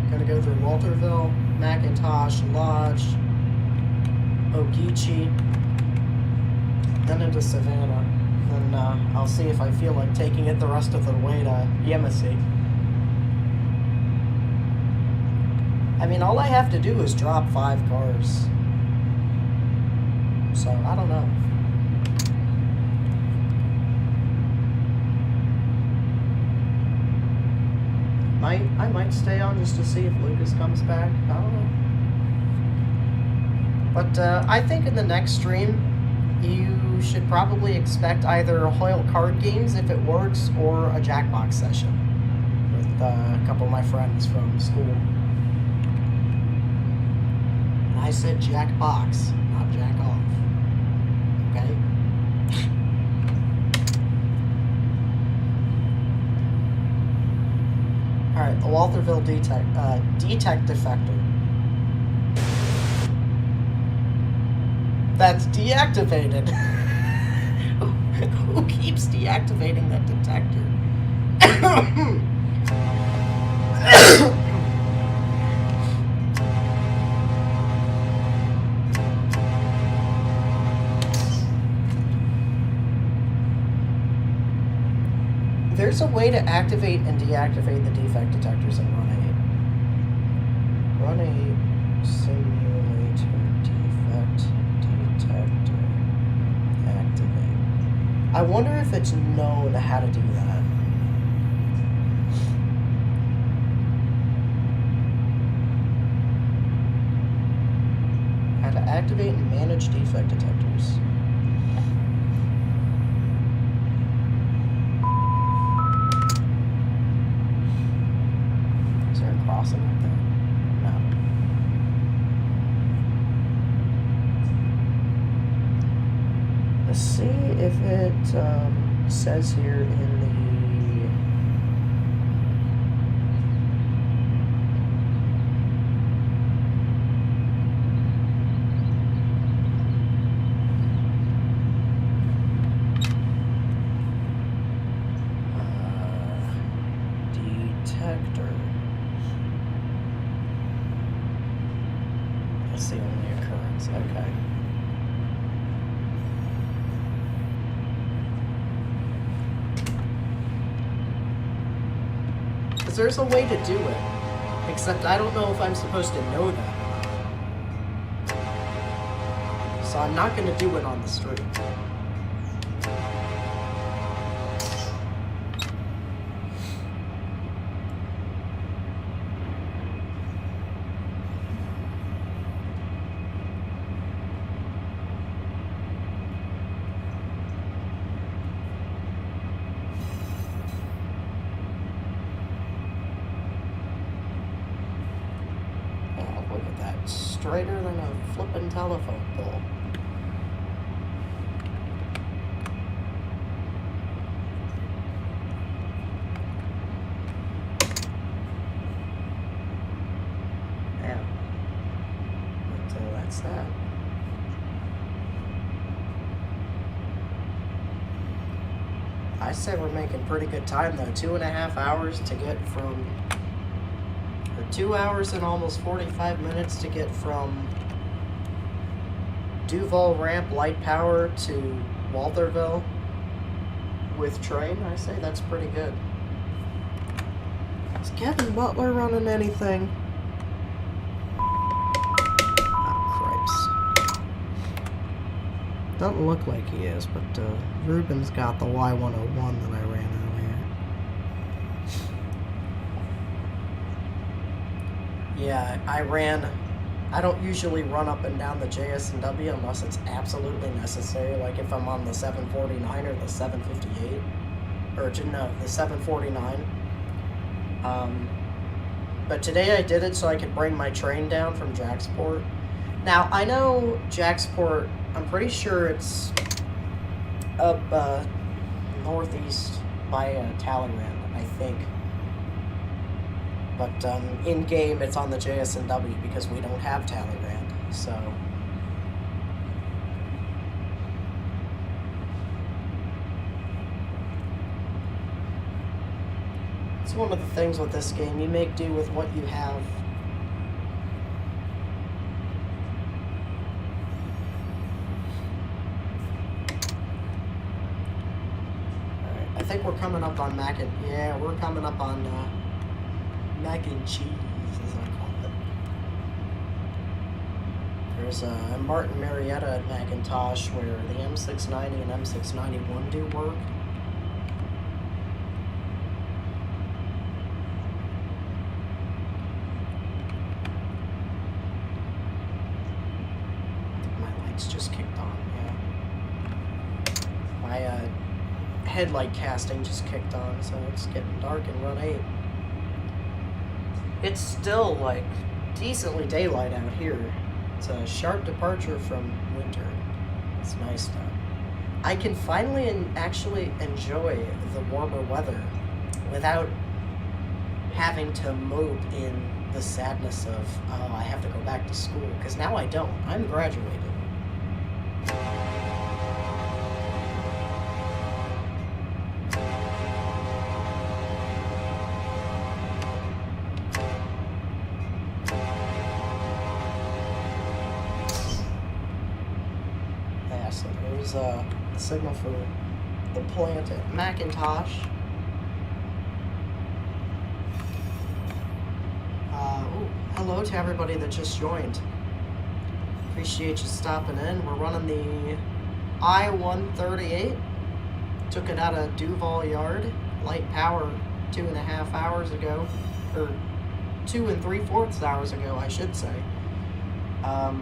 Gonna go through Walterville, McIntosh, Lodge, Ogeechee, then into Savannah. Then I'll see if I feel like taking it the rest of the way to Yemassee. I mean, all I have to do is drop 5 cars. So, I don't know. I might stay on just to see if Lucas comes back. I don't know. But I think in the next stream, you should probably expect either Hoyle card games if it works, or a Jackbox session with a couple of my friends from school. And I said Jackbox, not Jack off. Okay? Alright, the Waltherville detect defector. That's deactivated. Who keeps deactivating that detector? There's a way to activate and deactivate the defect detectors in Run 8. Run 8 simulator defect detector activate. I wonder if it's known how to do that. How to activate and manage defect detectors. Crossing right there. No. Let's see if it says here in the detector. That's the only occurrence. Okay. Because there's a way to do it. Except I don't know if I'm supposed to know that. So I'm not going to do it on the stream. Straighter than a flippin' telephone pole. Yeah. But that's that. I said we're making pretty good time though. 2.5 hours to get from, or 2 hours and almost 45 minutes to get from Duval Ramp Light Power to Waltherville with train. I say that's pretty good. Is Kevin Butler running anything? Oh, cripes. Doesn't look like he is, but Ruben's got the Y101 that I ran earlier. Yeah, I don't usually run up and down the JS&W unless it's absolutely necessary, like if I'm on the 749 or the 758, or no, the 749. But today I did it so I could bring my train down from Jacksport. Now, I know Jacksport, I'm pretty sure it's up northeast by Talleyrand, I think. But in-game, it's on the JS&W because we don't have Talleyrand, so... It's one of the things with this game, you make do with what you have. Alright, I think we're coming up on we're coming up on mac and cheese, as I call it. There's Martin Marietta at Macintosh where the M690 and M691 do work. My lights just kicked on, yeah. My headlight casting just kicked on, so it's getting dark in Run 8. It's still, like, decently daylight out here. It's a sharp departure from winter. It's nice, though. I can finally actually enjoy the warmer weather without having to mope in the sadness of, oh, I have to go back to school. Because now I don't. I'm graduated. So there's the signal for the plant at Macintosh. Hello to everybody that just joined. Appreciate you stopping in. We're running the I138. Took it out of Duval Yard, light power 2.5 hours ago, or 2 3/4 hours ago, I should say.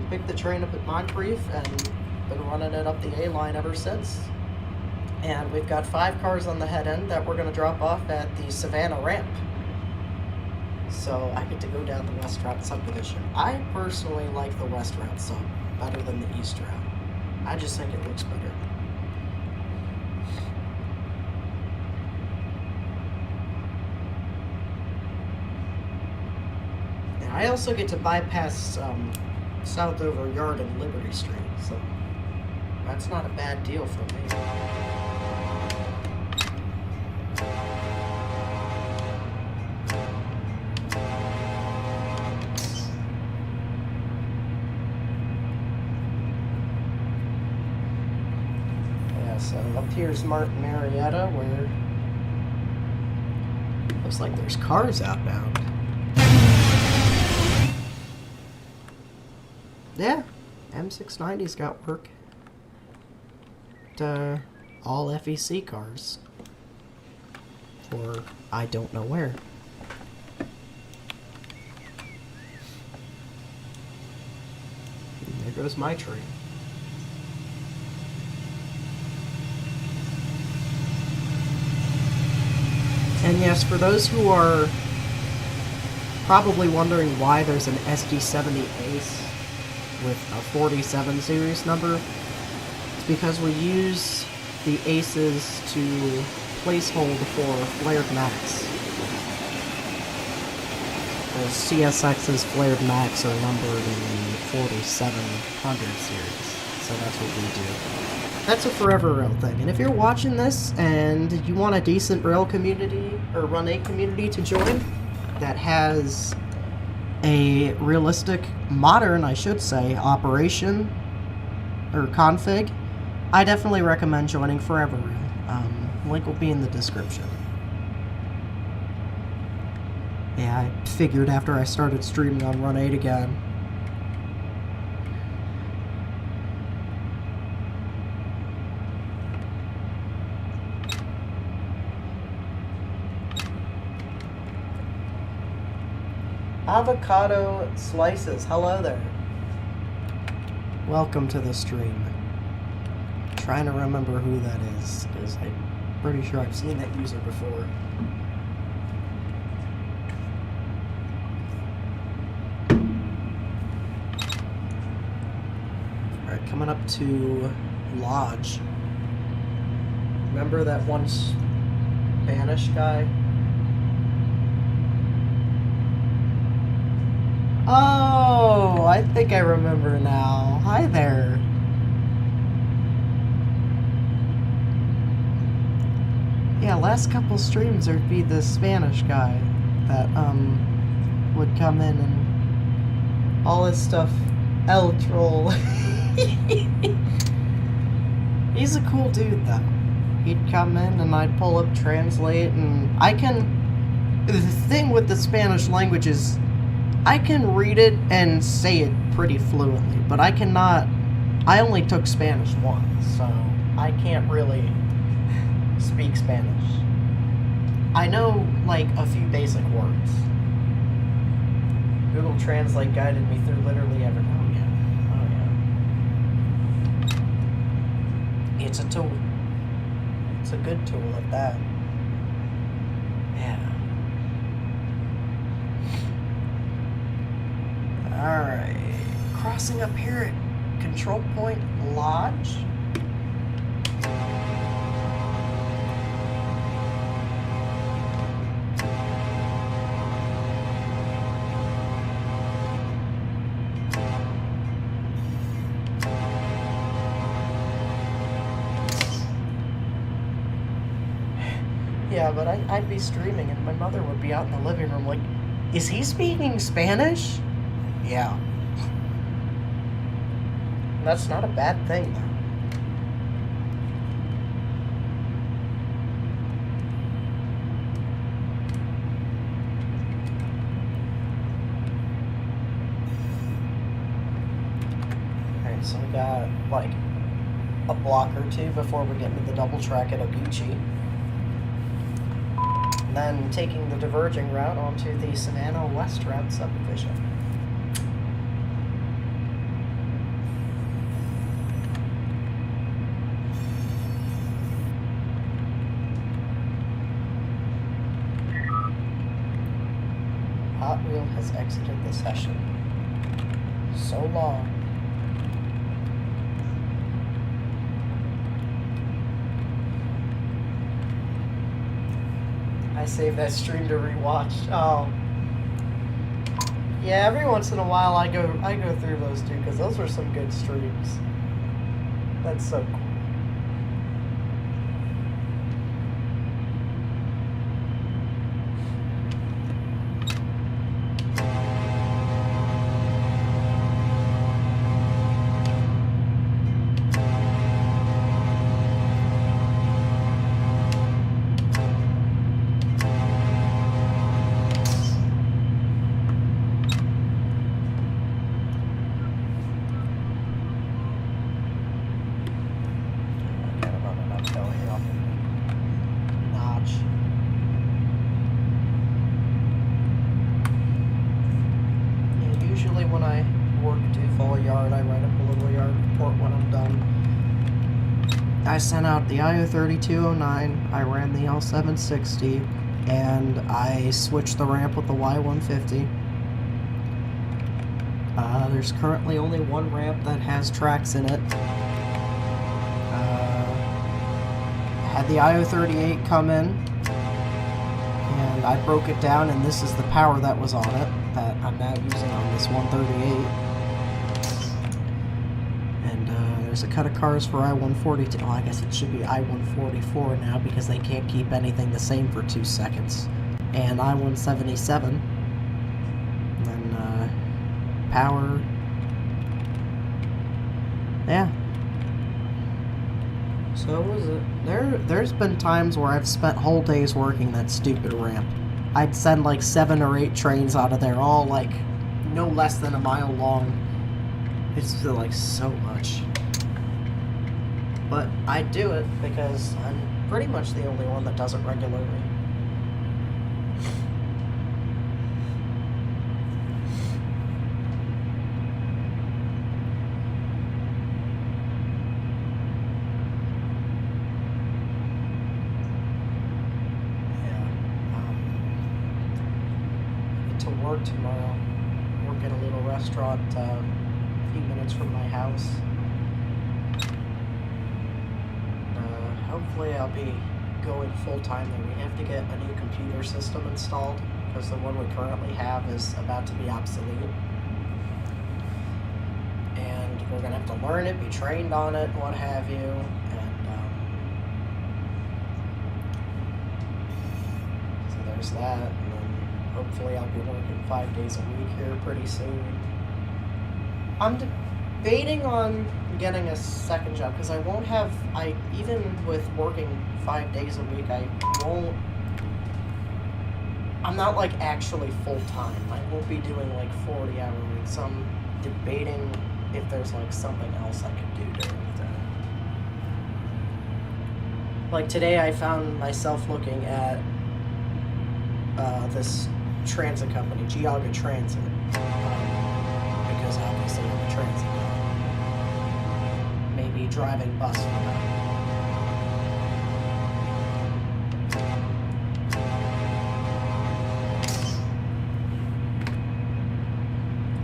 Picked the train up at Moncrief and been running it up the A line ever since. And we've got 5 cars on the head end that we're going to drop off at the Savannah ramp. So I get to go down the west route subdivision. I personally like the west route sub better than the east route. I just think it looks better. And I also get to bypass Southover Yard and Liberty Street, so that's not a bad deal for me. Yeah, so up here's Martin Marietta, where looks like there's cars outbound. Yeah, M690's got work. All FEC cars. Or I don't know where. And there goes my train. And yes, for those who are probably wondering why there's an SD70 Ace with a 47 series number, it's because we use the Aces to placehold for flared Max. The CSX's flared Max are numbered in the 4700 series, so that's what we do. That's a forever rail thing, and if you're watching this and you want a decent rail community, or Run 8 community to join, that has a realistic, modern, I should say, operation or config, I definitely recommend joining Forever Rail. Link will be in the description. Yeah, I figured after I started streaming on Run 8 again. Avocado Slices, hello there. Welcome to the stream. Trying to remember who that is, because I'm pretty sure I've seen that user before. Alright, coming up to Lodge. Remember that one Spanish guy? Oh, I think I remember now. Hi there. Yeah, last couple streams there'd be this Spanish guy that would come in and all his stuff. El Troll. He's a cool dude though. He'd come in and I'd pull up translate, and the thing with the Spanish language is I can read it and say it pretty fluently, but I only took Spanish once, so I can't really speak Spanish. I know, like, a few basic words. Google Translate guided me through literally everything. Oh, yeah. It's a tool. It's a good tool at that. Yeah. Alright. Crossing up here at Control Point Lodge. Yeah, but I'd be streaming and my mother would be out in the living room like, is he speaking Spanish? Yeah. That's not a bad thing, though. Alright, so we got, like, a block or two before we get into the double track at Oguchi. And then taking the diverging route onto the Savannah West Route subdivision. Hot Wheel has exited the session. So long. I saved that stream to rewatch. Oh. Yeah, every once in a while I go through those too, because those were some good streams. That's so cool. I sent out the I13809, I ran the L760, and I switched the ramp with the Y150. There's currently only one ramp that has tracks in it. Had the I038 come in, and I broke it down, and this is the power that was on it, that I'm now using on this 138. There's a cut of cars for I-142. Oh, I guess it should be I-144 now because they can't keep anything the same for 2 seconds. And I-177. And power. Yeah. So was it? There's been times where I've spent whole days working that stupid ramp. I'd send like 7 or 8 trains out of there, all like no less than a mile long. It's like so much. But I do it because I'm pretty much the only one that does it regularly. Work tomorrow. Work at a little restaurant a few minutes from my house. Hopefully I'll be going full-time there. We have to get a new computer system installed because the one we currently have is about to be obsolete. And we're going to have to learn it, be trained on it, what have you. And so there's that. Hopefully I'll be working 5 days a week here pretty soon. I'm debating on getting a second job because I won't have, even with working 5 days a week, I'm not like actually full-time. I won't be doing like 40-hour weeks. So I'm debating if there's like something else I could do during the day. Like today I found myself looking at this transit company, Geauga Transit, because obviously I'm a transit guy. Maybe driving bus for them.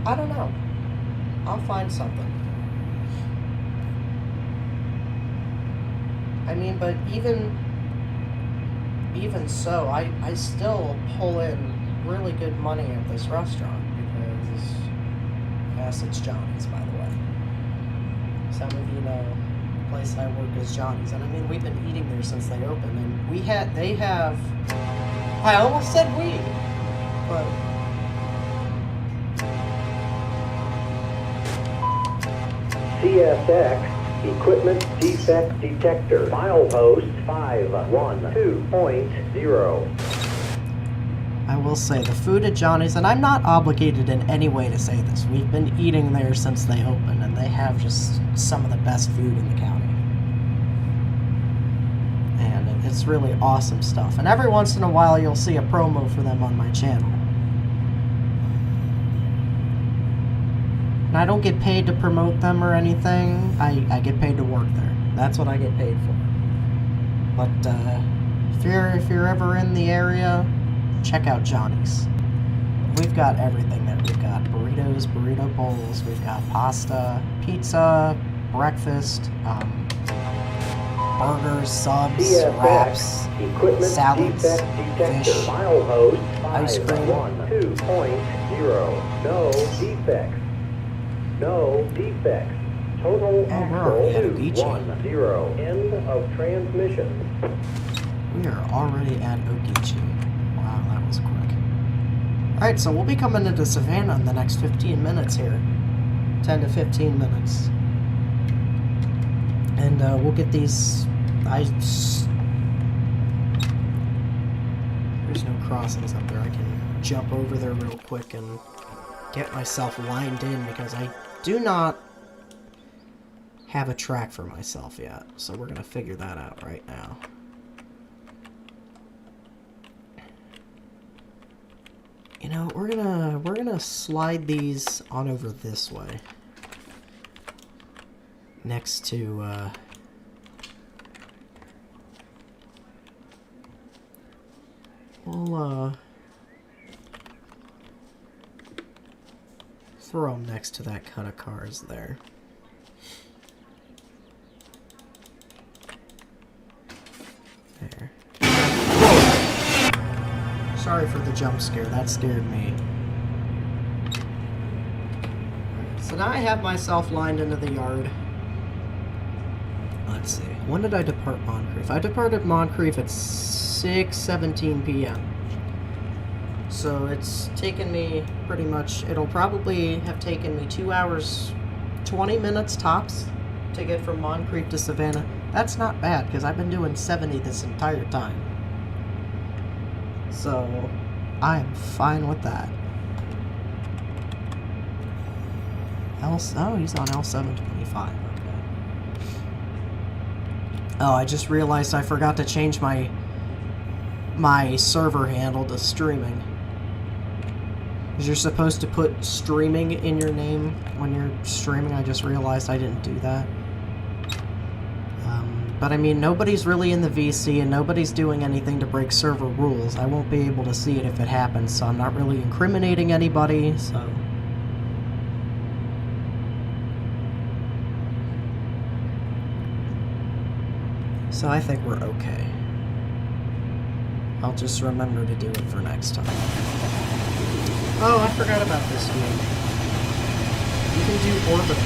I don't know. I'll find something. I mean, but even so, I still pull in really good money at this restaurant because, yes, it's Johnny's, by the way. Some of you know the place I work is Johnny's, and I mean, we've been eating there since they opened, and they have, I almost said we, but CSX Equipment Defect Detector. Milepost 512.0. I will say the food at Johnny's, and I'm not obligated in any way to say this, we've been eating there since they opened, and they have just some of the best food in the county. And it's really awesome stuff. And every once in a while you'll see a promo for them on my channel. And I don't get paid to promote them or anything. I get paid to work there. That's what I get paid for. But if you're ever in the area, check out Johnny's. We've got everything there. We've got burritos, burrito bowls. We've got pasta, pizza, breakfast, burgers, subs, CSX wraps, Equipment salads, Defect Detector. fish, Milepost ice cream. 512.0. No defects. No defects. Total we're already at axle Ogeechee. 210. End of transmission. We are already at Ogeechee. Wow, that was quick. Alright, so we'll be coming into Savannah in the next 15 minutes here. 10 to 15 minutes. And we'll get these... There's no crossings up there. I can jump over there real quick and get myself lined in because I do not have a track for myself yet. So we're going to figure that out right now. You know, we're gonna slide these on over this way. Next to we'll throw them next to that cut of cars there. There. Sorry for the jump scare, that scared me. So now I have myself lined into the yard. Let's see, when did I depart Moncrief? I departed Moncrief at 6:17 p.m. So it's taken me pretty much, it'll probably have taken me 2 hours, 20 minutes tops to get from Moncrief to Savannah. That's not bad, because I've been doing 70 this entire time. So, I'm fine with that. Oh, he's on L725, okay. Oh, I just realized I forgot to change my server handle to streaming. Because you're supposed to put streaming in your name when you're streaming. I just realized I didn't do that. But I mean, nobody's really in the VC and nobody's doing anything to break server rules. I won't be able to see it if it happens, so I'm not really incriminating anybody, so... So I think we're okay. I'll just remember to do it for next time. Oh, I forgot about this game. You can do orbital.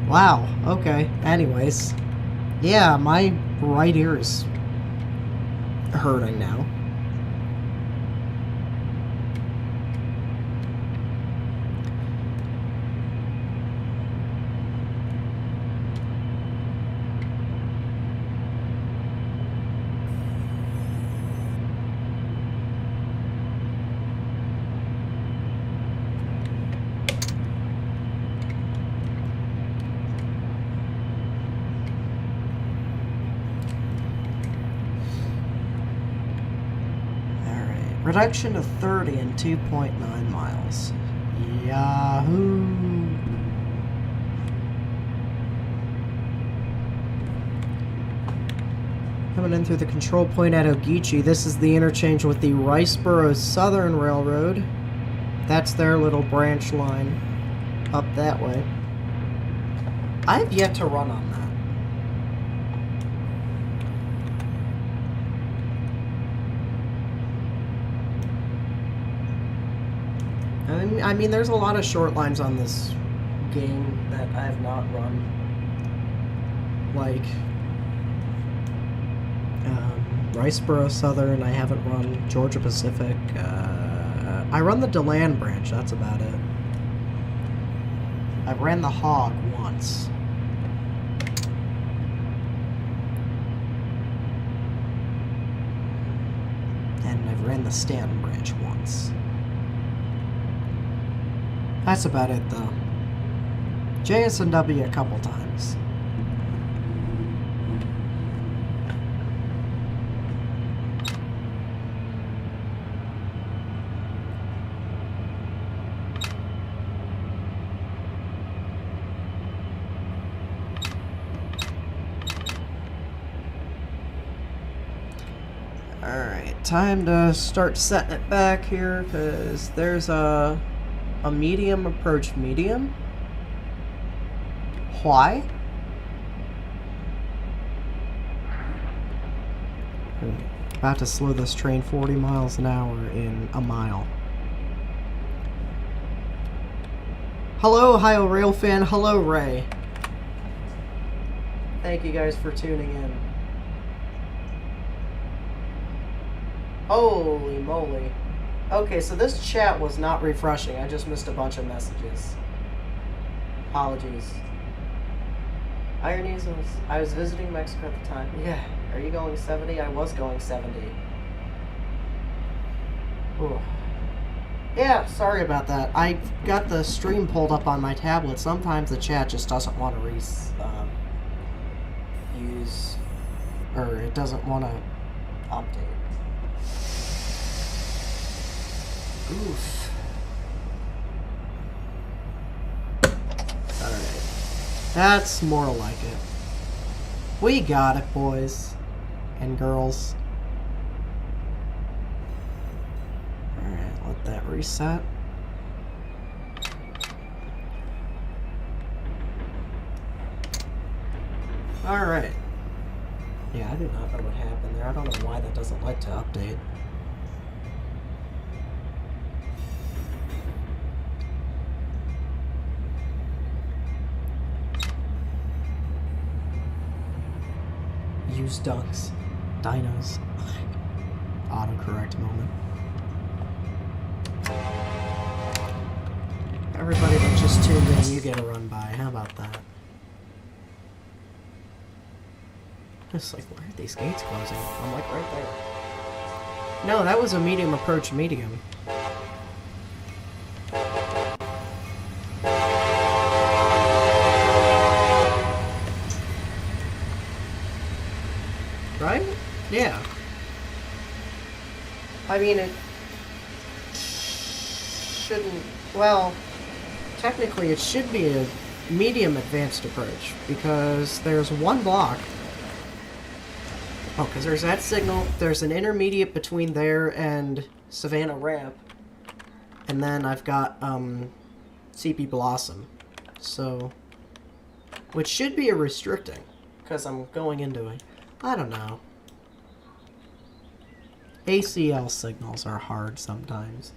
Wow, okay. Anyways. Yeah, my right ear is hurting now. Reduction to 30 and 2.9 miles. Yahoo! Coming in through the control point at Ogeechee. This is the interchange with the Riceboro Southern Railroad. That's their little branch line up that way. I have yet to run on that. I mean, there's a lot of short lines on this game that I have not run. Like, Riceboro Southern, I haven't run. Georgia Pacific. I run the DeLand branch, that's about it. I ran the Hog once. And I've ran the Stanton branch once. That's about it, though. JS&W a couple times. Alright, time to start setting it back here, because there's a medium approach medium? Why? About to slow this train 40 miles an hour in a mile. Hello, Ohio Railfan. Hello, Ray. Thank you guys for tuning in. Holy moly. Okay, so this chat was not refreshing. I just missed a bunch of messages. Apologies. Ironies was... I was visiting Mexico at the time. Yeah. Are you going 70? I was going 70. Ooh. Yeah, sorry about that. I got the stream pulled up on my tablet. Sometimes the chat just doesn't want to use or it doesn't want to update. Oof. Alright. That's more like it. We got it, boys and girls. Alright, let that reset. Alright. Yeah, I do not know what happened there. I don't know why that doesn't like to update. Use ducks. Dinos. Autocorrect moment. Everybody that just tuned in, you get a run by. How about that? Just like, where are these gates closing? I'm like right there. No, that was a medium approach medium. Right? Yeah. I mean, it shouldn't... Well, technically it should be a medium advanced approach, because there's one block. Oh, because there's that signal, there's an intermediate between there and Savannah Ramp, and then I've got, CP Blossom. So, which should be a restricting, because I'm going into it. I don't know. ACL signals are hard sometimes.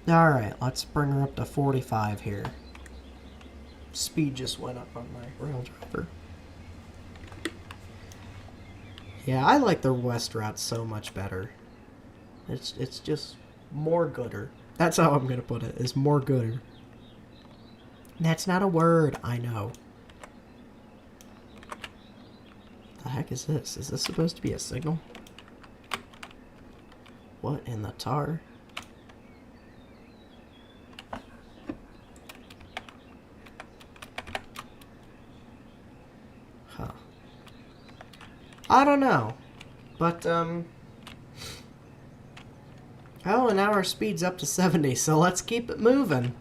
Alright, let's bring her up to 45 here. Speed just went up on my rail driver. Yeah, I like the west route so much better. It's just more gooder. That's how I'm gonna put it, is more gooder. That's not a word, I know. The heck is this? Is this supposed to be a signal? What in the tar? Huh. I don't know. But, oh, and now our speed's up to 70, so let's keep it moving.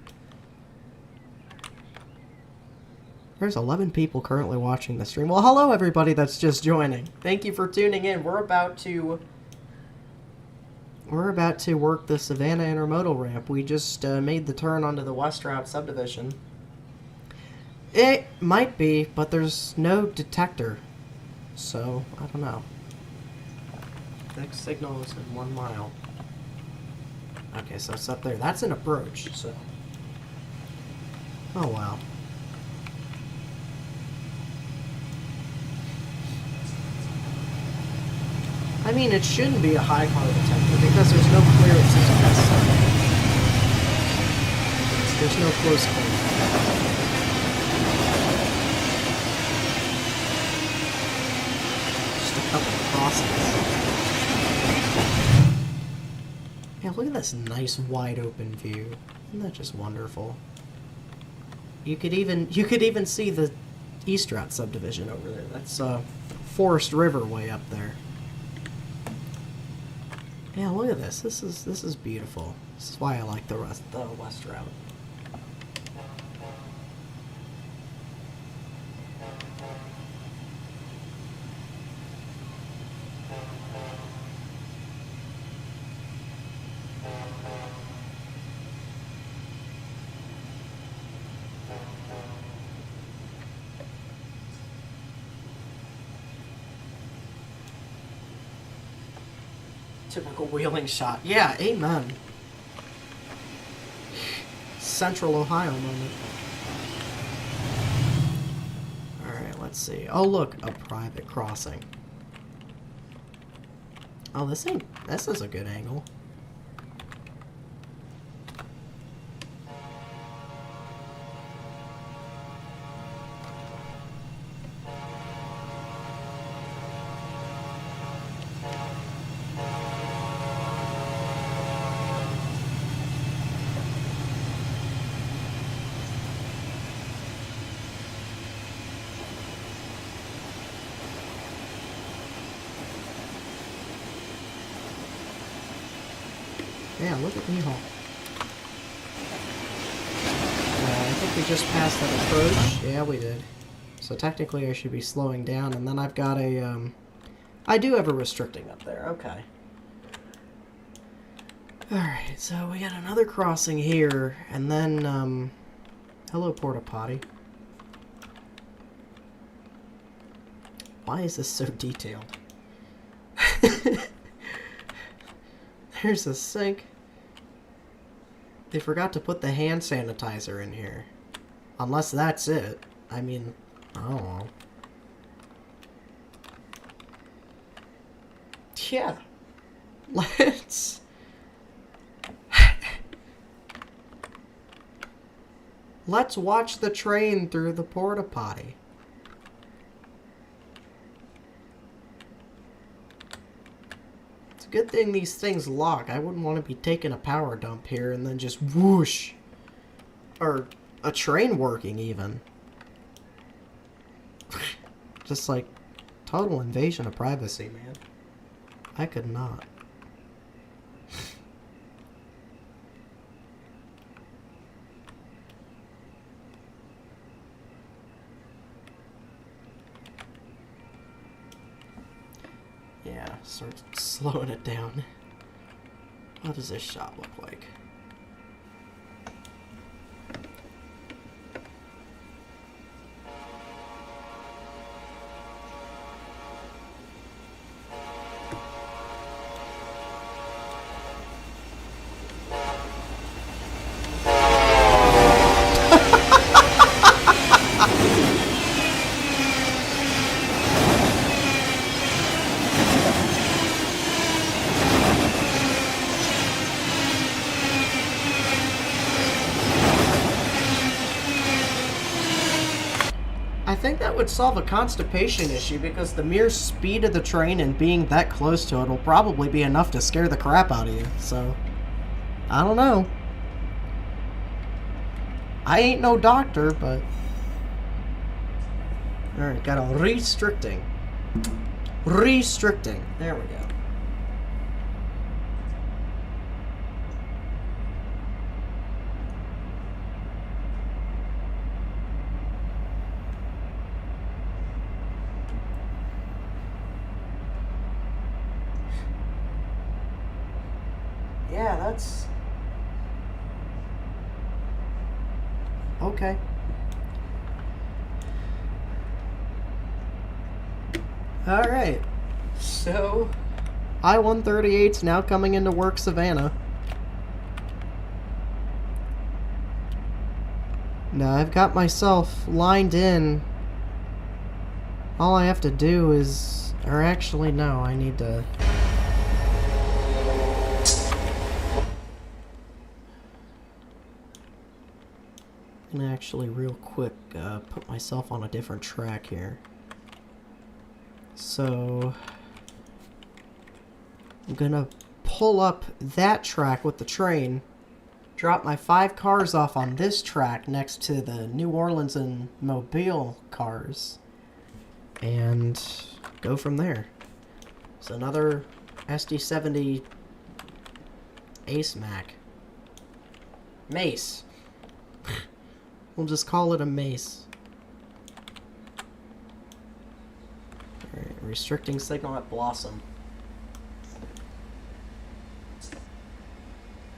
There's 11 people currently watching the stream. Well, hello everybody that's just joining. Thank you for tuning in. We're about to work the Savannah Intermodal Ramp. We just made the turn onto the West Route subdivision. It might be, but there's no detector. So, I don't know. Next signal is in 1 mile. Okay, so it's up there. That's an approach, so. Oh, wow. I mean, it shouldn't be a high car detector because there's no clearances on that side. There's no close clearance. Just a couple of crossings. Yeah, look at this nice wide open view. Isn't that just wonderful? You could even see the East Route subdivision over there. That's Forest River way up there. Yeah, look at this. This is beautiful. This is why I like the West Route. Typical wheeling shot. Yeah, amen. Central Ohio moment. Alright, let's see. Oh, look, a private crossing. Oh, this is a good angle. Yeah, look at me haul. I think we just passed that approach. Yeah, we did. So technically I should be slowing down, and then I've got a, I do have a restricting up there, okay. Alright, so we got another crossing here, and then, hello porta potty. Why is this so detailed? There's a sink. They forgot to put the hand sanitizer in here. Unless that's it. I mean, I don't know. Yeah. Let's... Let's watch the train through the porta potty. It's a good thing these things lock. I wouldn't want to be taking a power dump here and then just whoosh. Or a train working even. Just like total invasion of privacy, man. I could not. Yeah, start slowing it down. What does this shot look like? I think that would solve a constipation issue, because the mere speed of the train and being that close to it will probably be enough to scare the crap out of you, so... I don't know. I ain't no doctor, but... Alright, got a restricting. Restricting. There we go. Yeah, that's... Okay. Alright. So, I-138's now coming into work Savannah. Now, I've got myself lined in. All I have to do is... Or actually, no, I need to... I'm gonna actually real quick put myself on a different track here. So I'm gonna pull up that track with the train, drop my 5 cars off on this track next to the New Orleans and Mobile cars, and go from there. It's another SD70 Ace Mac. Mace. We'll just call it a mace. Alright, restricting signal at Blossom.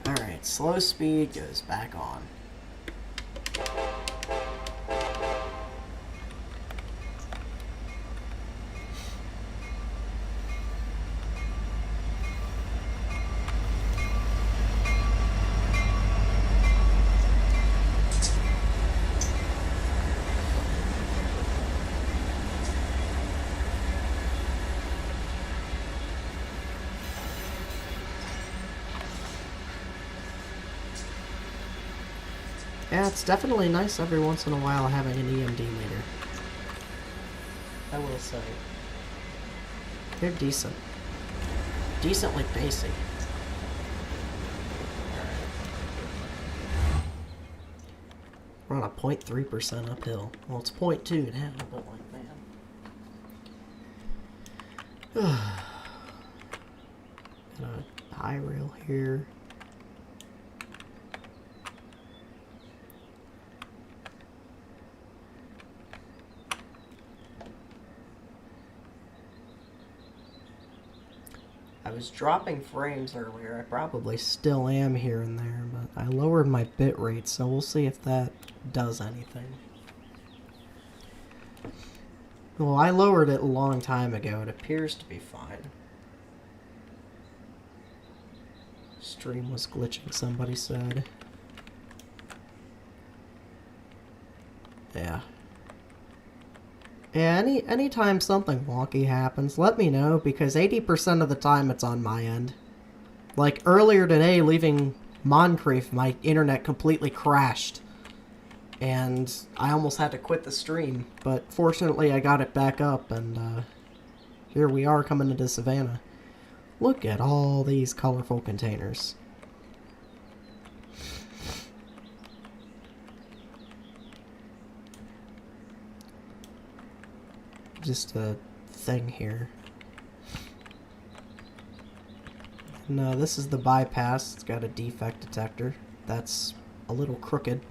Alright, slow speed goes back on. Yeah, it's definitely nice every once in a while having an EMD meter. I will say. They're decent. Decently basic. We're on a 0.3% uphill. Well, it's 0.2 now, but like, man. Got a high rail here. was dropping frames earlier. I probably still am here and there, but I lowered my bitrate, so we'll see if that does anything. Well, I lowered it a long time ago. It appears to be fine. Stream was glitching, somebody said. Yeah. Yeah, anytime something wonky happens, let me know, because 80% of the time it's on my end. Like, earlier today, leaving Moncrief, my internet completely crashed. And I almost had to quit the stream, but fortunately I got it back up, and here we are coming into Savannah. Look at all these colorful containers. Just a thing here. No, this is the bypass. It's got a defect detector. That's a little crooked.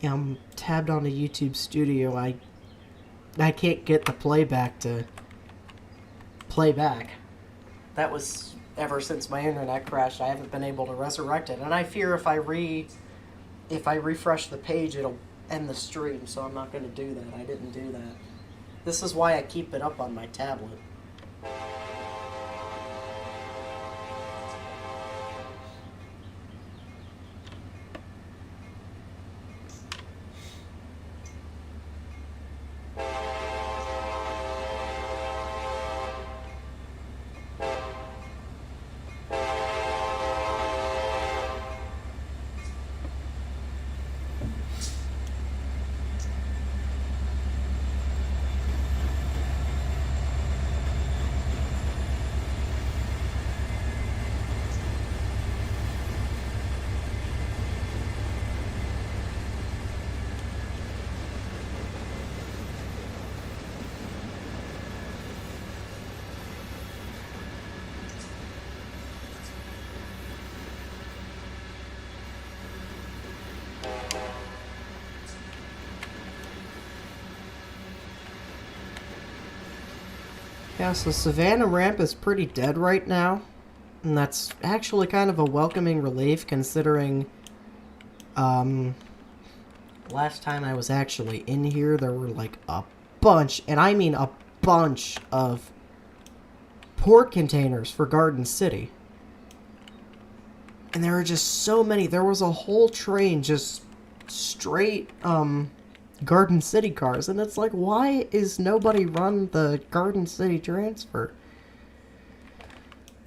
Yeah, I'm tabbed onto YouTube Studio. I can't get the playback to play back. That was ever since my internet crashed. I haven't been able to resurrect it, and I fear if I refresh the page, it'll end the stream. So I'm not going to do that. I didn't do that. This is why I keep it up on my tablet. Yeah, so Savannah Ramp is pretty dead right now, and that's actually kind of a welcoming relief considering, last time I was actually in here, there were like a bunch, and I mean a bunch of port containers for Garden City. And there were just so many. There was a whole train just straight, Garden City cars, and it's like, why is nobody run the Garden City transfer?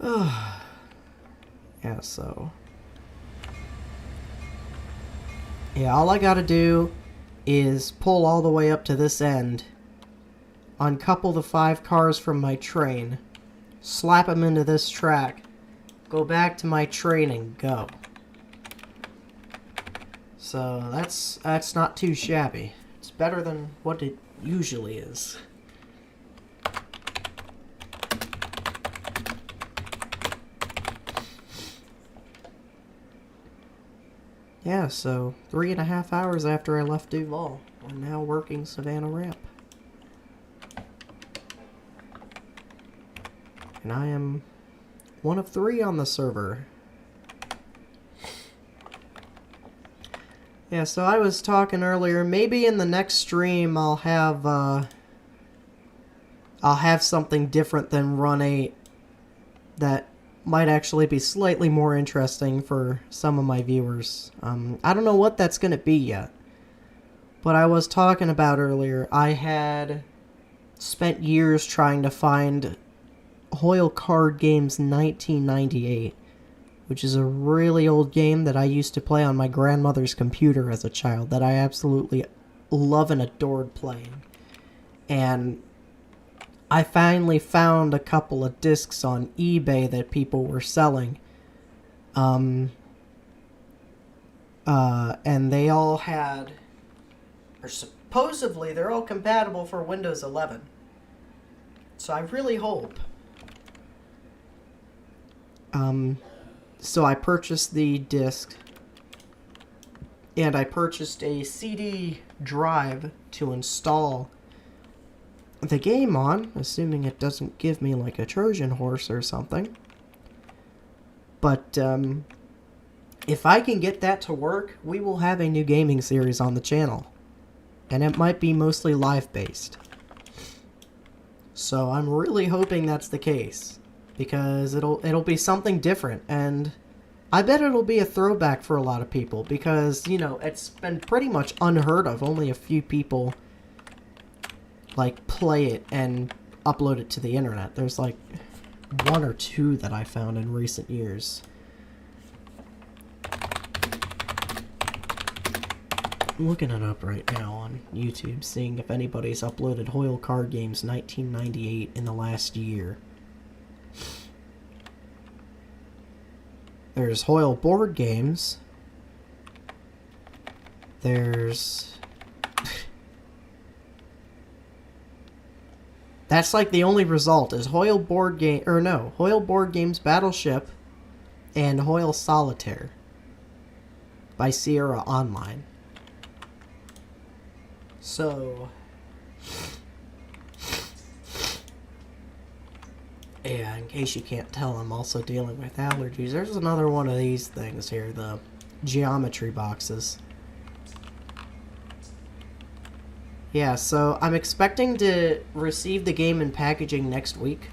Yeah, so yeah, all I gotta do is pull all the way up to this end, uncouple the 5 cars from my train, slap them into this track, go back to my train and go. So that's not too shabby. It's better than what it usually is. Yeah, so 3.5 hours after I left Duval, we're now working Savannah Ramp. And I am one of 3 on the server. Yeah, so I was talking earlier, maybe in the next stream I'll have something different than Run 8 that might actually be slightly more interesting for some of my viewers. I don't know what that's going to be yet. But I was talking about earlier, I had spent years trying to find Hoyle Card Games 1998. Which is a really old game that I used to play on my grandmother's computer as a child that I absolutely love and adored playing. And I finally found a couple of discs on eBay that people were selling. And they all had, or supposedly they're all compatible for Windows 11. So I really hope. So I purchased the disc, and I purchased a CD drive to install the game on, assuming it doesn't give me like a Trojan horse or something. But if I can get that to work, we will have a new gaming series on the channel. And it might be mostly live-based. So I'm really hoping that's the case, because it'll be something different, and I bet it'll be a throwback for a lot of people, because, you know, it's been pretty much unheard of. Only a few people, like, play it and upload it to the internet. There's, like, one or two that I found in recent years. I'm looking it up right now on YouTube, seeing if anybody's uploaded Hoyle Card Games 1998 in the last year. There's Hoyle Board Games. There's... That's like the only result is Hoyle Board Game... Or no, Hoyle Board Games Battleship and Hoyle Solitaire by Sierra Online. So... Yeah, in case you can't tell, I'm also dealing with allergies. There's another one of these things here, the geometry boxes. Yeah, so I'm expecting to receive the game in packaging next week.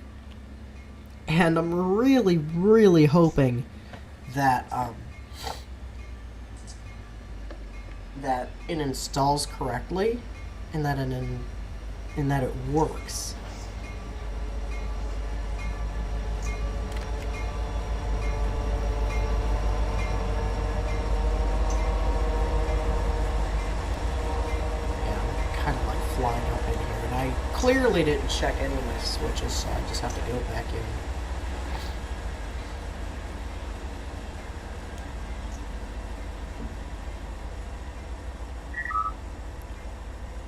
And I'm really, really hoping that, that it installs correctly and that it works. Flying up in here, and I clearly didn't check any of my switches, so I just have to go back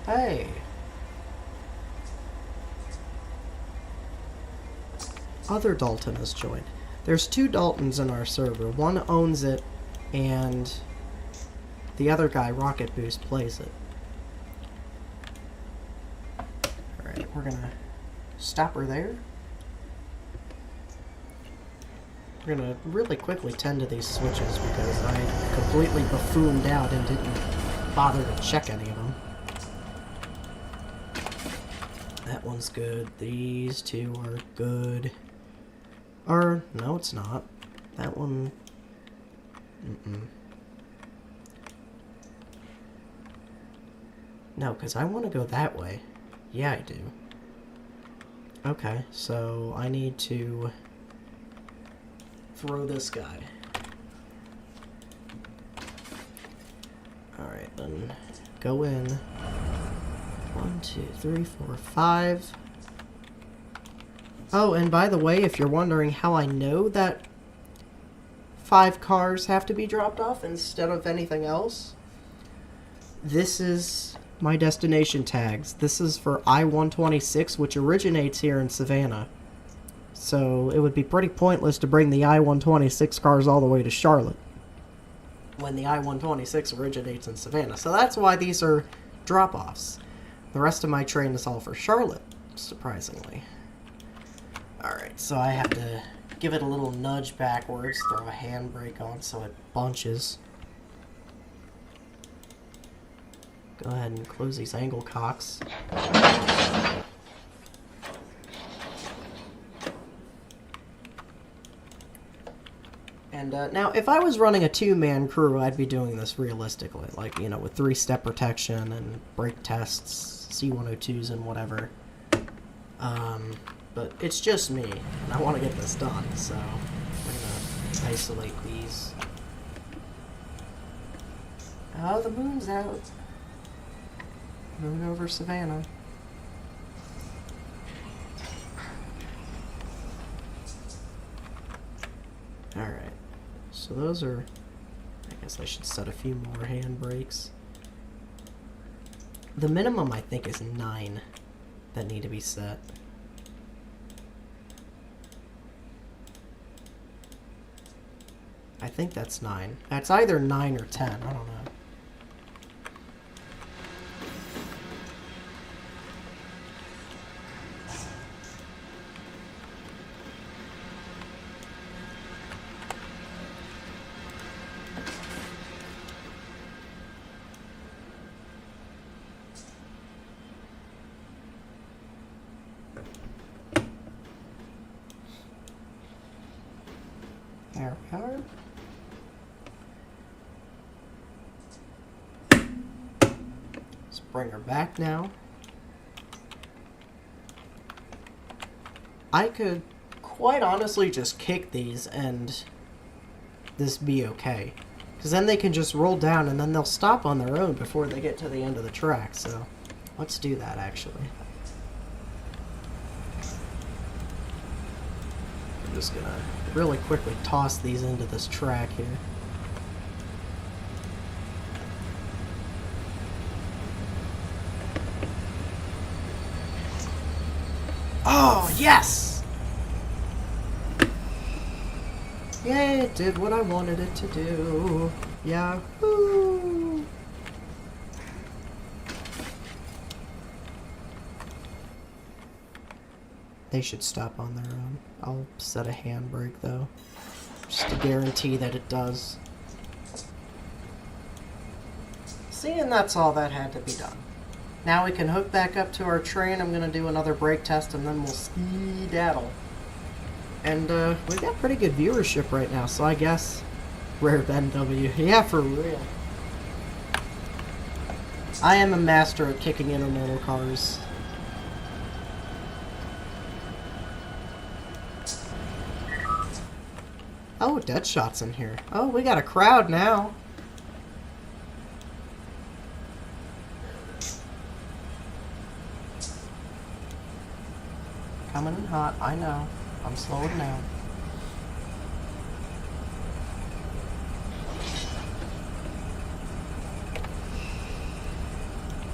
in. Hey. Other Dalton has joined. There's two Daltons in our server. One owns it, and the other guy, Rocket Boost, plays it. We're gonna stop her there. We're gonna really quickly tend to these switches because I completely buffooned out and didn't bother to check any of them. That one's good. These two are good. Or, no, it's not. That one... No, because I want to go that way. Yeah, I do. Okay, so I need to throw this guy. Alright, then go in. 1, 2, 3, 4, 5. Oh, and by the way, if you're wondering how I know that 5 cars have to be dropped off instead of anything else, this is my destination tags. This is for I-126, which originates here in Savannah. So it would be pretty pointless to bring the I-126 cars all the way to Charlotte when the I-126 originates in Savannah. So that's why these are drop-offs. The rest of my train is all for Charlotte, surprisingly. Alright, so I have to give it a little nudge backwards, throw a handbrake on so it bunches. Go ahead and close these angle cocks. And now, if I was running a 2-man crew, I'd be doing this realistically. Like, you know, with 3-step protection and brake tests, C102s and whatever. But it's just me, and I want to get this done, so I'm going to isolate these. Oh, the moon's out. Moon over Savannah. Alright. So those are... I guess I should set a few more handbrakes. The minimum, I think, is 9 that need to be set. I think that's 9. It's either 9 or 10. I don't know. we are. Let's bring her back now. I could quite honestly just kick these and this be okay. Because then they can just roll down and then they'll stop on their own before they get to the end of the track. So let's do that actually. I'm just gonna really quickly toss these into this track here. Oh, yes! Yay, it did what I wanted it to do. Yahoo! They should stop on their own. I'll set a handbrake though, just to guarantee that it does. See, and that's all that had to be done. Now we can hook back up to our train. I'm gonna do another brake test and then we'll ski-daddle. And we've got pretty good viewership right now, so I guess Rare Ben W. Yeah, for real. I am a master at kicking intermodal cars. Oh, Deadshot's in here. Oh, we got a crowd now. Coming in hot, I know. I'm slowing down.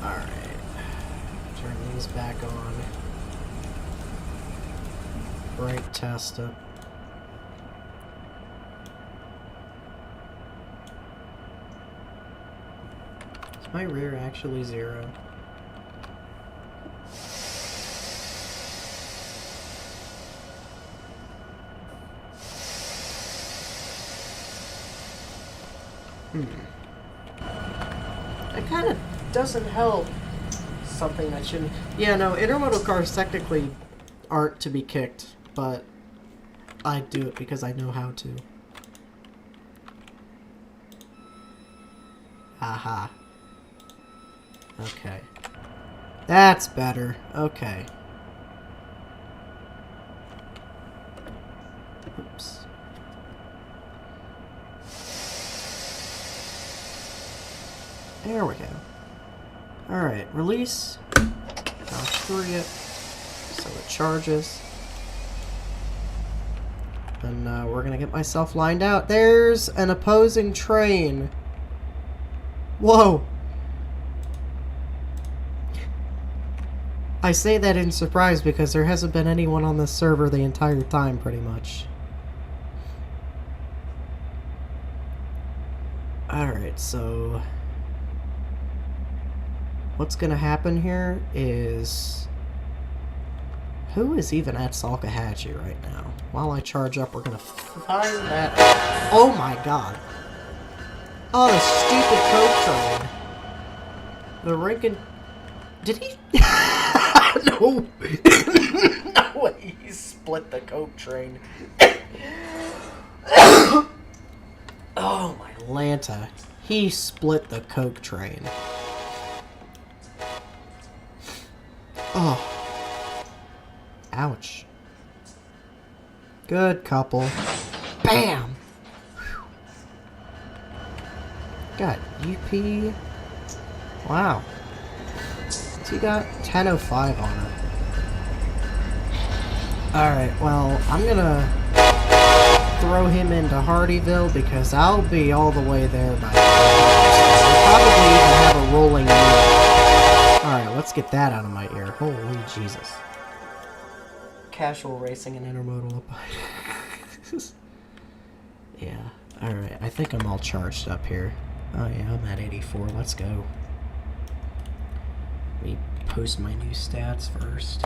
Alright. Turn these back on. Brake test it. Is my rear actually 0? It kind of doesn't help something that shouldn't... Yeah, no, intermodal cars technically aren't to be kicked, but I do it because I know how to. Aha. Okay. That's better. Okay. Oops. There we go. Alright, release. I'll free it so it charges. And we're gonna get myself lined out. There's an opposing train. Whoa! I say that in surprise because there hasn't been anyone on this server the entire time, pretty much. Alright, so... what's gonna happen here is... who is even at Salcahatchee right now? While I charge up, we're gonna find that... oh my god! Oh, the stupid coke train! The Rankin... did he... no! No way, he split the coke train. Oh my Lanta. He split the coke train. Oh. Ouch. Good couple. Bam! Whew. Got UP. Wow. So you got 10:05 on it. Alright, well, I'm gonna throw him into Hardyville because I'll be all the way there by then. We'll probably even have a rolling meal. Alright, let's get that out of my ear. Holy Jesus. Casual racing and intermodal up. Yeah, alright. I think I'm all charged up here. Oh yeah, I'm at 84. Let's go. Let me post my new stats first.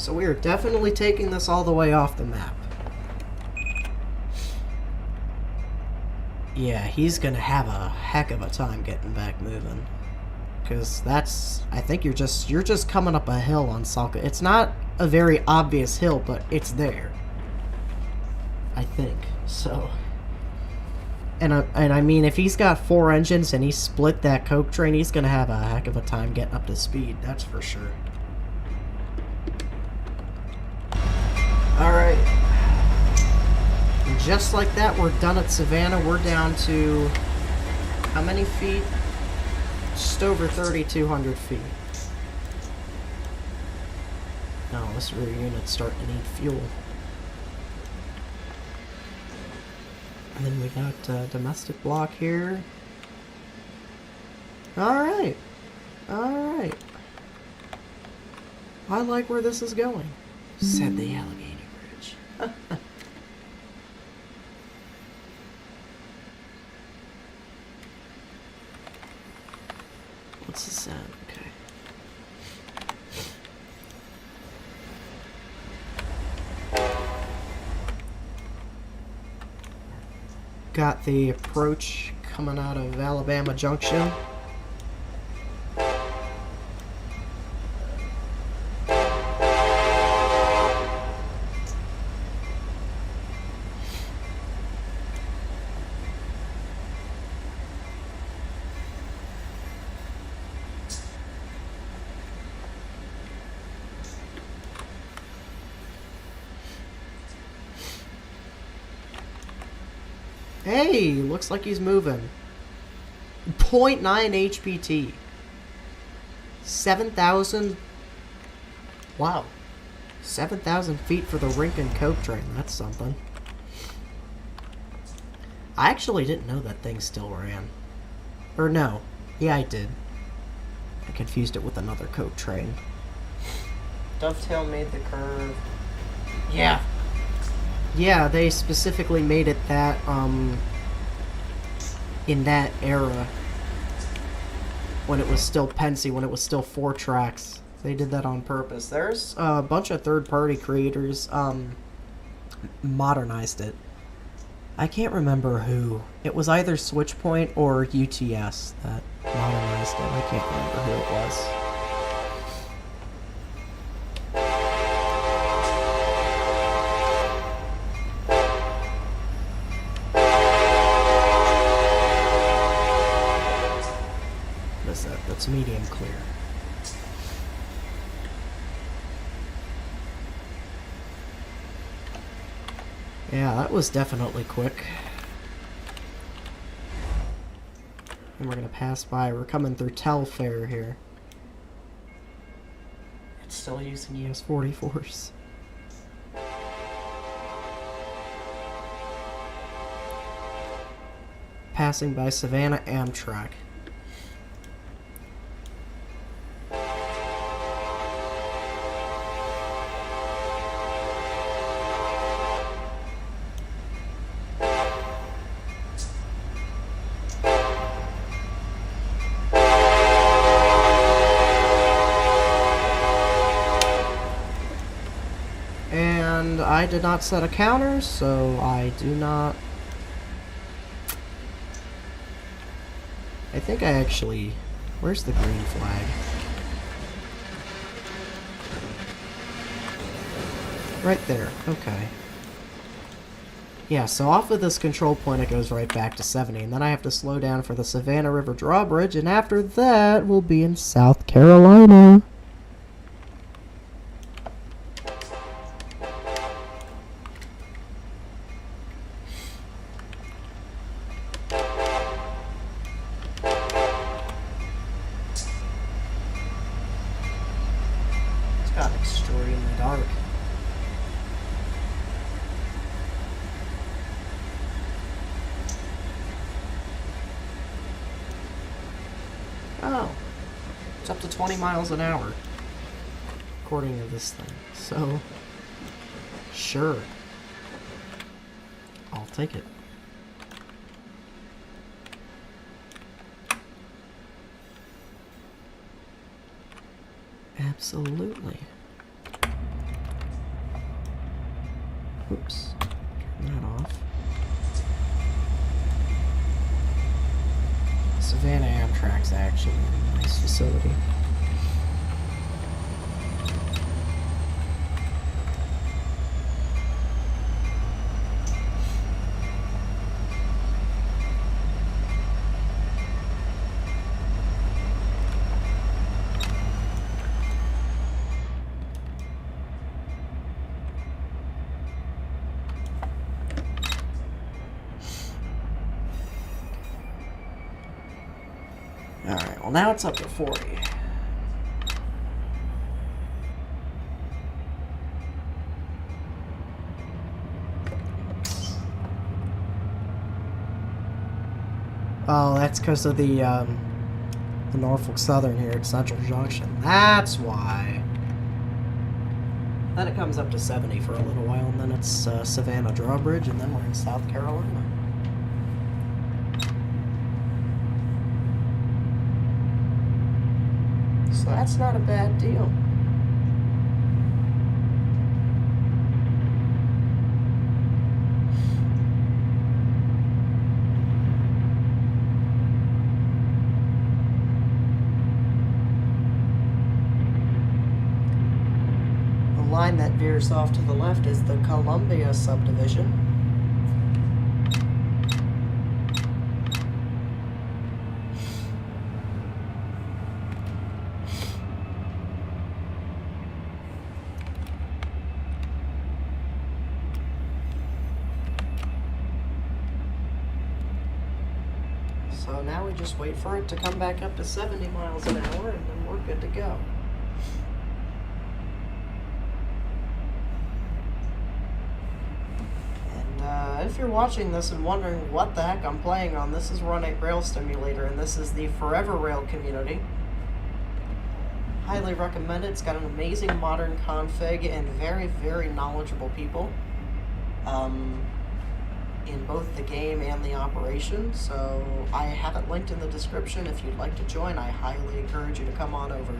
So we are definitely taking this all the way off the map. Yeah, he's gonna have a heck of a time getting back moving. Because that's... I think you're just coming up a hill on Salka. It's not a very obvious hill, but it's there. I think. So... And I mean, if he's got 4 engines and he split that coke train, he's gonna have a heck of a time getting up to speed. That's for sure. Alright. And just like that, we're done at Savannah. We're down to... how many feet? Just over 3,200 feet. No, this rear unit's starting to need fuel. And then we got domestic block here. Alright. Alright. I like where this is going, said the alligator bridge. What's the sound? Okay. Got the approach coming out of Alabama Junction. Hey, looks like he's moving. 0.9 HPT. 7,000. Wow. 7,000 feet for the Rinkin coke train. That's something. I actually didn't know that thing still ran. Or no. Yeah, I did. I confused it with another coke train. Dovetail made the curve. Yeah. Yeah, they specifically made it that, in that era. When it was still Pensy, when it was still 4 tracks. They did that on purpose. There's a bunch of third-party creators, modernized it. I can't remember who. It was either Switchpoint or UTS that modernized it. I can't remember who it was. That's medium clear. Yeah, that was definitely quick. And we're gonna pass by. We're coming through Telfair here. It's still using ES44s. Passing by Savannah Amtrak. I did not set a counter, so I do not... I think I actually... Where's the green flag? Right there, okay. Yeah, so off of this control point it goes right back to 70, and then I have to slow down for the Savannah River Drawbridge, and after that we'll be in South Carolina. Oh, it's up to 20 miles an hour, according to this thing. So, sure. I'll take it. Absolutely. Oops. Turn that off. Savannah Amtrak's actually a nice facility. Alright, well now it's up to 40. Oh, that's because of the Norfolk Southern here at Central Junction. That's why. Then it comes up to 70 for a little while, and then it's Savannah Drawbridge, and then we're in South Carolina. So that's not a bad deal. The line that veers off to the left is the Columbia subdivision. So now we just wait for it to come back up to 70 miles an hour, and then we're good to go. And if you're watching this and wondering what the heck I'm playing on, this is Run 8 Rail Simulator, and this is the Forever Rail community. Highly recommend it. It's got an amazing modern config and very, very knowledgeable people. In both the game and the operation, so I have it linked in the description. If you'd like to join, I highly encourage you to come on over.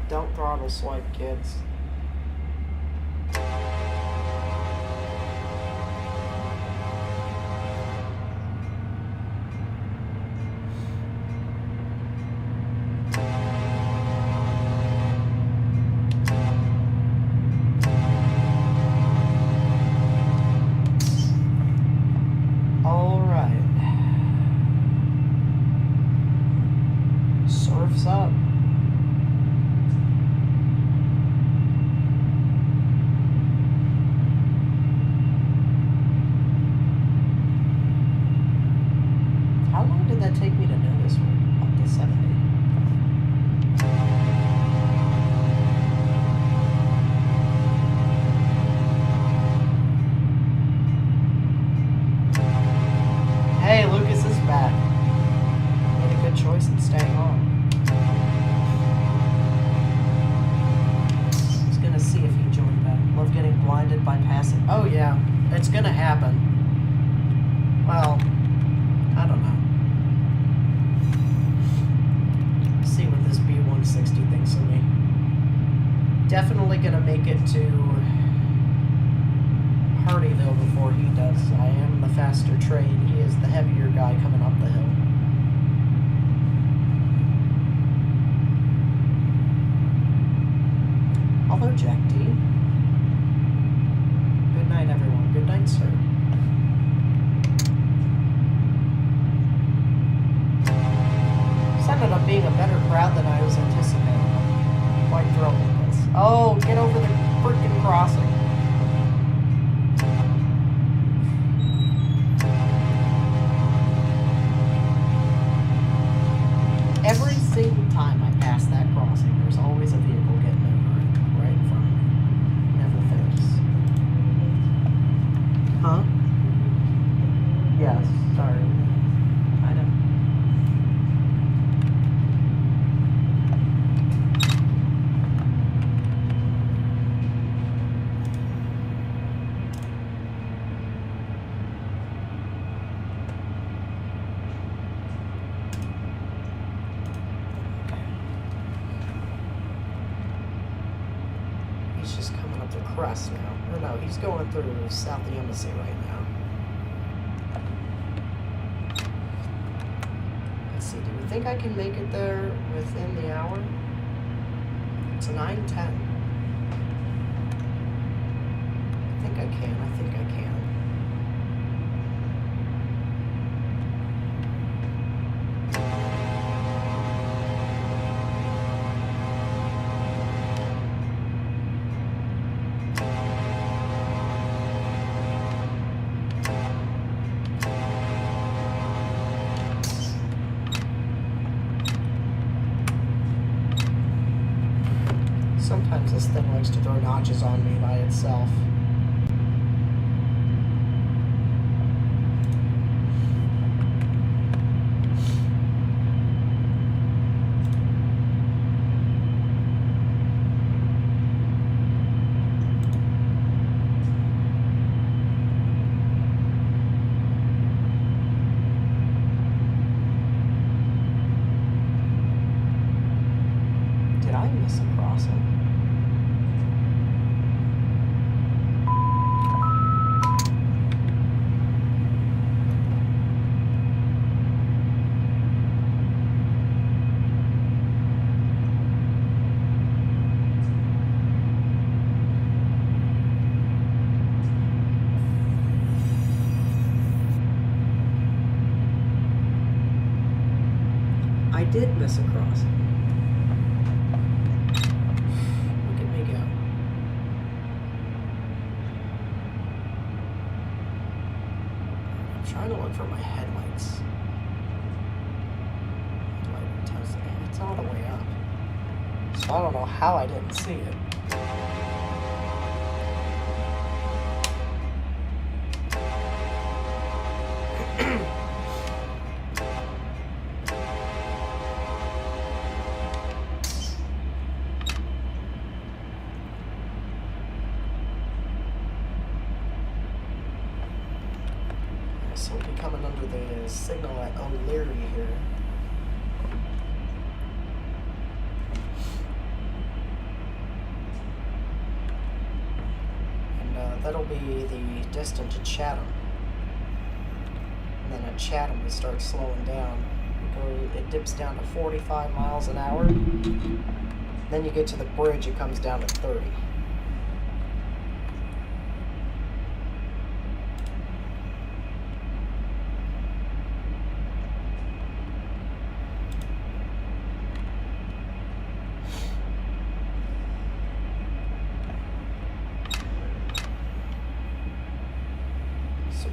Don't throttle swipe, kids. All right. Surf's up. Take me to know this one up to 70. Hey, Lucas is back. Made a good choice in staying on. I was gonna see if he joined back. Love getting blinded by passing. Oh yeah, it's gonna happen. Well, I don't know. See what this B160 thinks of me. Definitely gonna make it to Hardyville before he does. I am the faster train. He is the heavier guy coming up the hill. Hello, Jack D. Good night, everyone. Good night, sir. Ended up being a better crowd than I was anticipating. I'm quite thrilled with this. Oh, get over the freaking crossing. Every single time I pass that crossing, there's always a vehicle getting over it right in front of me. Never fails. Huh? Yes, sorry. I know. Crest now. Or no, he's going through South of the Embassy right now. Let's see, do we think I can make it there within the hour? It's 9:10. I think I can. Sometimes this thing likes to throw notches on me by itself. Did I miss a crossing? I did miss a crossing. Look at me go. I'm trying to look for my headlights. Headlight intensity. It's all the way up. So I don't know how I didn't see it. So we'll be coming under the signal at O'Leary here. And that'll be the distance to Chatham. And then at Chatham it starts slowing down. It dips down to 45 miles an hour. Then you get to the bridge, it comes down to 30.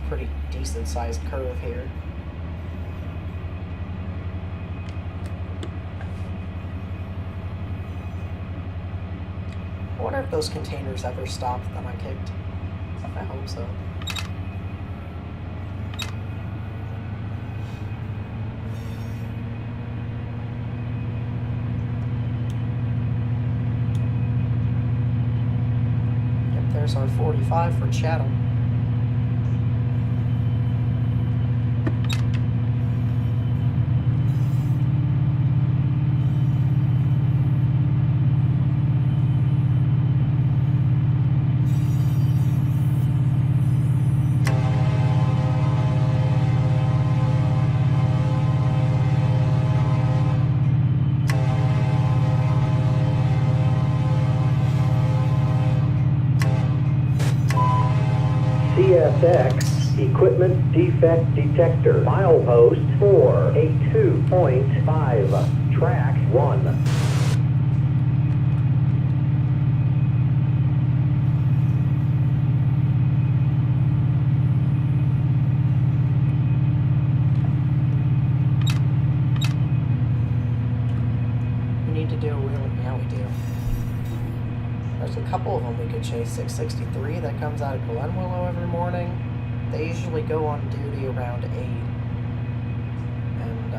Pretty decent sized curve here. I wonder if those containers ever stopped that I kicked. I hope so. Yep, there's our 45 for Chatham. CSX Equipment Defect Detector, milepost 482.5, track 1. We need to do a wheel. Yeah, we do. There's a couple of them we could chase. 663 that comes out of Glenwillow every morning. They usually go on duty around 8 and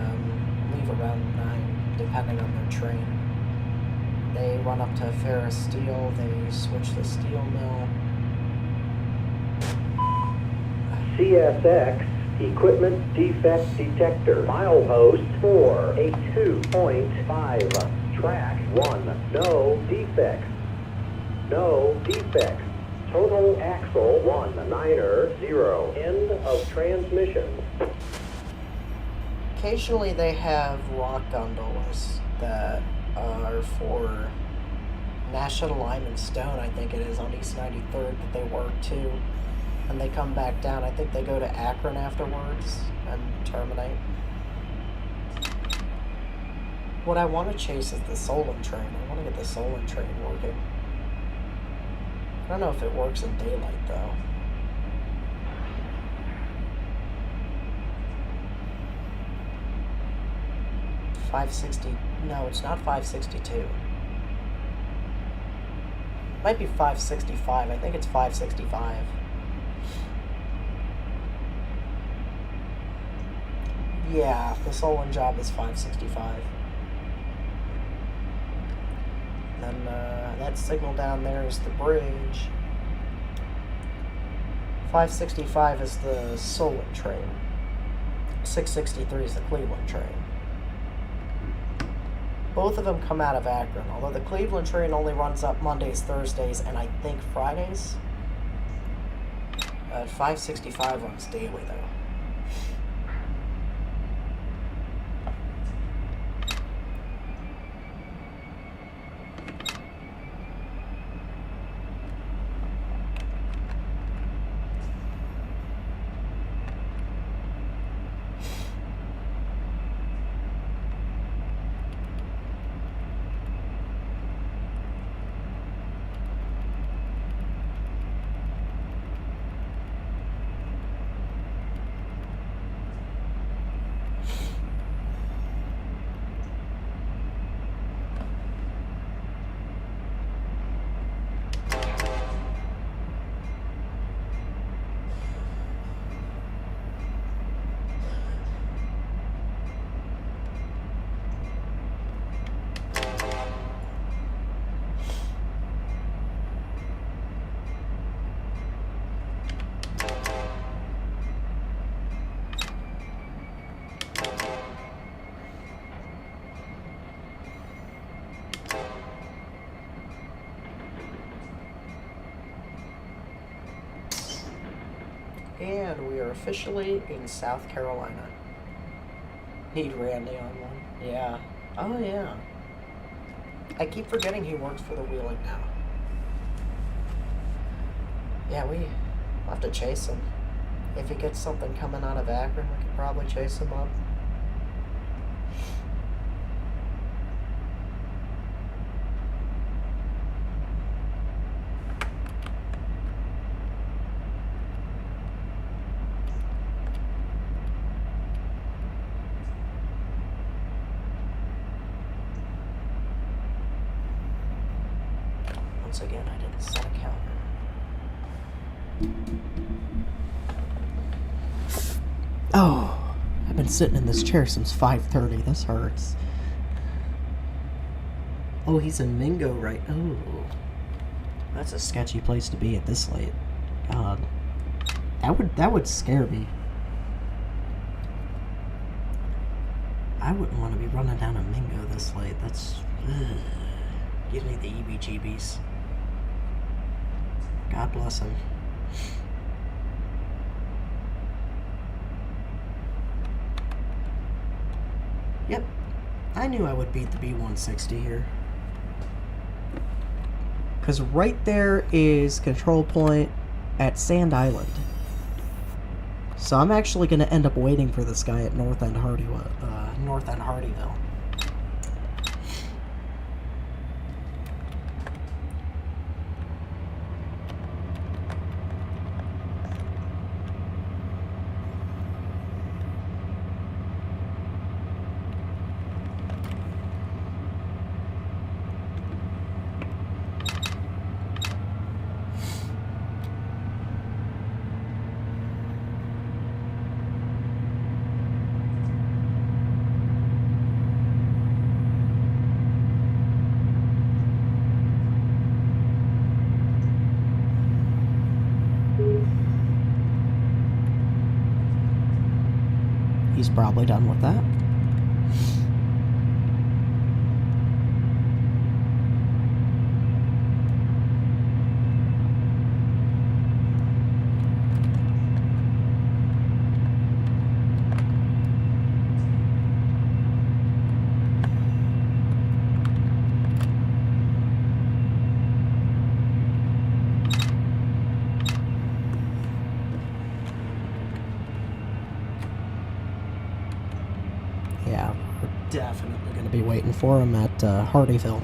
leave around 9, depending on their train. They run up to Ferris Steel. They switch the steel mill. CSX Equipment Defect Detector, milepost 482.5, track 1. No defects. No defects. Total axle 190. End of transmission. Occasionally they have rock gondolas that are for National Lime and Stone, I think it is, on East 93rd that they work too. And they come back down. I think they go to Akron afterwards and terminate. What I want to chase is the Solon train. I want to get the Solon train working. I don't know if it works in daylight though. .560. No, it's not 562. Might be 565. I think it's 565. Yeah, the Solon job is 565. Then that signal down there is the bridge. 565 is the Solon train. 663 is the Cleveland train. Both of them come out of Akron, although the Cleveland train only runs up Mondays, Thursdays, and I think Fridays. 565 runs daily though. And we are officially in South Carolina. Need Randy on one. Yeah. Oh, yeah. I keep forgetting he works for the Wheeling now. Yeah, we'll have to chase him. If he gets something coming out of Akron, we could probably chase him up. Once again, I didn't set a counter. Oh, I've been sitting in this chair since 5:30. This hurts. Oh, he's in Mingo right. Oh, that's a sketchy place to be at this late. That would scare me. I wouldn't want to be running down a Mingo this late. That's gives me the EBGBs. God bless him. Yep, I knew I would beat the B160 here. Because right there is control point at Sand Island. So I'm actually going to end up waiting for this guy at North End Hardyville. He's probably done with that. definitely going to be waiting for him at Hardyville.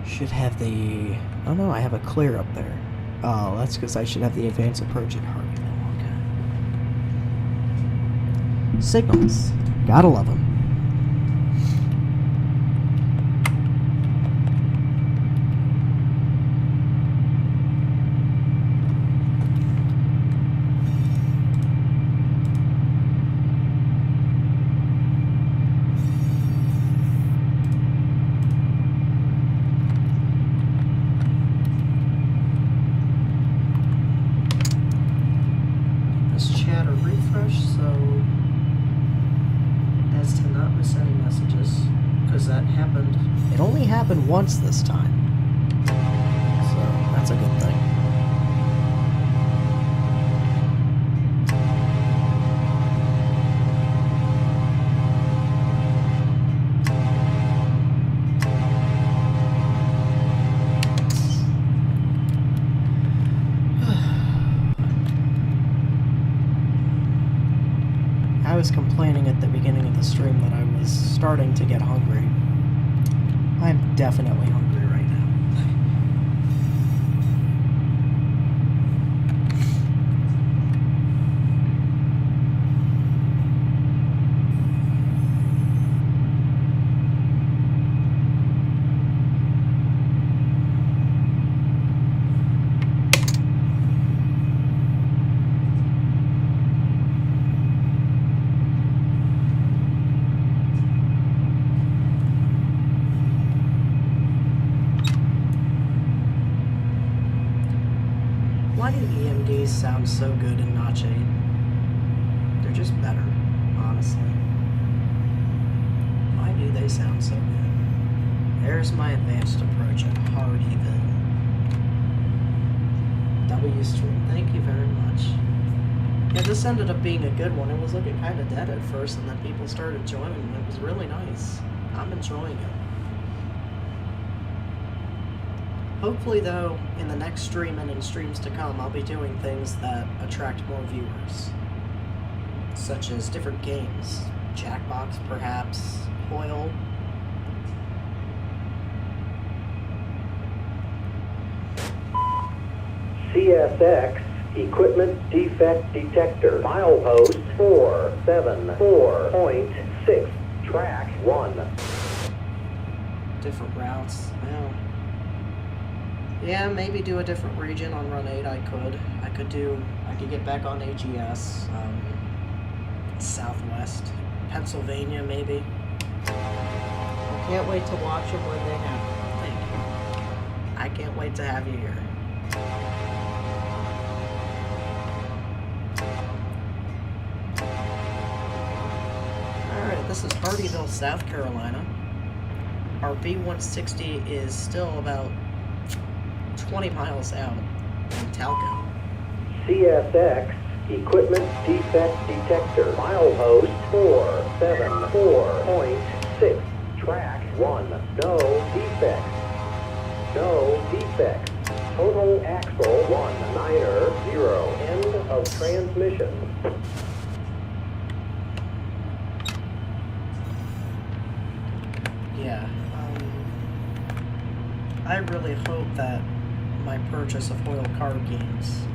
Should have the... Oh no, I have a clear up there. Oh, that's because I should have the advance approach at Hardyville. Okay. Signals. Gotta love them. It only happened once this time, so that's a good thing. I was complaining at the beginning of the stream that I was starting to get hungry. I'm definitely hungry right now. Why do EMDs sound so good in Notch 8? They're just better, honestly. Why do they sound so good? There's my advanced approach at Hardyville. W stream, thank you very much. Yeah, this ended up being a good one. It was looking kind of dead at first, and then people started joining, and it was really nice. I'm enjoying it. Hopefully, though, in the next stream and in streams to come, I'll be doing things that attract more viewers. Such as different games. Jackbox, perhaps. Hoyle. CSX Equipment Defect Detector. Milepost 474.6. Track 1. Different routes. Well, yeah, maybe do a different region on Run 8. I could get back on AGS. Southwest. Pennsylvania, maybe. I can't wait to watch them when they happen. Thank you. I can't wait to have you here. Alright, this is Hardyville, South Carolina. Our B160 is still about 20 miles out in Talco. CSX Equipment Defect Detector. Milepost 474.6. Track 1. No defects. No defects. Total axle 190. End of transmission. Yeah, I really hope that my purchase of Hoyle card games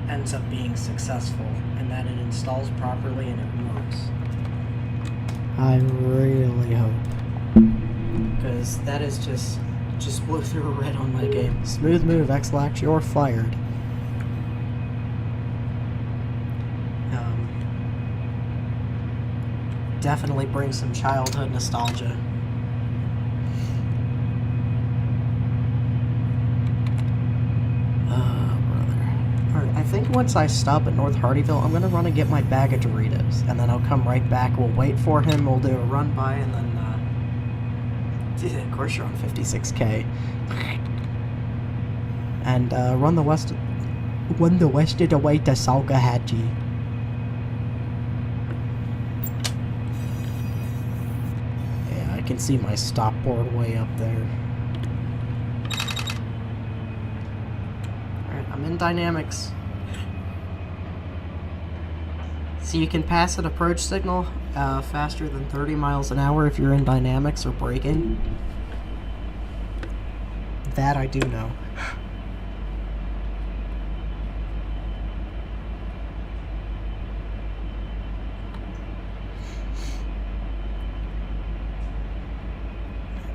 ends up being successful and that it installs properly and it works. I really hope. Because that is just blew through a red on my game. Smooth move, X-Lax, you're fired. Definitely brings some childhood nostalgia. I think once I stop at North Hardyville, I'm going to run and get my bag of Doritos, and then I'll come right back. We'll wait for him, we'll do a run by, and then Of course you're on 56K. And run the west of the way to Salgahatchee. Yeah, I can see my stop board way up there. Alright, I'm in dynamics. So you can pass an approach signal faster than 30 miles an hour if you're in dynamics or braking. That I do know.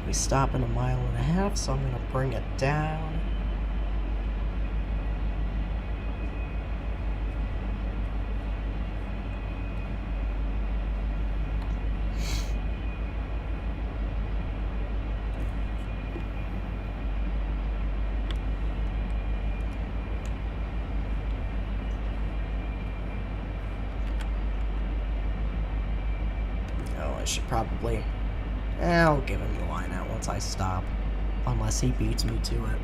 We stop in 1.5 miles, so I'm going to bring it down. I should probably... I'll give him the line out once I stop. Unless he beats me to it.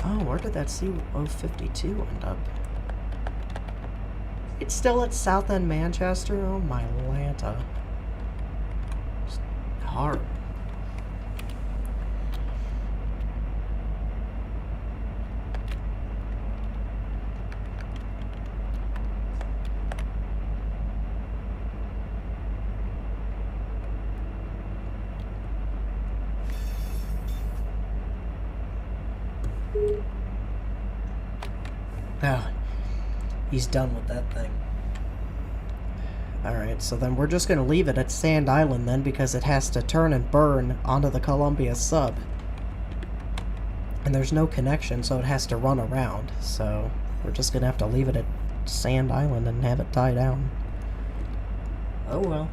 Oh, where did that C052 end up? It's still at South End Manchester? Oh my Lanta. It's hard. Oh, he's done with that thing. Alright, so then we're just going to leave it at Sand Island then, because it has to turn and burn onto the Columbia sub. And there's no connection, so it has to run around. So we're just going to have to leave it at Sand Island and have it die down. Oh well.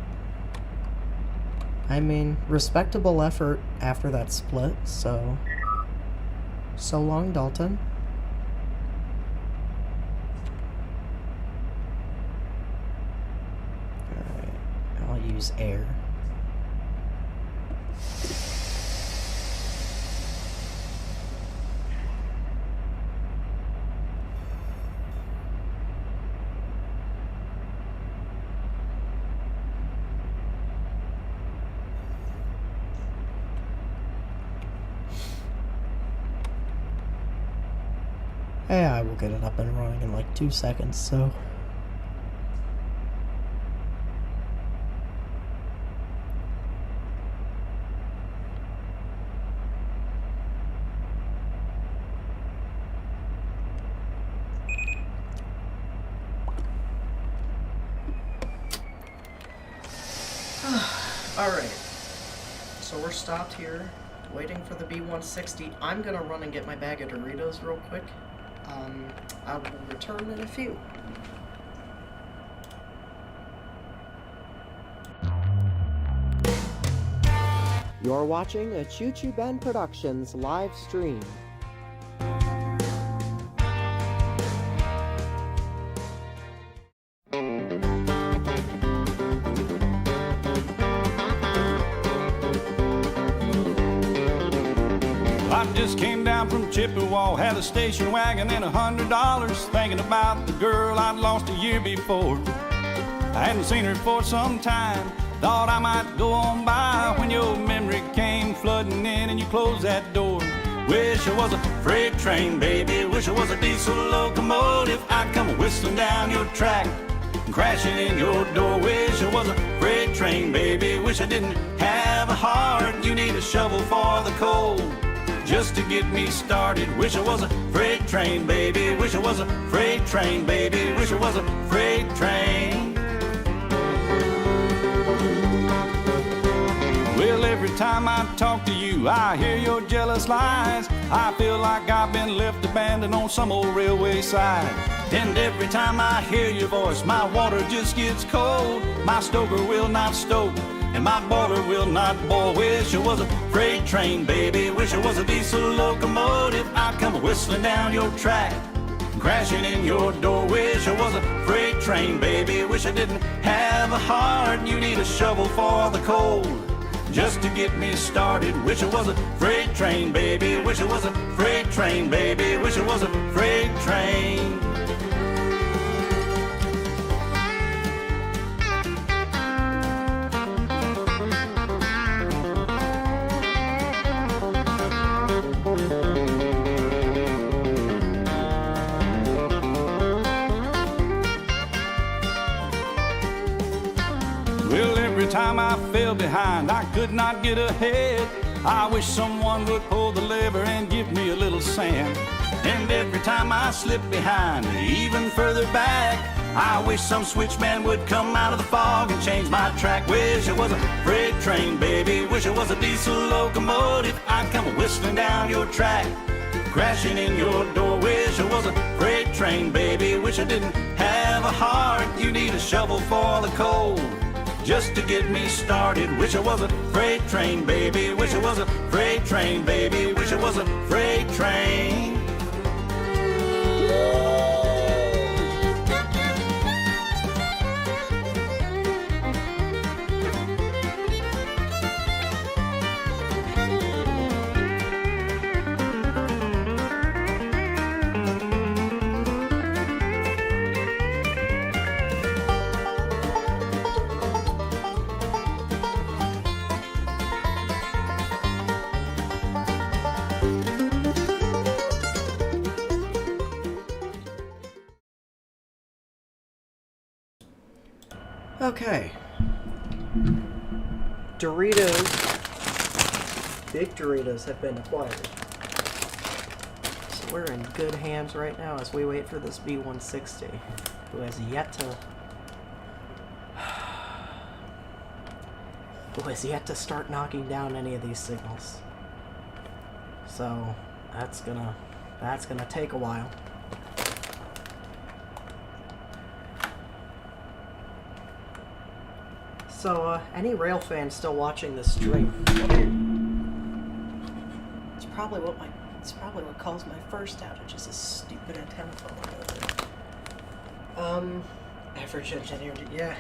I mean, respectable effort after that split, so... So long, Dalton. Use air. Yeah, I will get it up and running in like 2 seconds, so... Alright, so we're stopped here, waiting for the B-160. I'm gonna run and get my bag of Doritos real quick. I will return in a few. You're watching a Choo Choo Ben Productions live stream. I just came down from Chippewa, had a station wagon and $100, thinking about the girl I'd lost a year before. I hadn't seen her for some time, thought I might go on by when your memory came flooding in and you closed that door. Wish I was a freight train, baby, wish I was a diesel locomotive. I'd come whistling down your track and crashing in your door. Wish I was a freight train. train, baby. Wish I didn't have a heart. You need a shovel for the coal just to get me started. Wish I was a freight train, baby. Wish I was a freight train, baby. Wish I was a freight train. Well, every time I talk to you, I hear your jealous lies. I feel like I've been left abandoned on some old railway side. And every time I hear your voice, my water just gets cold. My stoker will not stoke, and my boiler will not boil. Wish I was a freight train, baby. Wish I was a diesel locomotive. I'd come whistling down your track, crashing in your door. Wish I was a freight train, baby. Wish I didn't have a heart. You need a shovel for the coal just to get me started. Wish I was a freight train, baby. Wish I was a freight train, baby. Wish I was a freight train. Well, every time I fell behind, I could not get ahead. I wish someone would pull the lever and give me a little sand. And every time I slip behind, even further back, I wish some switchman would come out of the fog and change my track. Wish it was a freight train, baby. Wish it was a diesel locomotive. I'd come whistling down your track, crashing in your door. Wish it was a freight train, baby. Wish I didn't have a heart. You need a shovel for the coal just to get me started. Wish it was a freight train, baby. Wish it was a freight train, baby. Wish it was a freight train. Okay. Doritos, big Doritos have been acquired. So we're in good hands right now as we wait for this B160, who has yet to start knocking down any of these signals. So that's gonna take a while. So, any rail fans still watching this stream? It's probably what caused my first outage, is this stupid antenna falling over. Average engineer, yeah.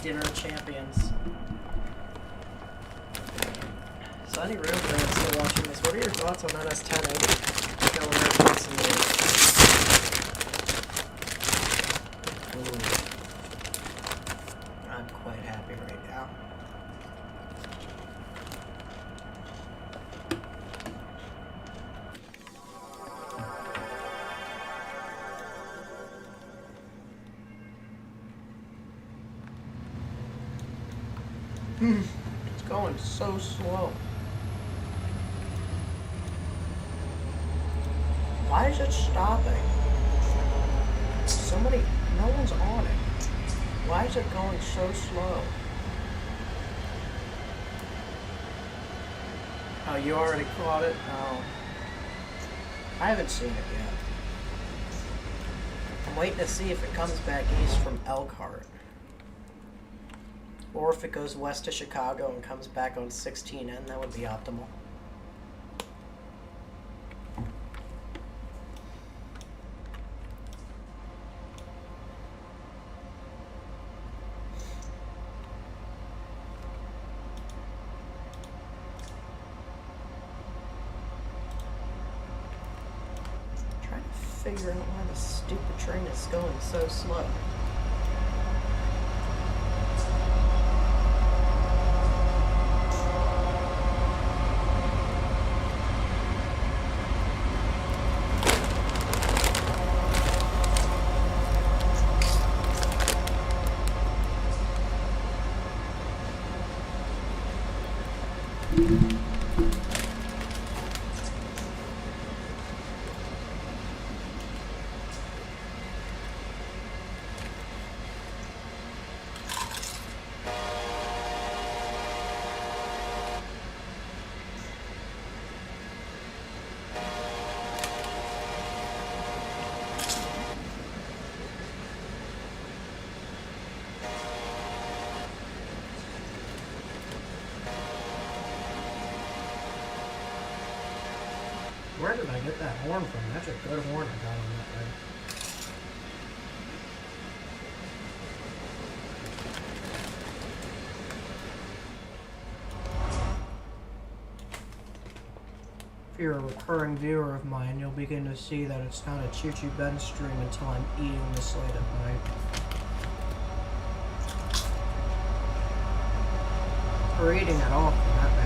Dinner of Champions. So, any rail fans still watching this, what are your thoughts on NS10? Going over some I'm quite happy right now. It's going so slow. Why is it stopping? No one's on it. Why is it going so slow? Oh, you already caught it? Oh. I haven't seen it yet. I'm waiting to see if it comes back east from Elkhart. Or if it goes west to Chicago and comes back on 16N, that would be optimal. Figure out why the stupid train is going so slow. Where did I get that horn from? That's a good horn I got on that thing. If you're a recurring viewer of mine, you'll begin to see that it's not a Choo Choo Ben stream until I'm eating this late at night. Or eating at all, for that matter.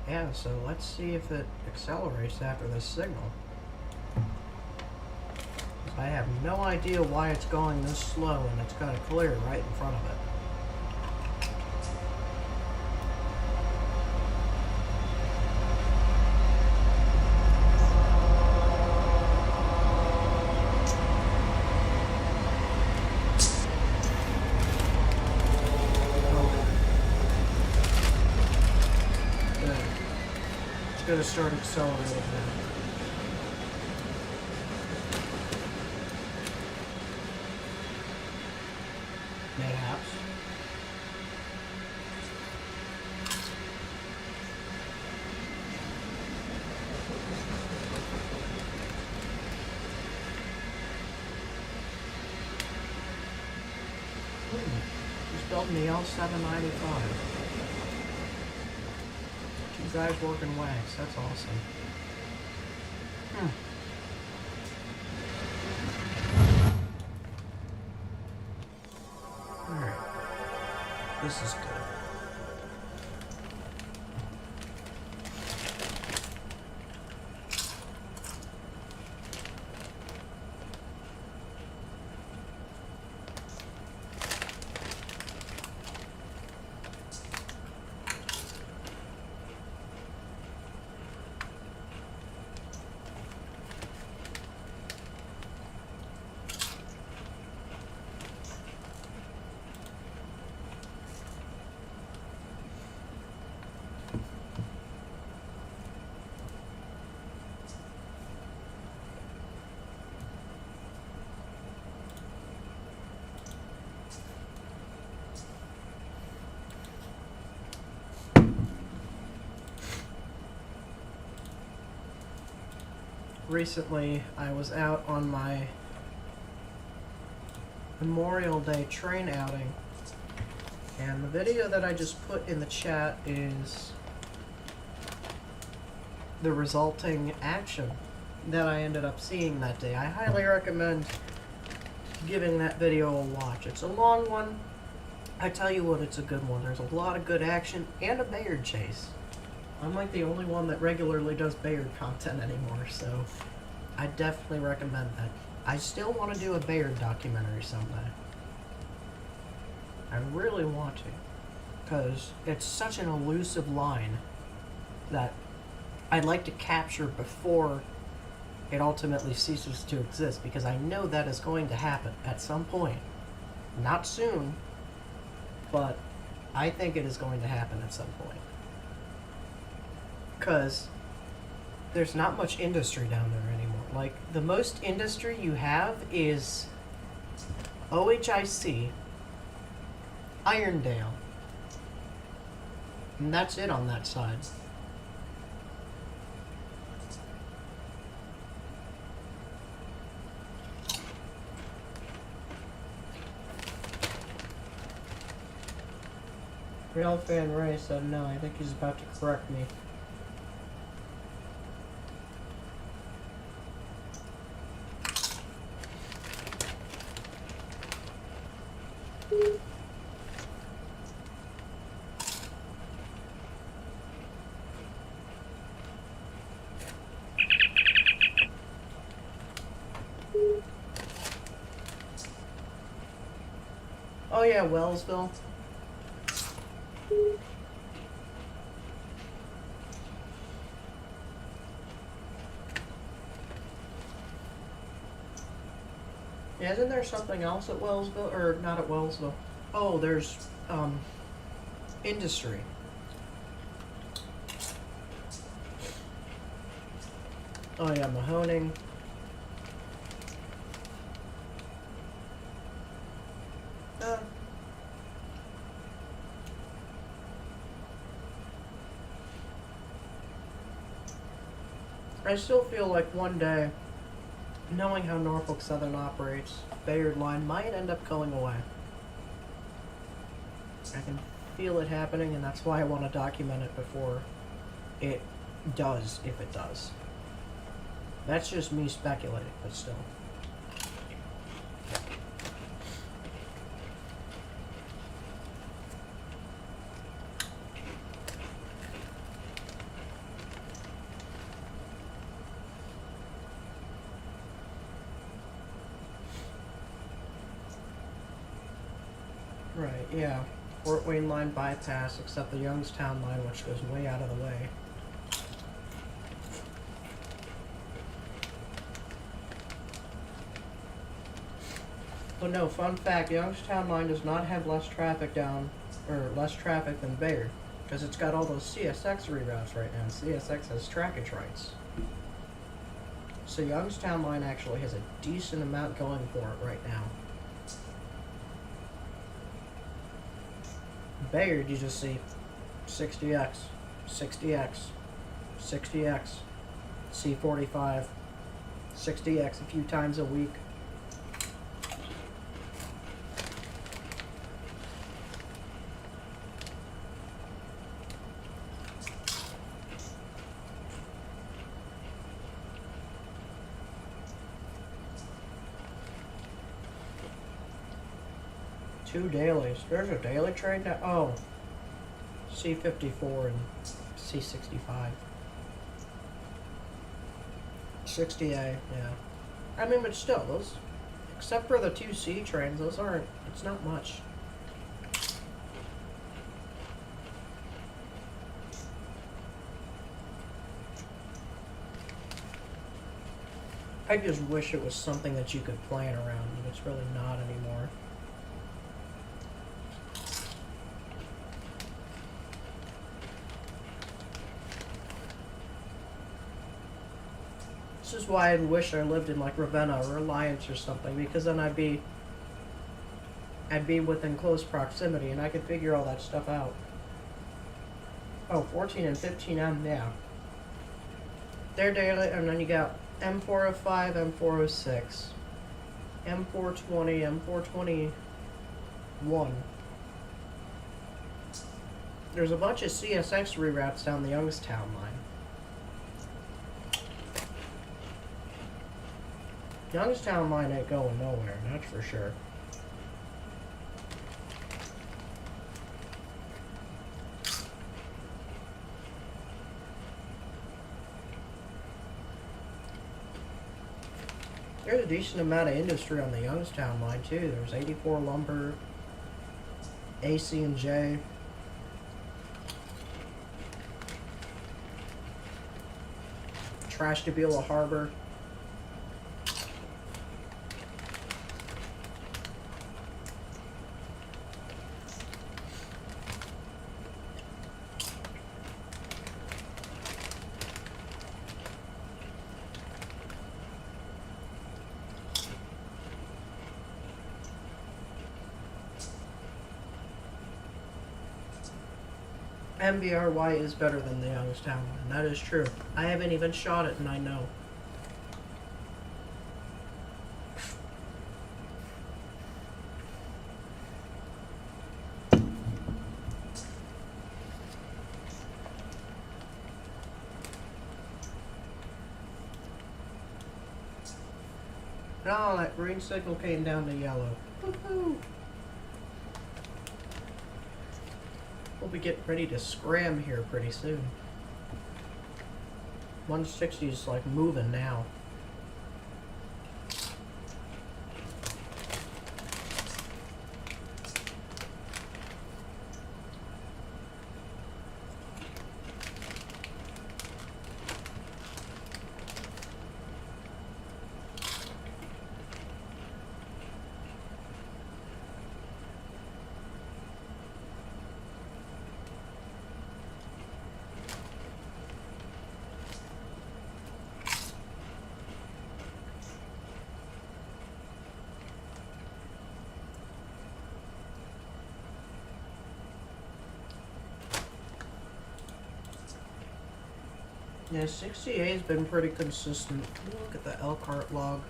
Yeah, so let's see if it accelerates after this signal. I have no idea why it's going this slow and it's got a clear right in front of it. Gonna start accelerating now. Mayhaps. Just building the L795. Two guys working wax, that's awesome. Alright. This is good. Recently, I was out on my Memorial Day train outing, and the video that I just put in the chat is the resulting action that I ended up seeing that day. I highly recommend giving that video a watch. It's a long one. I tell you what, it's a good one. There's a lot of good action and a Bayard chase. I'm like the only one that regularly does Bayard content anymore, so I definitely recommend that. I still want to do a Bayard documentary someday. I really want to, because it's such an elusive line that I'd like to capture before it ultimately ceases to exist, because I know that is going to happen at some point. Not soon, but I think it is going to happen at some point. Because there's not much industry down there anymore. Like, the most industry you have is OHIC, Irondale, and that's it on that side. Railfan Ray said no, I think he's about to correct me. Oh yeah, Wellsville. Yeah, isn't there something else at Wellsville? Or not at Wellsville? Oh, there's, industry. Oh yeah, Mahoning. I still feel like one day, knowing how Norfolk Southern operates, Bayard Line might end up going away. I can feel it happening, and that's why I want to document it before it does, if it does. That's just me speculating, but still. Right, yeah. Fort Wayne line bypass, except the Youngstown line, which goes way out of the way. But no, fun fact, Youngstown line does not have less traffic than Bayard, because it's got all those CSX reroutes right now, and CSX has trackage rights. So Youngstown line actually has a decent amount going for it right now. Bayard, you just see 60X, 60X, 60X, C45, 60X a few times a week. Two dailies. There's a daily train now. Oh, C54 and C65. 60A, yeah. I mean, but still, those, except for the two C trains, those aren't, it's not much. I just wish it was something that you could plan around, but it's really not anymore. This is why I wish I lived in like Ravenna or Alliance or something, because then I'd be within close proximity and I could figure all that stuff out. Oh, 14 and 15M, yeah. They're daily, and then you got M405, M406, M420, M421. There's a bunch of CSX reroutes down the Youngstown line. Youngstown line ain't going nowhere, that's for sure. There's a decent amount of industry on the Youngstown line too. There's 84 lumber, AC&J. Trashtabula Harbor. MBRY is better than the Youngstown one. That is true. I haven't even shot it, and I know. Oh, that green signal came down to yellow. Woohoo! We'll be getting ready to scram here pretty soon. 160 is like moving now. Yeah, 60A has been pretty consistent. Look at the Elkhart log.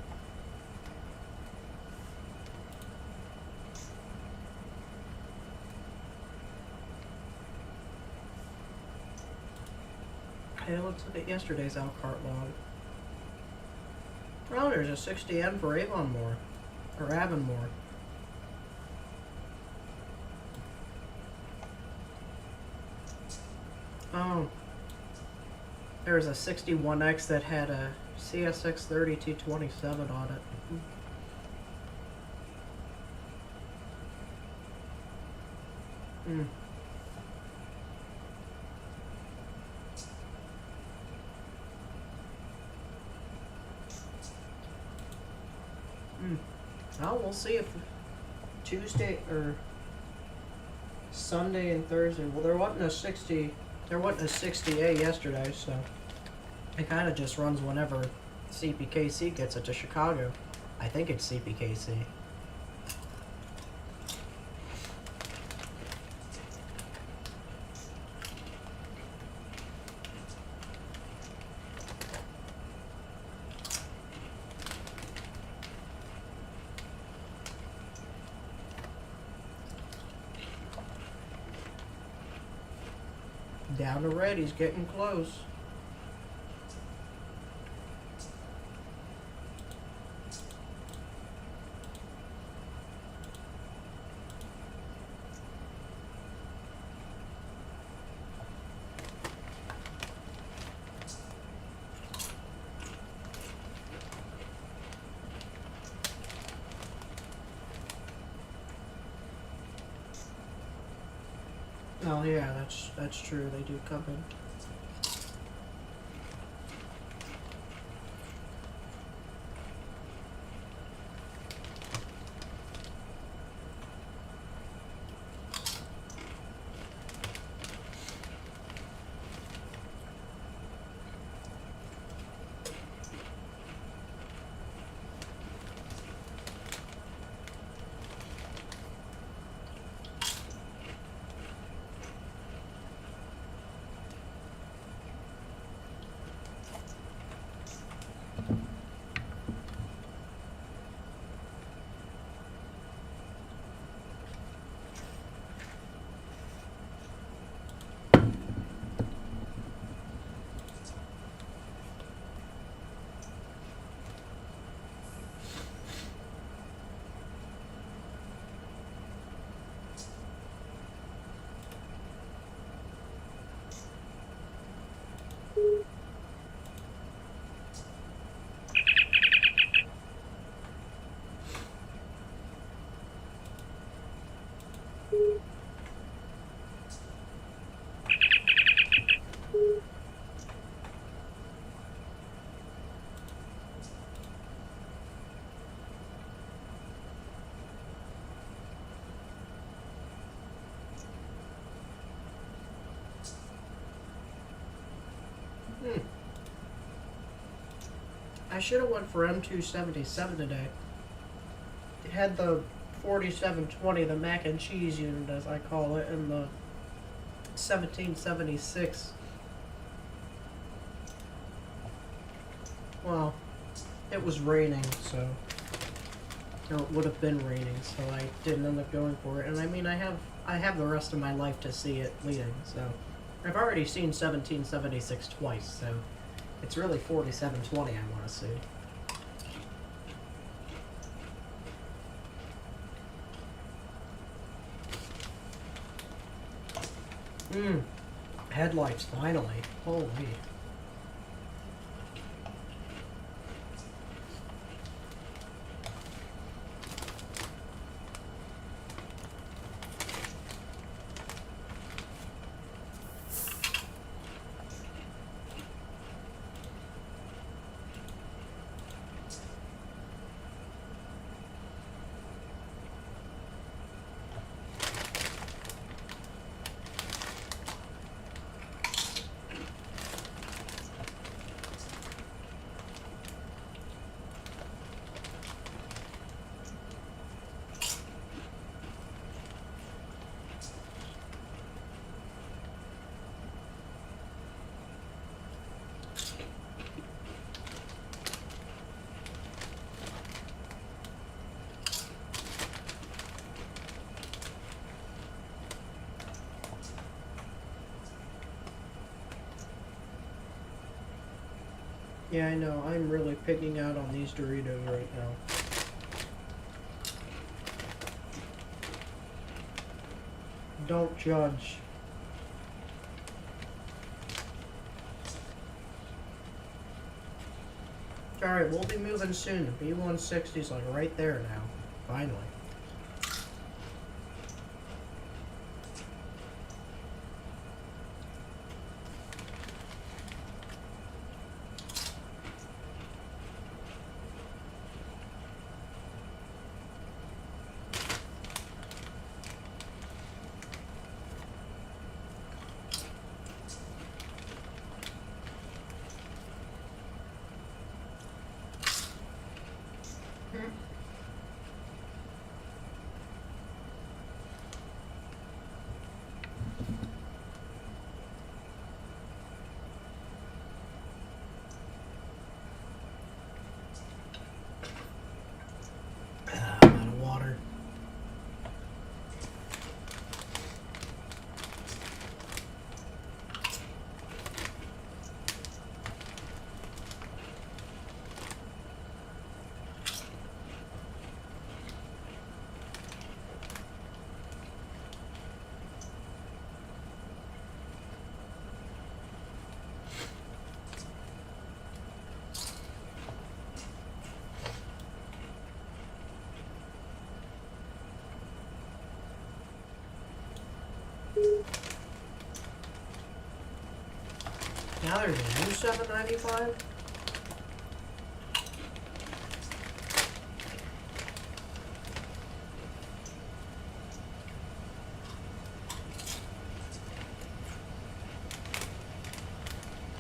Hey, let's look at yesterday's Elkhart log. Oh, there's a 60N for Avonmore. Or Avonmore. Oh. There was a 61X that had a CSX 3227 on it. Well, we'll see if Tuesday or Sunday and Thursday. Well, there wasn't a 60A yesterday, so it kind of just runs whenever CPKC gets it to Chicago. I think it's CPKC. Down to red, he's getting close. Oh yeah, that's true. They do come in. I should have went for M277 today. It had the 4720, the mac and cheese unit as I call it, and the 1776. Well, it was raining, so, or it would have been raining, so I didn't end up going for it. And I mean, I have the rest of my life to see it leading, so I've already seen 1776 twice, so it's really 4720 I want to see. Headlights, finally. Holy. Yeah, I know. I'm really picking out on these Doritos right now. Don't judge. Alright, we'll be moving soon. The B160's like right there now. Finally. I'm out of water. Now there's a new 795?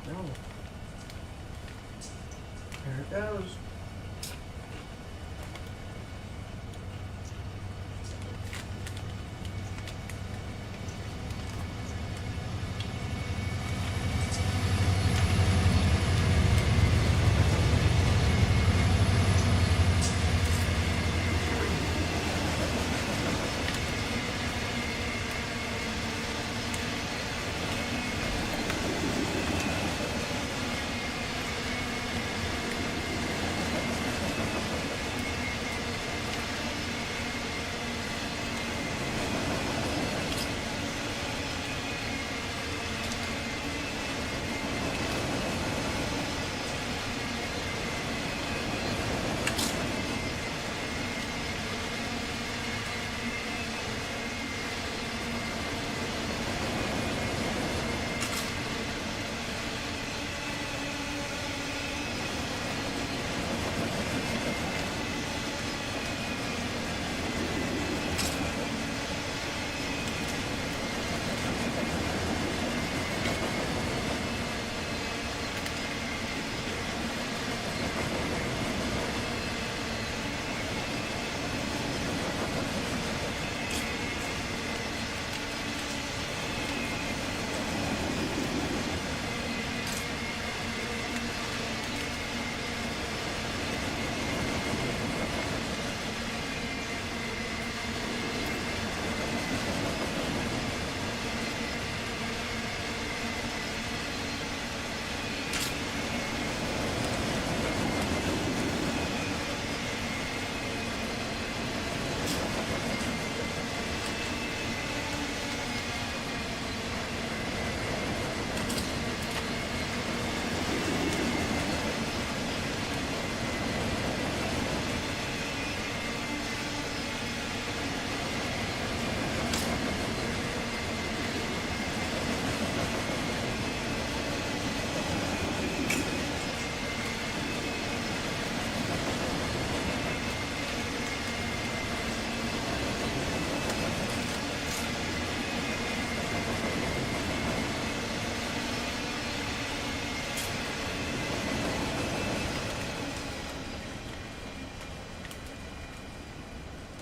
No. There it goes.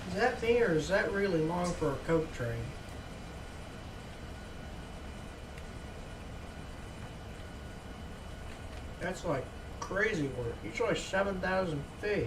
Is that me, or is that really long for a coke train? That's like crazy work. Usually 7,000 feet.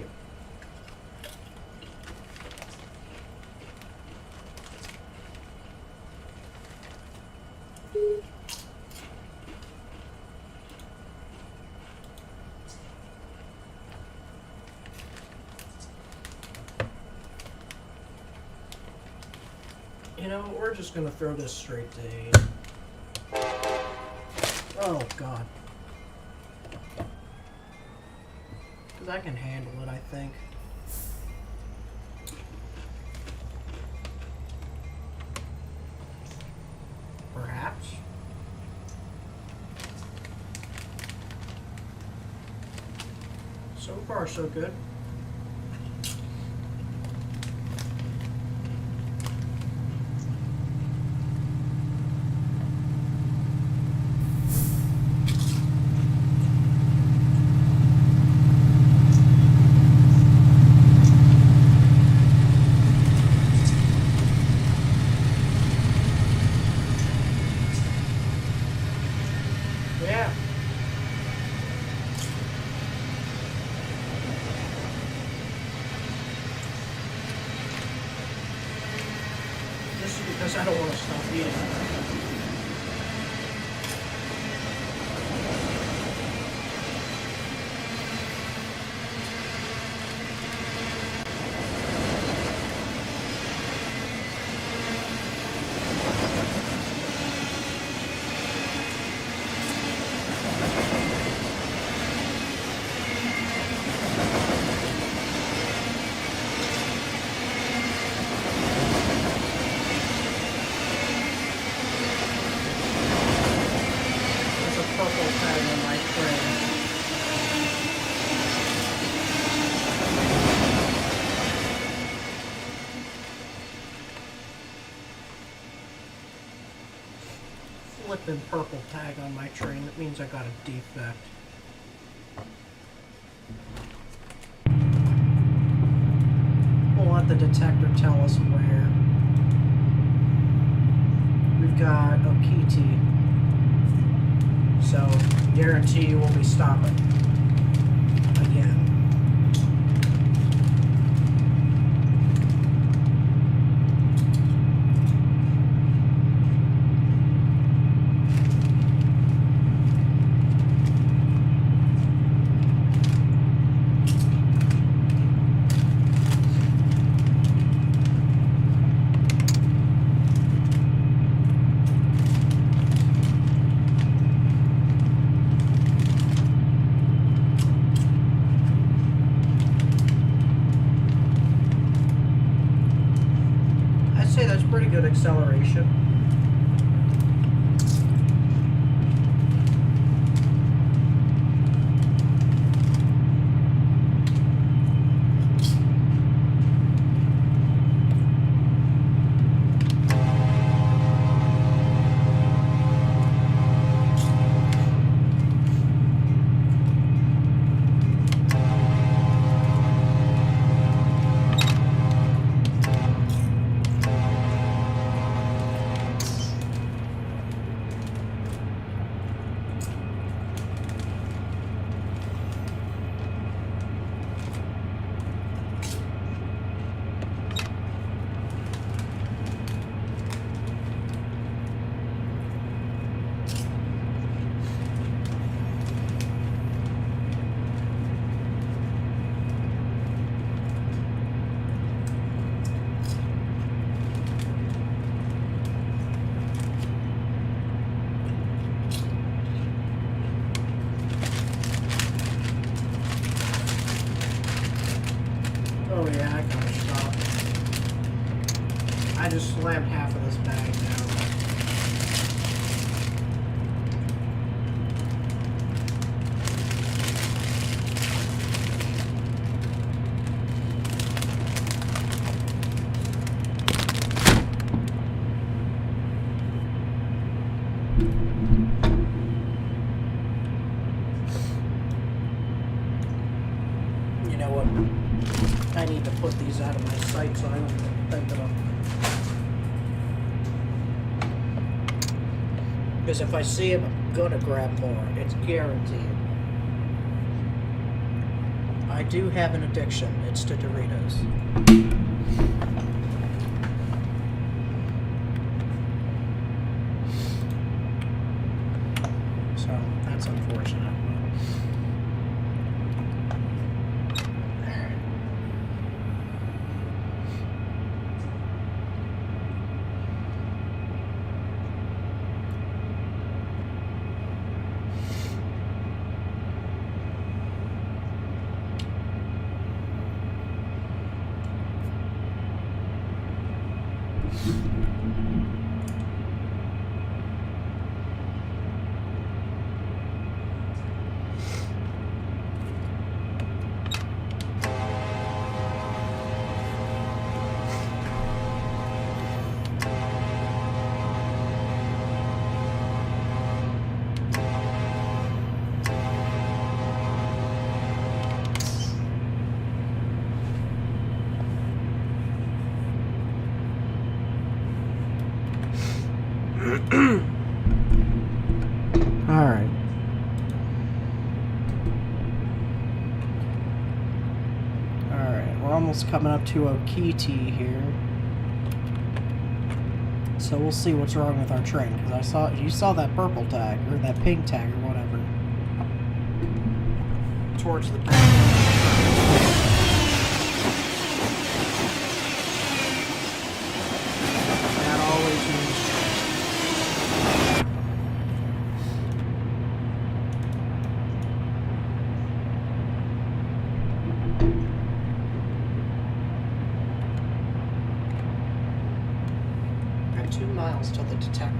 You know, we're just gonna throw this straight to 8. Oh, God. Because I can handle it, I think. Perhaps. So far, so good. Yeah. This is because I don't want to stop eating. There's a purple tag on my train. Flippin' purple tag on my train. That means I got a defect. We'll let the detector tell us where. We've got Okiti. So, guarantee you we'll be stopping again. I'd say that's pretty good acceleration. Oh yeah, I gotta stop. I just slammed half of this bag down. You know what? I need to put these out of my sight so I don't think of them. Because if I see them, I'm gonna grab more. It's guaranteed. I do have an addiction. It's to Doritos. So, that's unfortunate. Alright. Alright, we're almost coming up to Okiti here. So we'll see what's wrong with our train, because you saw that purple tag, or that pink tag, or whatever. Towards the back. That always means got 2 miles till the detector.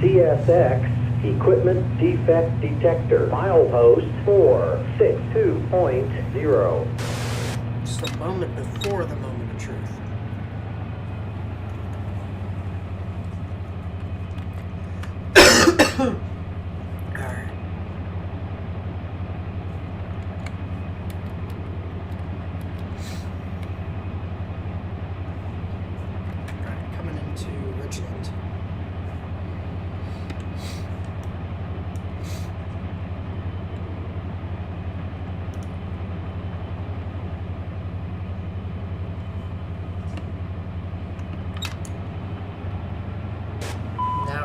CSX Equipment Defect Detector, milepost 462.0. Just a moment before the moment of truth. Alright. Alright, coming into Richland.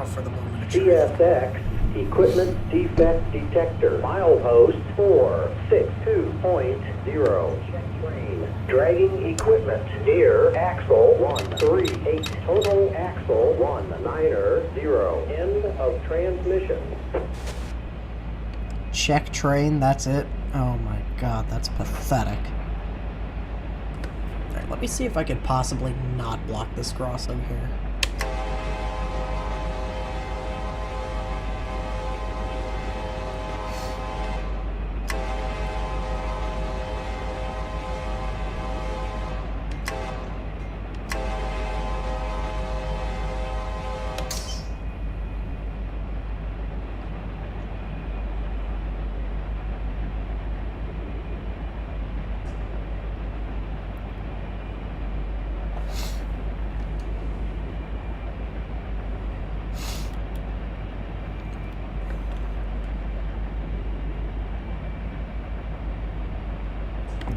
For the moment of truth. CSX Equipment Defect Detector, milepost 462.0. Check train. Dragging equipment near axle 138. Total axle 190. End of transmission. Check train, that's it? Oh my god, that's pathetic. Alright, let me see if I could possibly not block this crossing here.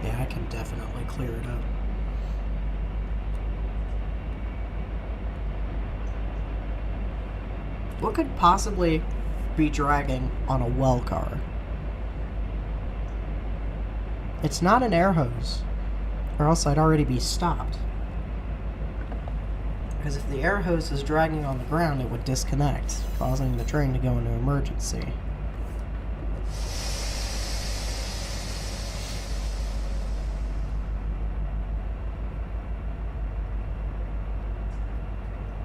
Yeah, I can definitely clear it up. What could possibly be dragging on a well car? It's not an air hose, or else I'd already be stopped. Because if the air hose is dragging on the ground, it would disconnect, causing the train to go into emergency.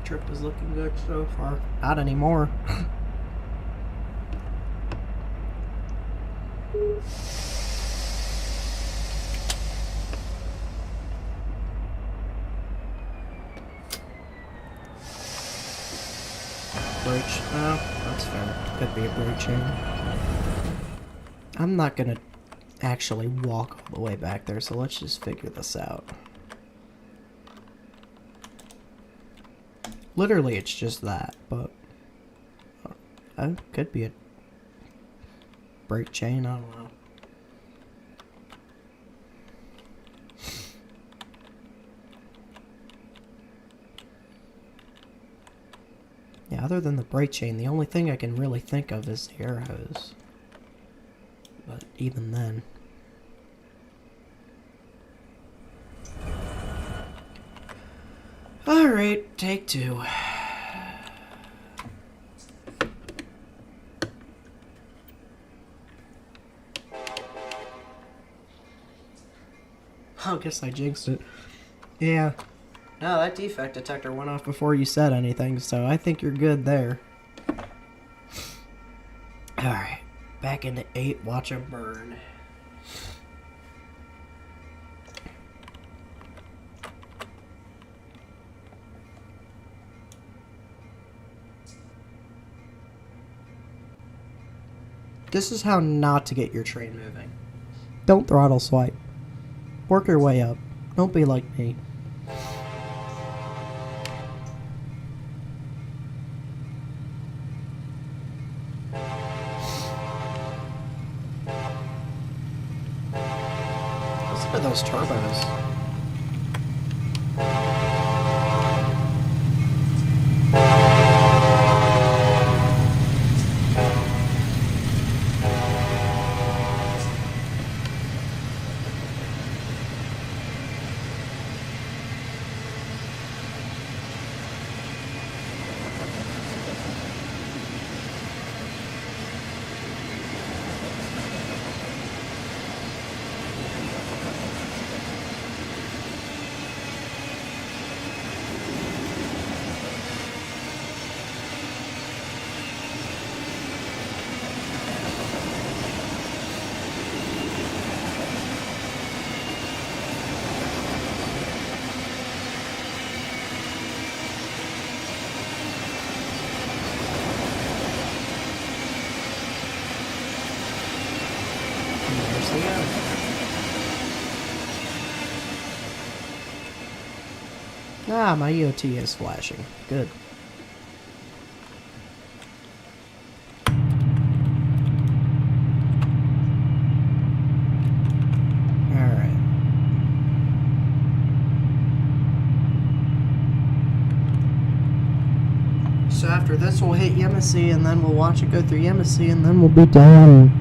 Trip is looking good so far. Not anymore. Brake, oh, that's fair. Could be a brake chain. I'm not gonna actually walk all the way back there, so let's just figure this out. Literally, it's just that, but could be a brake chain, I don't know. Yeah, other than the brake chain, the only thing I can really think of is the air hose. But even then... Alright, take two. Oh, guess I jinxed it. Yeah. No, that defect detector went off before you said anything, so I think you're good there. Alright, back into 8, watch 'em burn. This is how not to get your train moving. Don't throttle swipe. Work your way up. Don't be like me. Listen to those turbos. Ah, my EOT is flashing. Good. Alright. So after this we'll hit Yemassee and then we'll watch it go through Yemassee and then we'll be done.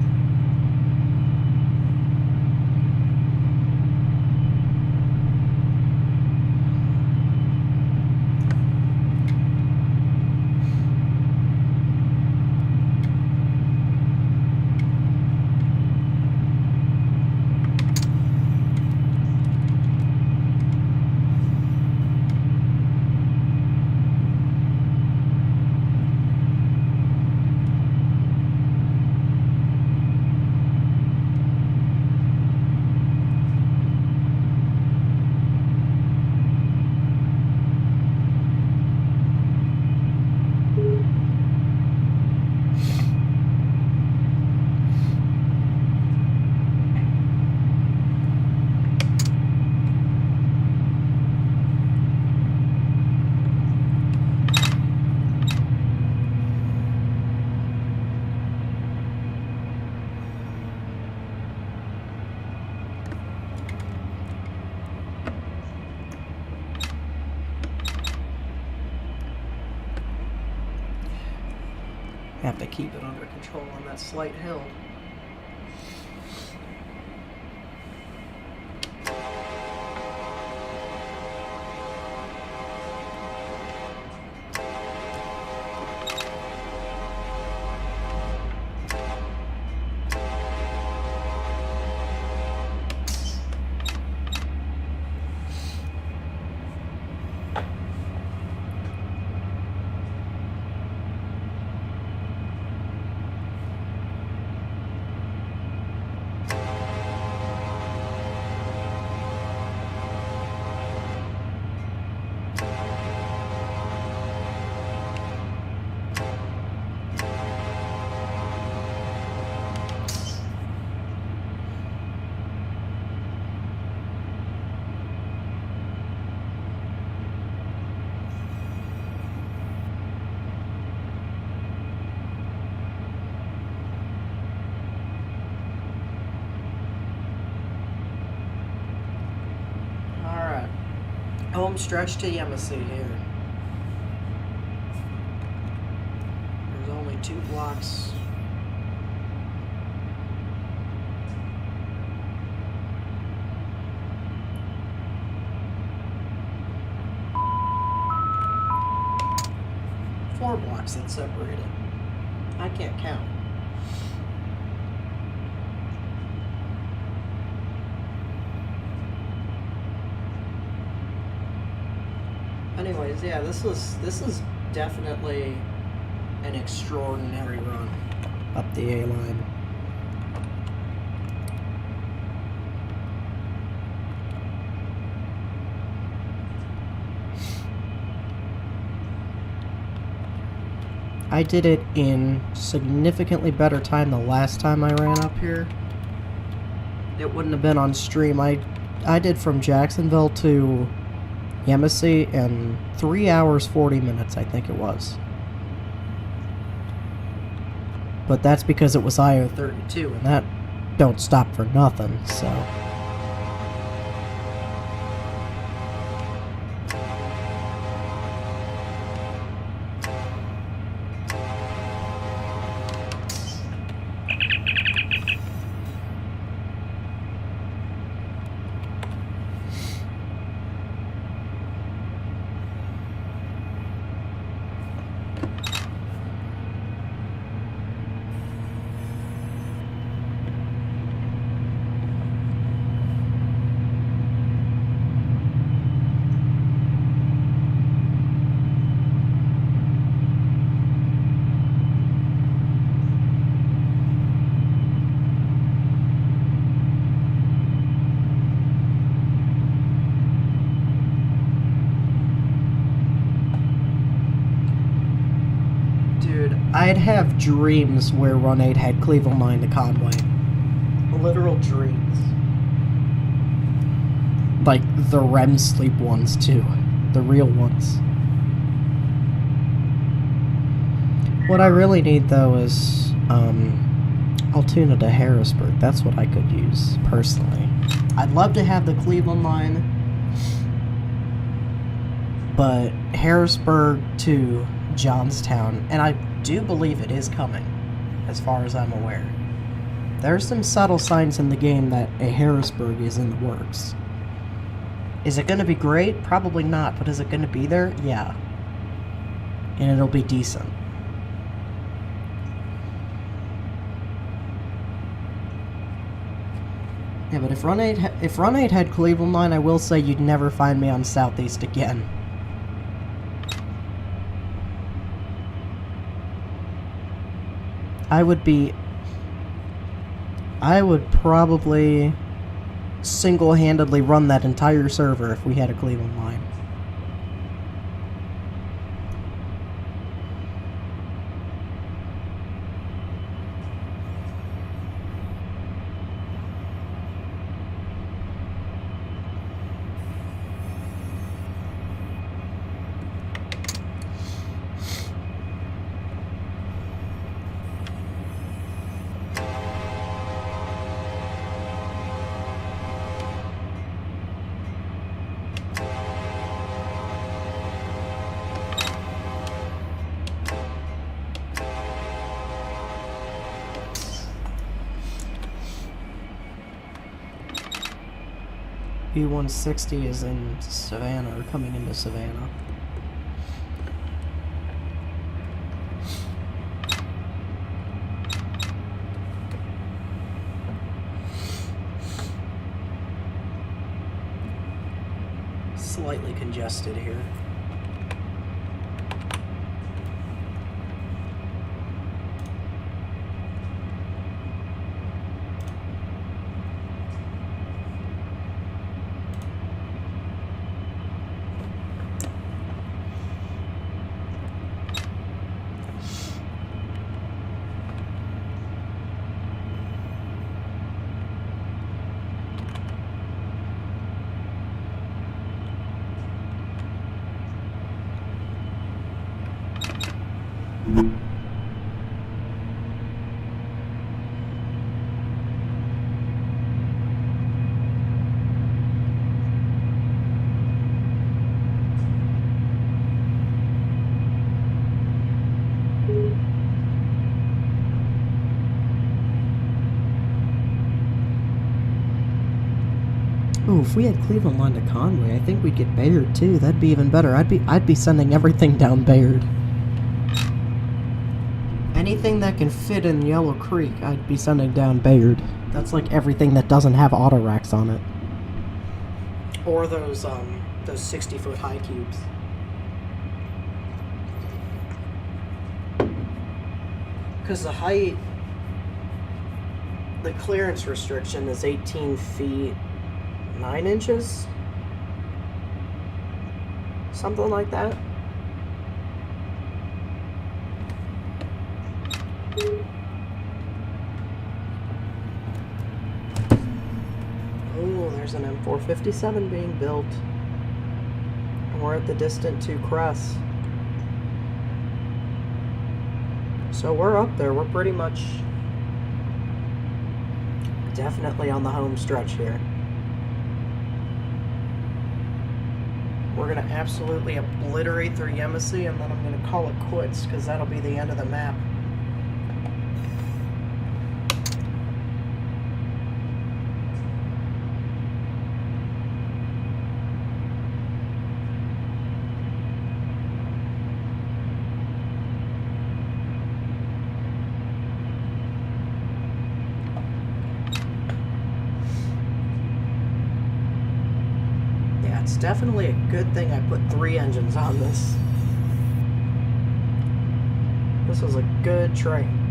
Have to keep it under control on that slight hill. Home stretch to Yemassee here. There's only 2 blocks. Four blocks that separate it. I can't count. Anyways, yeah, this is definitely an extraordinary run up the A line. I did it in significantly better time the last time I ran up here. It wouldn't have been on stream. I did from Jacksonville to Yemassee in 3 hours 40 minutes, I think it was. But that's because it was I-032, and that don't stop for nothing, so... I'd have dreams where Run 8 had Cleveland Line to Conway. Literal dreams. Like, the REM sleep ones, too. The real ones. What I really need, though, is, Altoona to Harrisburg. That's what I could use, personally. I'd love to have the Cleveland Line, but Harrisburg to Johnstown, and I do believe it is coming, as far as I'm aware. There's some subtle signs in the game that a Harrisburg is in the works. Is it going to be great? Probably not, but is it going to be there? Yeah. And it'll be decent. Yeah, but if Run 8 had Cleveland Line, I will say you'd never find me on Southeast again. I would probably single-handedly run that entire server if we had a Cleveland Line. P160 is in Savannah, or coming into Savannah. Slightly congested here. Oh, if we had Cleveland line to Conway, I think we'd get Bayard too. That'd be even better. I'd be sending everything down Bayard. Anything that can fit in Yellow Creek, I'd be sending down Bayard. That's like everything that doesn't have auto racks on it. Or those 60-foot high cubes. Because the height, the clearance restriction is 18 feet 9 inches? Something like that. Oh, there's an M457 being built. And we're at the distant 2 crests. So we're up there. We're pretty much definitely on the home stretch here. We're going to absolutely obliterate through Yemassee, and then I'm going to call it quits, because that'll be the end of the map. It's definitely a good thing I put 3 engines on this. This was a good train.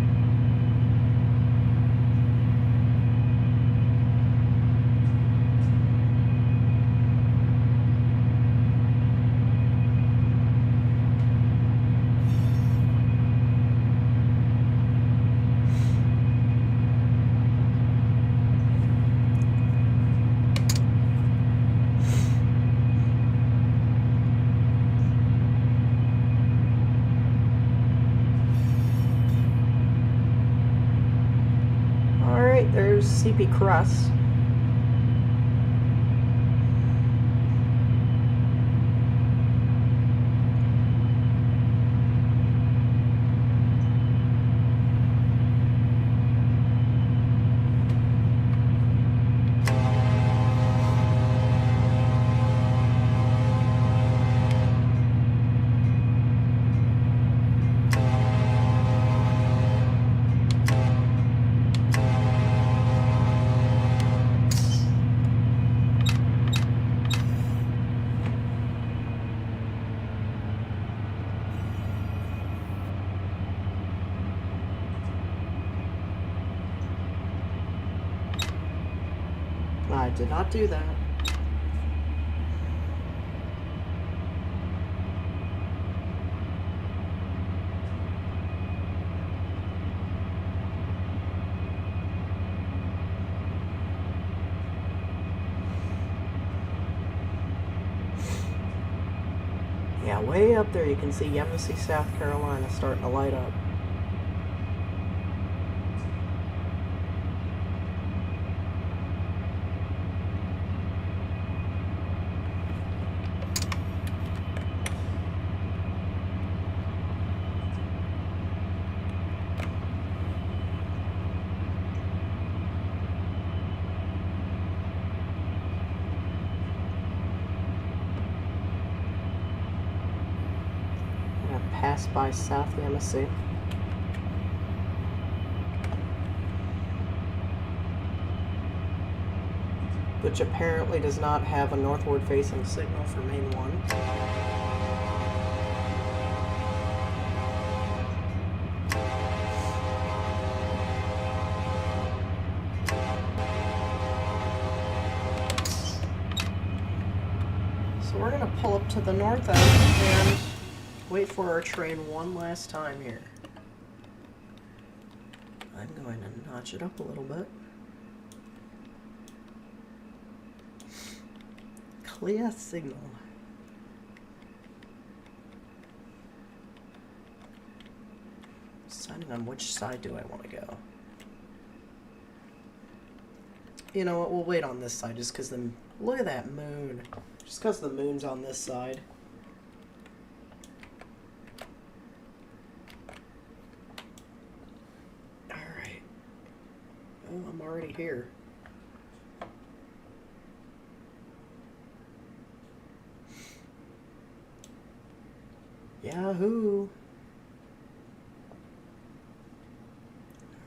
There's CP Crest. I did not do that. Yeah, way up there you can see Yemassee, South Carolina starting to light up. pass by South Yemassee. Which apparently does not have a northward facing signal for main 1. So we're gonna pull up to the north end and wait for our train one last time here. I'm going to notch it up a little bit. Clear signal. Deciding on which side do I want to go. You know what, we'll wait on this side just because the... Look at that moon. Just because the moon's on this side. Alright. Oh, I'm already here. Yahoo!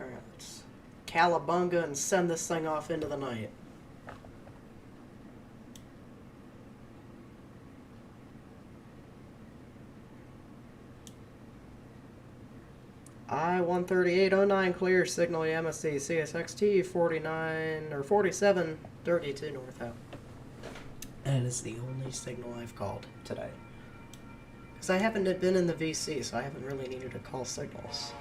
Alright, let's Calabunga and send this thing off into the night. I13809 clear, signal Yemassee, CSX 49 or 4732 north out. That is the only signal I've called today. Because I haven't been in the VC, so I haven't really needed to call signals.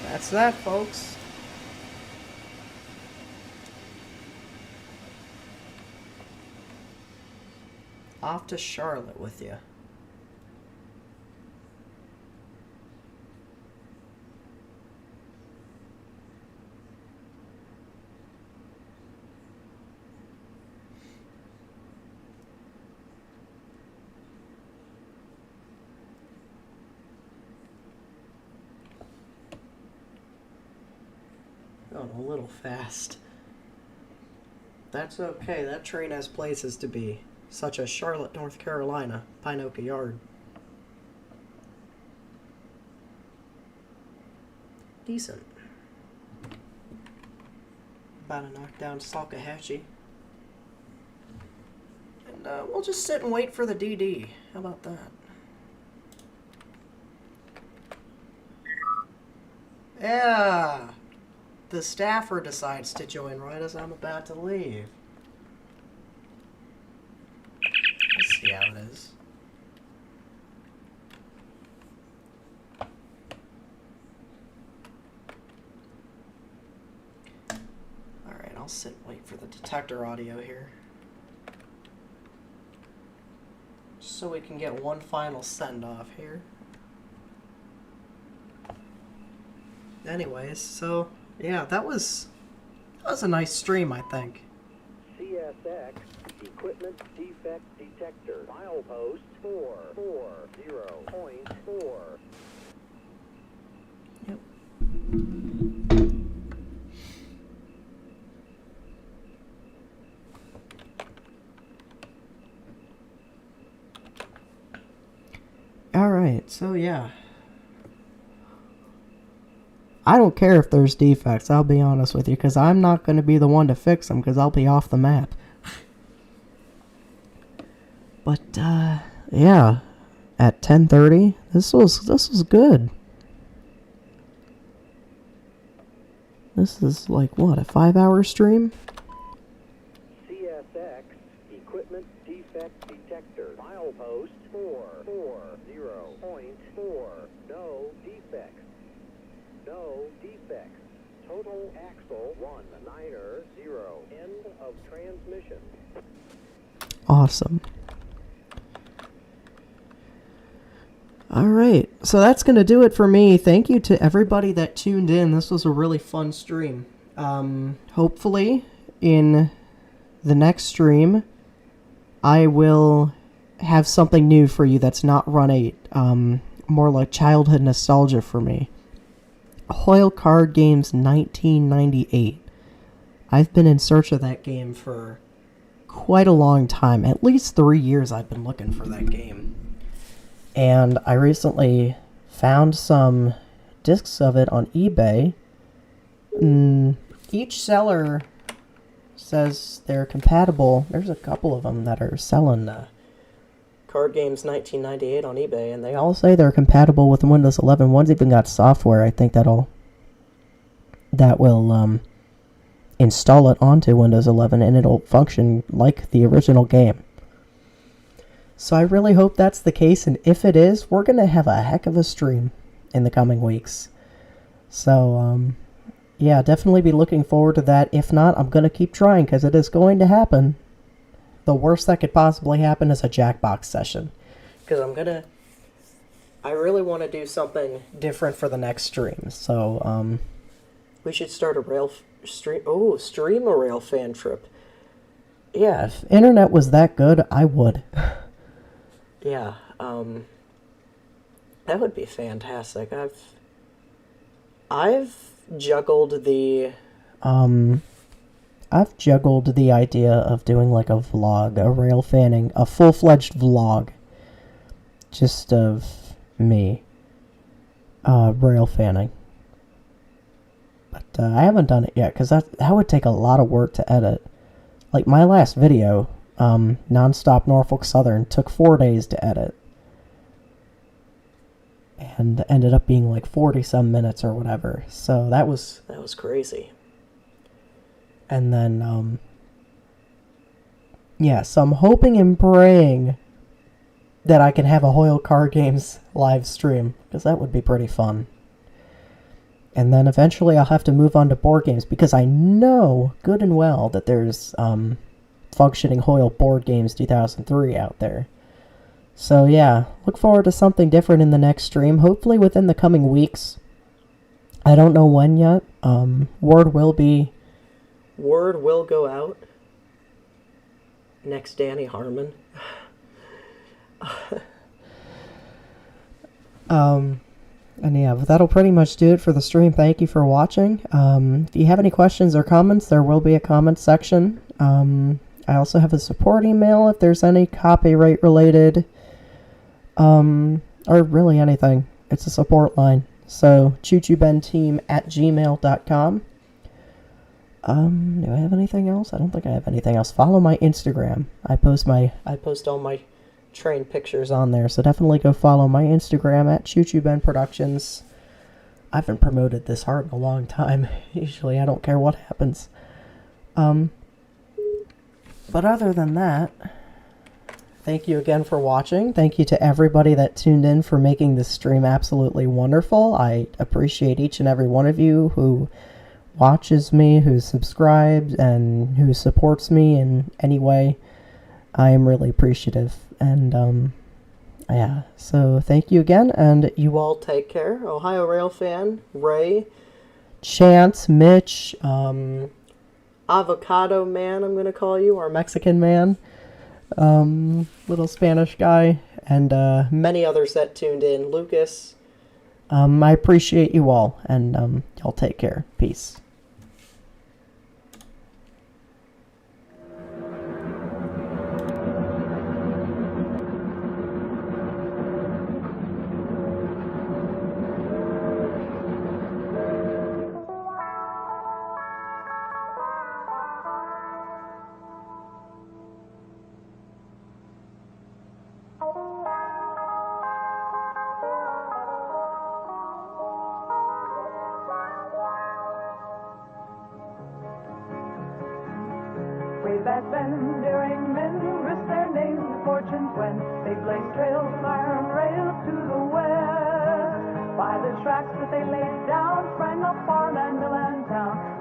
That's that, folks. Off to Charlotte with you. Going a little fast. That's okay, that train has places to be, such as Charlotte, North Carolina, Pinoka Yard. Decent. About to knock down Salkehatchie. And we'll just sit and wait for the DD. How about that? Yeah! The staffer decides to join right as I'm about to leave. Let's see how it is. Alright, I'll sit and wait for the detector audio here. Just so we can get one final send-off here. Anyways, so... yeah, that was a nice stream, I think. CSX equipment defect detector. Milepost 440.4. Yep. Alright, so yeah. I don't care if there's defects, I'll be honest with you, because I'm not going to be the one to fix them, because I'll be off the map. But, yeah, at 10:30, this was good. This is like, what, a 5-hour stream? CSX wrong axle, 190, end of transmission. Awesome. Alright, so that's going to do it for me. Thank you to everybody that tuned in. This was a really fun stream. Hopefully, in the next stream, I will have something new for you that's not Run 8. More like childhood nostalgia for me. Hoyle Card Games 1998. I've been in search of that game for quite a long time. At least 3 years I've been looking for that game. And I recently found some discs of it on eBay. Each seller says they're compatible. There's a couple of them that are selling Card Games 1998 on eBay, and they all say they're compatible with Windows 11. One's even got software, I think, that will install it onto Windows 11, and it'll function like the original game. So I really hope that's the case, and if it is, we're going to have a heck of a stream in the coming weeks. So, yeah, definitely be looking forward to that. If not, I'm going to keep trying, because it is going to happen. The worst that could possibly happen is a Jackbox session. Because I really want to do something different for the next stream. So, we should start a stream a rail fan trip. Yeah, if internet was that good, I would. Yeah, that would be fantastic. I've juggled the idea of doing like a vlog, a rail fanning, a full-fledged vlog, just of me, rail fanning. But I haven't done it yet, because that would take a lot of work to edit. Like my last video, Nonstop Norfolk Southern, took 4 days to edit. And ended up being like 40-some minutes or whatever. So that was crazy. And then, yeah, so I'm hoping and praying that I can have a Hoyle Card Games live stream, because that would be pretty fun. And then eventually I'll have to move on to board games, because I know good and well that there's functioning Hoyle Board Games 2003 out there. So yeah, look forward to something different in the next stream, hopefully within the coming weeks. I don't know when yet. Word will go out. Next Danny Harmon. And yeah, but that'll pretty much do it for the stream. Thank you for watching. If you have any questions or comments, there will be a comment section. I also have a support email if there's any copyright related, or really anything. It's a support line. So, choochoobenteam@gmail.com. Do I have anything else? I don't think I have anything else. Follow my Instagram. I post all my train pictures on there, so definitely go follow my Instagram at choochoobenproductions. I haven't promoted this hard in a long time. Usually I don't care what happens. But other than that, thank you again for watching. Thank you to everybody that tuned in for making this stream absolutely wonderful. I appreciate each and every one of you who watches me, who subscribes, and who supports me in any way. I am really appreciative. And, yeah, so thank you again, and you all take care. Ohio Rail Fan, Ray, Chance, Mitch, Avocado Man, I'm going to call you, or Mexican Man, little Spanish guy, and many others that tuned in, Lucas. I appreciate you all, and y'all take care. Peace. Way back then, daring men risked their names and fortunes when they blazed trails of iron rails to the west. By the tracks that they laid down sprang up farm and mill and town.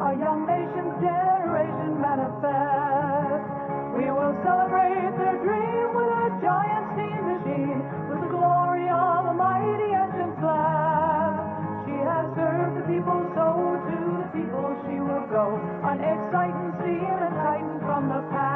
go. Unexciting, seeing a Titan from the past.